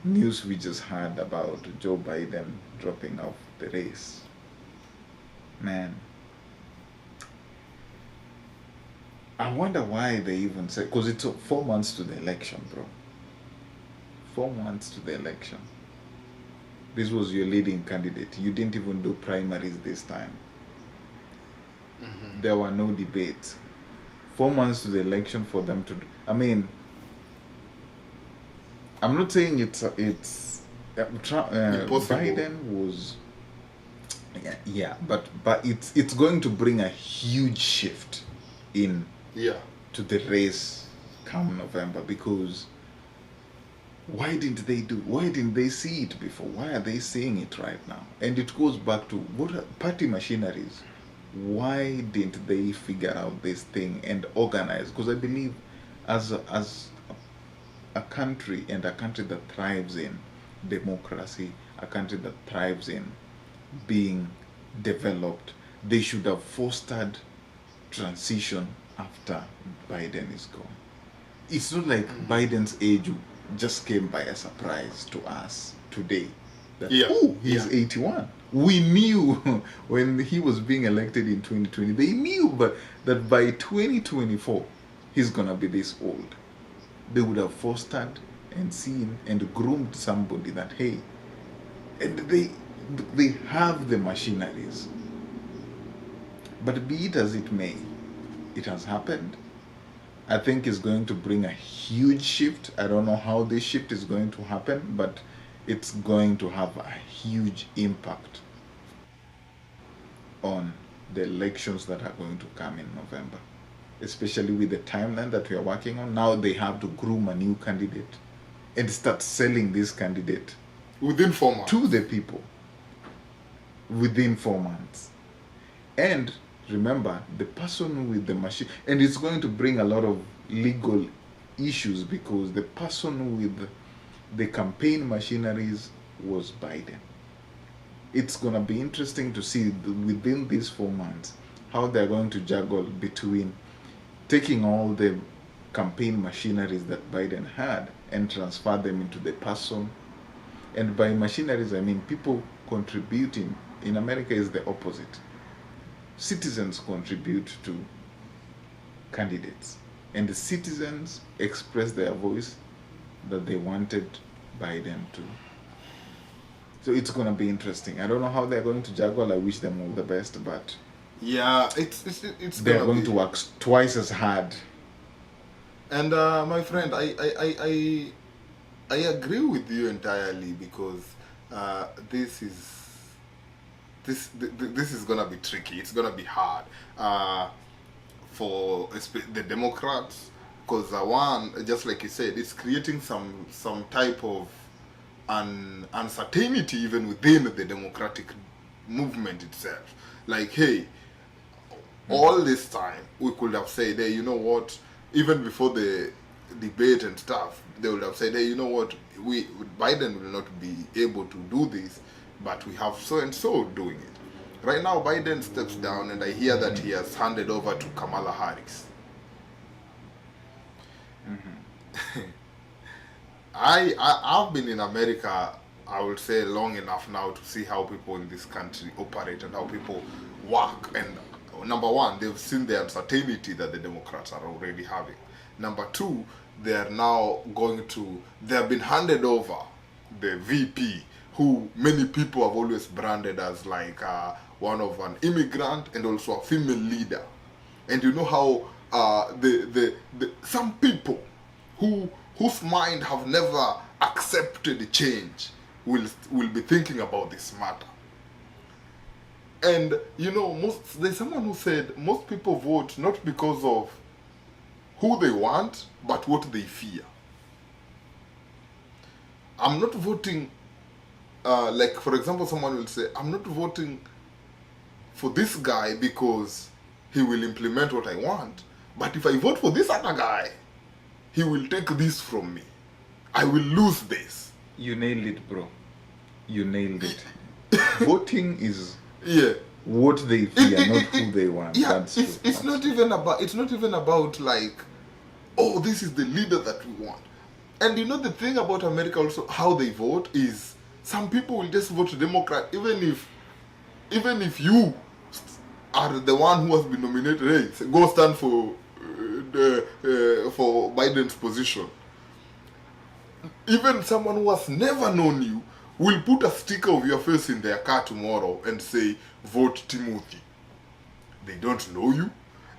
news we just had about Joe Biden dropping off the race. Man, I wonder why they even said, because it took 4 months to the election, bro. 4 months to the election. This was your leading candidate. You didn't even do primaries this time. There were no debates. 4 months to the election for them to do. I mean, I'm not saying Biden was, but it's going to bring a huge shift to the race come November, because why didn't they see it before? Why are they seeing it right now? And it goes back to what are party machineries. Why didn't they figure out this thing and organize? Because I believe as a country, and a country that thrives in democracy, a country that thrives in being developed, they should have fostered transition after Biden is gone. It's not like Biden's age just came by a surprise to us today. That, he's 81. We knew when he was being elected in 2020, they knew that by 2024, he's going to be this old. They would have fostered and seen and groomed somebody that, hey, and they have the machineries. But be it as it may, it has happened. I think it's going to bring a huge shift. I don't know how this shift is going to happen, but it's going to have a huge impact on the elections that are going to come in November, especially with the timeline that we are working on. Now they have to groom a new candidate and start selling this candidate within 4 months to the people within 4 months. And remember, the person with the machine, and it's going to bring a lot of legal issues, because the person with the campaign machineries was Biden. It's going to be interesting to see within these 4 months how they're going to juggle between taking all the campaign machineries that Biden had and transfer them into the person. And by machineries, I mean people contributing. In America is the opposite. Citizens contribute to candidates, and the citizens express their voice that they wanted Biden to. So it's going to be interesting. I don't know how they're going to juggle. I wish them all the best, but yeah, they're going to work twice as hard. And my friend, I agree with you entirely, because this is gonna be tricky. It's gonna be hard for the Democrats because one, just like you said, it's creating some type of uncertainty even within the democratic movement itself. Like, hey, all this time we could have said, hey, you know what? Even before the debate and stuff, they would have said, hey, you know what? Biden will not be able to do this, but we have so and so doing it. Right now, Biden steps down, and I hear that he has handed over to Kamala Harris. I've been in America, I would say, long enough now to see how people in this country operate and how people work. And number one, they've seen the uncertainty that the Democrats are already having. Number two, they have been handed over the VP, who many people have always branded as like one of an immigrant and also a female leader. And you know how some people whose mind have never accepted change will be thinking about this matter. And you know, there's someone who said most people vote not because of who they want, but what they fear. I'm not voting, like for example, someone will say, I'm not voting for this guy because he will implement what I want, but if I vote for this other guy, he will take this from me. I will lose this. You nailed it, bro. You nailed it. Voting is what they fear, not who they want. Yeah, That's it's not even about like, oh, this is the leader that we want. And you know the thing about America also, how they vote is some people will just vote Democrat even if you are the one who has been nominated. Hey, go stand for Biden's position. Even someone who has never known you will put a sticker of your face in their car tomorrow and say, vote Timothy. They don't know you.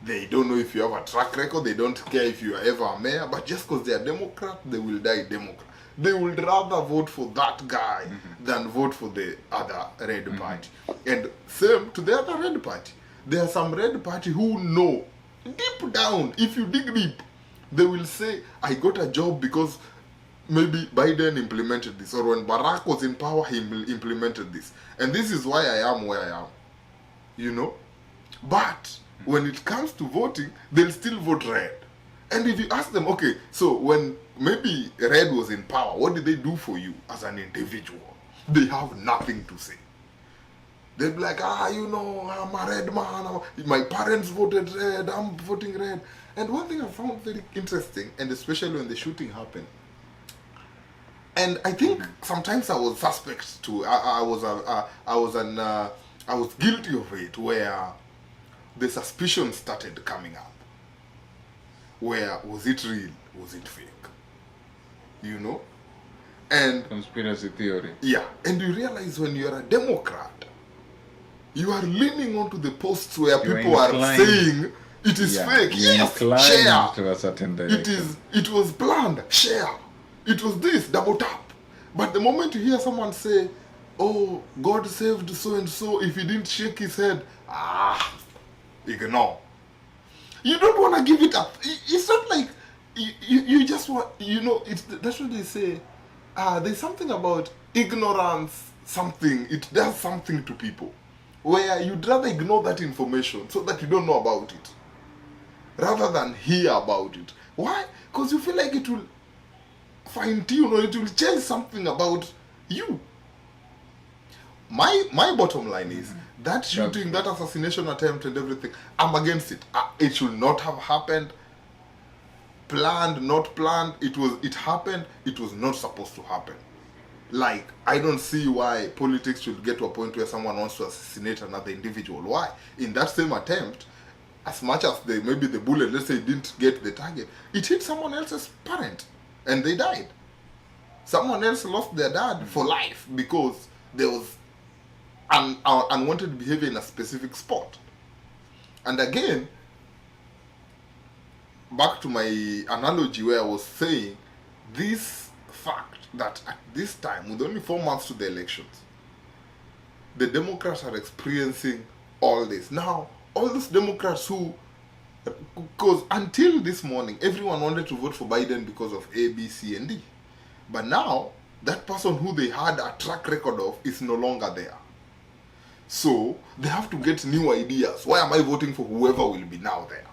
They don't know if you have a track record. They don't care if you are ever a mayor. But just because they are Democrat, they will die Democrat. They would rather vote for that guy than vote for the other red party. And same to the other red party. There are some red party who know deep down, if you dig deep, they will say, I got a job because maybe Biden implemented this, or when Barack was in power, he implemented this. And this is why I am where I am. You know? But when it comes to voting, they'll still vote red. And if you ask them, okay, so when maybe red was in power, what did they do for you as an individual? They have nothing to say. They'll be like, you know, I'm a red man. My parents voted red. I'm voting red. And one thing I found very interesting, and especially when the shooting happened, and I think sometimes I was suspect too. I was guilty of it, where the suspicion started coming up. Where was it real? Was it fake? You know? And conspiracy theory. Yeah, and you realize when you're a Democrat, you are leaning onto the posts where people are saying it is fake. Yes, share. To a certain direction. It was planned. Share. It was this, double tap. But the moment you hear someone say, oh, God saved so and so, if he didn't shake his head, ignore. You don't want to give it up. It's not like you just want, you know, that's what they say. There's something about ignorance, it does something to people, where you'd rather ignore that information so that you don't know about it, rather than hear about it. Why? Because you feel like it will fine-tune or it will change something about you. My bottom line is that shooting, that assassination attempt and everything, I'm against it. It should not have happened. Planned, not planned. It happened. It was not supposed to happen. Like, I don't see why politics should get to a point where someone wants to assassinate another individual. Why? In that same attempt, as much as maybe the bullet, let's say, didn't get the target, it hit someone else's parent and they died. Someone else lost their dad for life because there was unwanted behavior in a specific spot. And again, back to my analogy where I was saying, this fact that at this time, with only 4 months to the elections, the Democrats are experiencing all this. Now, all those Democrats who Because until this morning, everyone wanted to vote for Biden because of A, B, C, and D. But now, that person who they had a track record of is no longer there. So, they have to get new ideas. Why am I voting for whoever will be now there?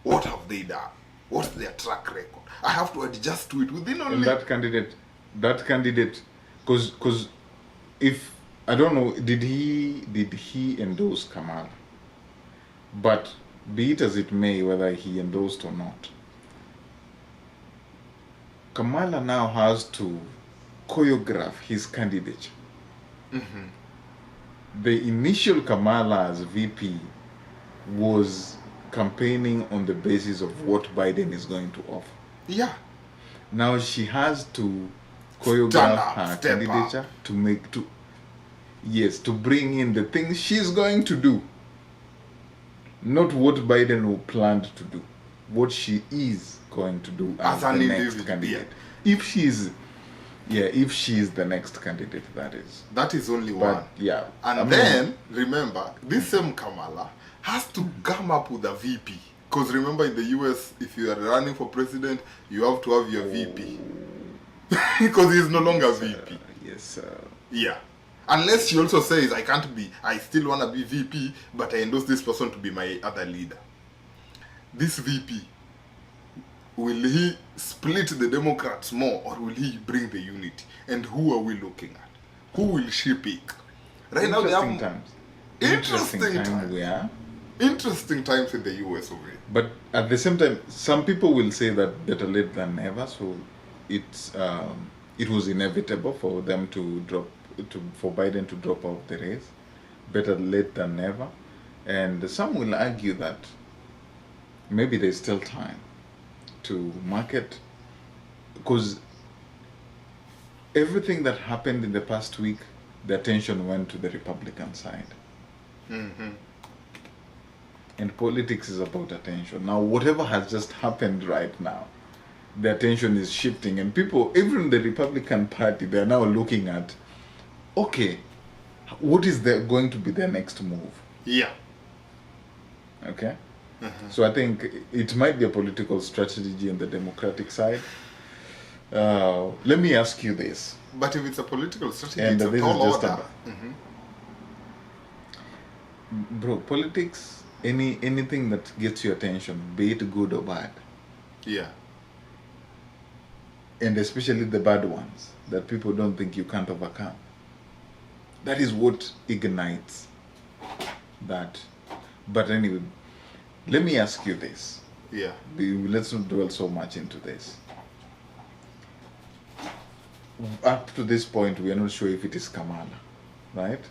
What have they done? What's their track record? I have to adjust to it within only... And that candidate, because if, I don't know, did he endorse Kamala? But be it as it may, whether he endorsed or not, Kamala now has to choreograph his candidature. Mm-hmm. The initial Kamala as VP was campaigning on the basis of what Biden is going to offer. Yeah. Now she has to choreograph her candidature to bring in the things she's going to do. Not what Biden planned to do. What she is going to do as the next candidate. Yeah. If she is the next candidate, that is. That is only one. Yeah. And then, remember, this same Kamala has to come up with a VP. Because remember, in the US, if you are running for president, you have to have your VP. Because he is no longer VP. Yes, sir. Yeah. Unless she also says, I still want to be VP, but I endorse this person to be my other leader. This VP, will he split the Democrats more, or will he bring the unity? And who are we looking at? Who will she pick? Right now, they have times. Interesting time we are. Interesting times in the US over here. But at the same time, some people will say that better late than never. So it was inevitable for them for Biden to drop out the race. Better late than never. And some will argue that maybe there's still time to market, because everything that happened in the past week, the attention went to the Republican side. Mm-hmm. And politics is about attention. Now, whatever has just happened right now, the attention is shifting, and people, even the Republican Party, they are now looking at, okay, what is going to be their next move? Yeah. Okay? Mm-hmm. So I think it might be a political strategy on the Democratic side. Let me ask you this. But if it's a political strategy, and it's a tall order. Mm-hmm. Bro, politics, anything that gets your attention, be it good or bad. Yeah. And especially the bad ones that people don't think you can't overcome. That is what ignites that. But anyway, let me ask you this. Yeah. Let's not dwell so much into this. Up to this point, we are not sure if it is Kamala, right?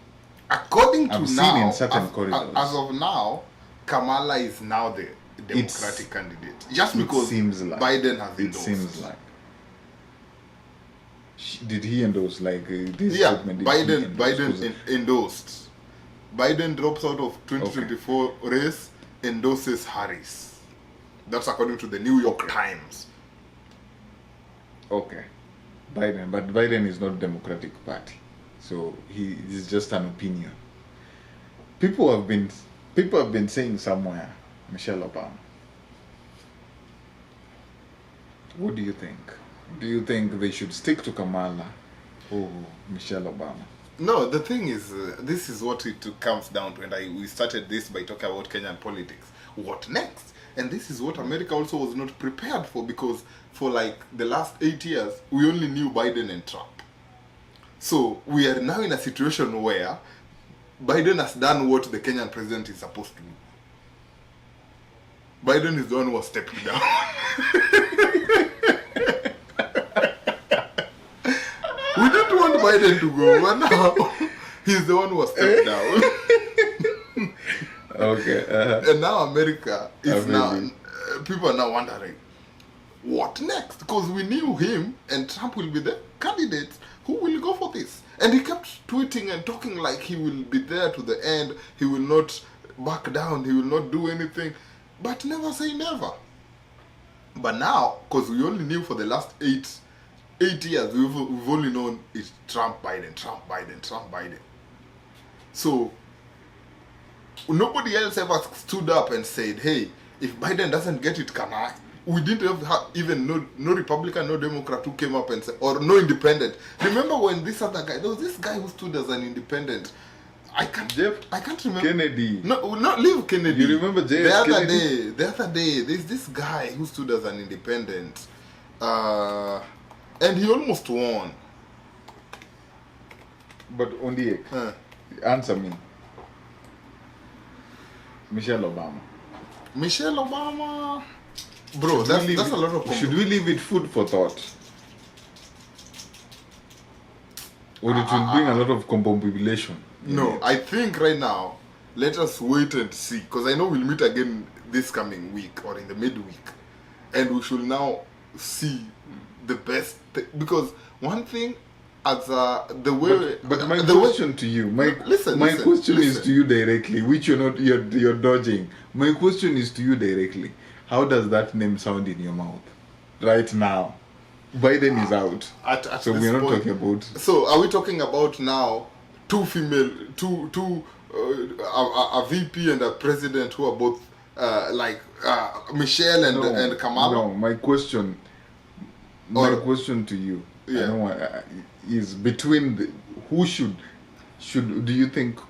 According to I've now, seen in certain corridors. As of now, Kamala is now the Democratic candidate. Just because Biden has endorsed. It seems like. Did he endorse this statement? Biden endorsed. Biden drops out of 2024 race, endorses Harris. That's according to the New York Times. Okay. But Biden is not Democratic Party. So he is just an opinion. People have been saying somewhere, Michelle Obama. What do you think? Do you think they should stick to Kamala or Michelle Obama? No, the thing is, this is what it comes down to, and we started this by talking about Kenyan politics. What next? And this is what America also was not prepared for, because for the last 8 years, we only knew Biden and Trump. So we are now in a situation where Biden has done what the Kenyan president is supposed to do. Biden is the one who has stepped down. We didn't want Biden to go, but now he's the one who has stepped down. Okay. And now America is people are now wondering, what next? Because we knew him and Trump will be the candidates who will go for this. And he kept tweeting and talking like he will be there to the end. He will not back down. He will not do anything. But never say never. But now, because we only knew for the last 8 years, we've only known it's Trump, Biden, Trump, Biden, Trump, Biden. So, nobody else ever stood up and said, hey, if Biden doesn't get it, can I? We didn't have even no Republican, no Democrat who came up and said, or no independent. Remember when this other guy, there was this guy who stood as an independent. I can't remember. Kennedy. No, not leave Kennedy. You remember the other day, there's this guy who stood as an independent, and he almost won. But Ondiek, answer me. Michelle Obama. Michelle Obama. Bro, that's a lot of... Should we leave it food for thought? Or it will bring a lot of combobulation? No, I think right now, let us wait and see. Because I know we'll meet again this coming week or in the midweek. And we should now see the best... Because one thing, as the way... But my question to you, my question is to you directly, which you're dodging. My question is to you directly. How does that name sound in your mouth right now? Biden is out, so we're not talking about. So are we talking about now two female, a VP and a president who are both Michelle and Kamala? No, my question to you, is between who should do you think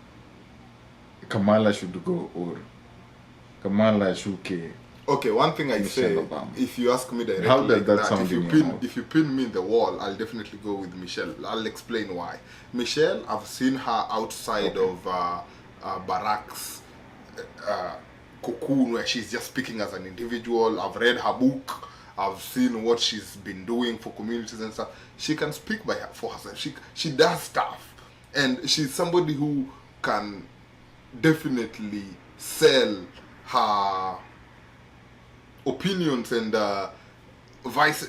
Kamala should go or Kamala Shuke? Okay, one thing I say, Obama. If you ask me directly, how does that sound in your mouth? If you pin me in the wall, I'll definitely go with Michelle. I'll explain why. Michelle, I've seen her outside of Barack's cocoon, where she's just speaking as an individual. I've read her book. I've seen what she's been doing for communities and stuff. She can speak for herself. She does stuff, and she's somebody who can definitely sell her opinions and vice.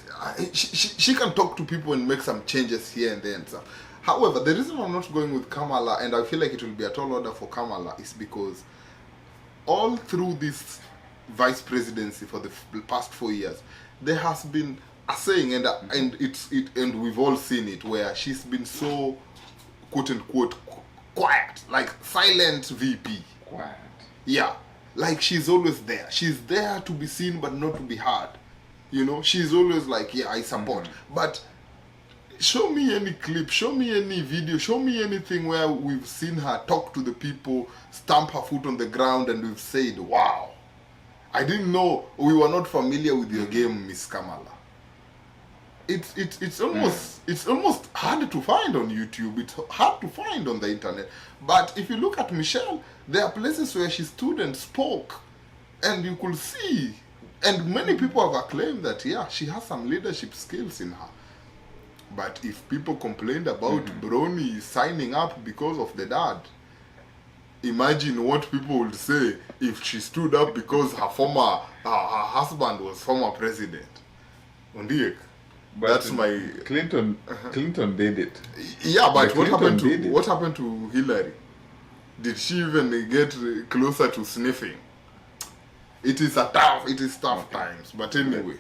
She can talk to people and make some changes here and there and stuff. However, the reason I'm not going with Kamala, and I feel like it will be a tall order for Kamala, is because all through this vice presidency for the past 4 years, there has been a saying, and we've all seen it, where she's been so quote unquote quiet, like silent VP. Quiet. Yeah. Like she's always there. She's there to be seen but not to be heard. You know, she's always like, yeah, I support. But show me any clip, show me any video, show me anything where we've seen her talk to the people, stamp her foot on the ground, and we've said, wow, I didn't know, we were not familiar with your game, Miss Kamala. It's almost hard to find on YouTube. It's hard to find on the internet. But if you look at Michelle, there are places where she stood and spoke, and you could see, and many people have acclaimed that, yeah, she has some leadership skills in her. But if people complained about Bronny signing up because of the dad, imagine what people would say if she stood up because her husband was former president. Ondiek. But that's my Clinton did it. Yeah, but what happened to Hillary? Did she even get closer to sniffing? It is tough times. But anyway,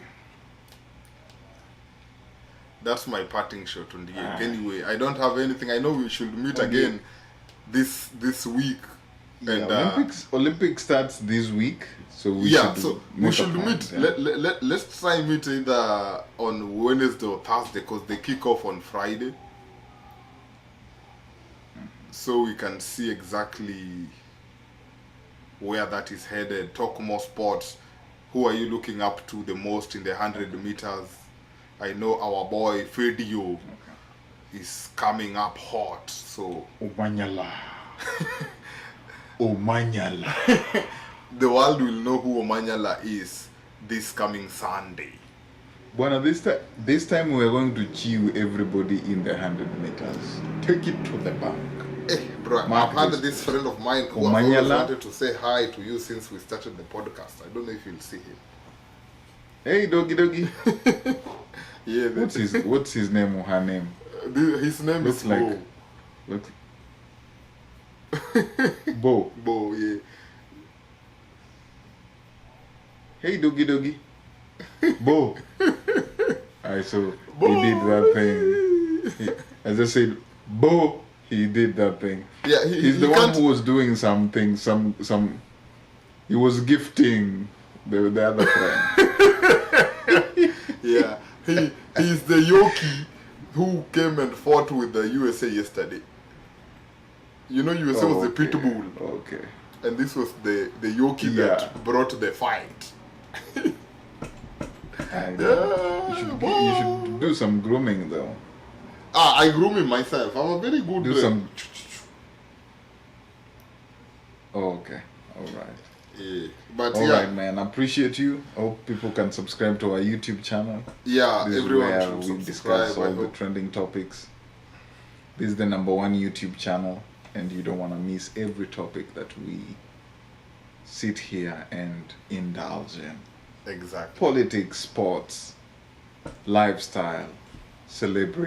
that's my parting shot on the egg. Anyway, I don't have anything. I know we should meet again this week. Yeah, and Olympics starts this week, so we should meet. Let's try and meet either on Wednesday or Thursday, because they kick off on Friday, so we can see exactly where that is headed. Talk more sports. Who are you looking up to the most in the 100 meters? I know our boy Fedio is coming up hot, so Omanyala. Omanyala. The world will know who Omanyala is this coming Sunday. Buana, this time we are going to chew everybody in the 100 meters. Take it to the bank. Hey, bro, I've had this friend of mine who has always wanted to say hi to you since we started the podcast. I don't know if you'll see him. Hey, doggy. Yeah. What's his name or her name? His name looks is like Bo. Bo, yeah. Hey, doggy. Bo. Alright, so Bo. He did that thing. As I said, Bo, he did that thing. Yeah, he's the one who was doing something. He was gifting The other friend. Yeah, he's the Yoki who came and fought with the USA yesterday. You know, USA was the pit bull, Okay. and this was the Yoki that brought the fight. I know. You should do some grooming though. I groom him myself. I'm a very good. Do some. Oh, okay. All right. Yeah. But All right, man. I appreciate you. Hope people can subscribe to our YouTube channel. Yeah, This everyone is where should we subscribe. discuss all the trending topics. This is the #1 YouTube channel, and you don't want to miss every topic that we sit here and indulge in. Exactly. Politics, sports, lifestyle, celebrity.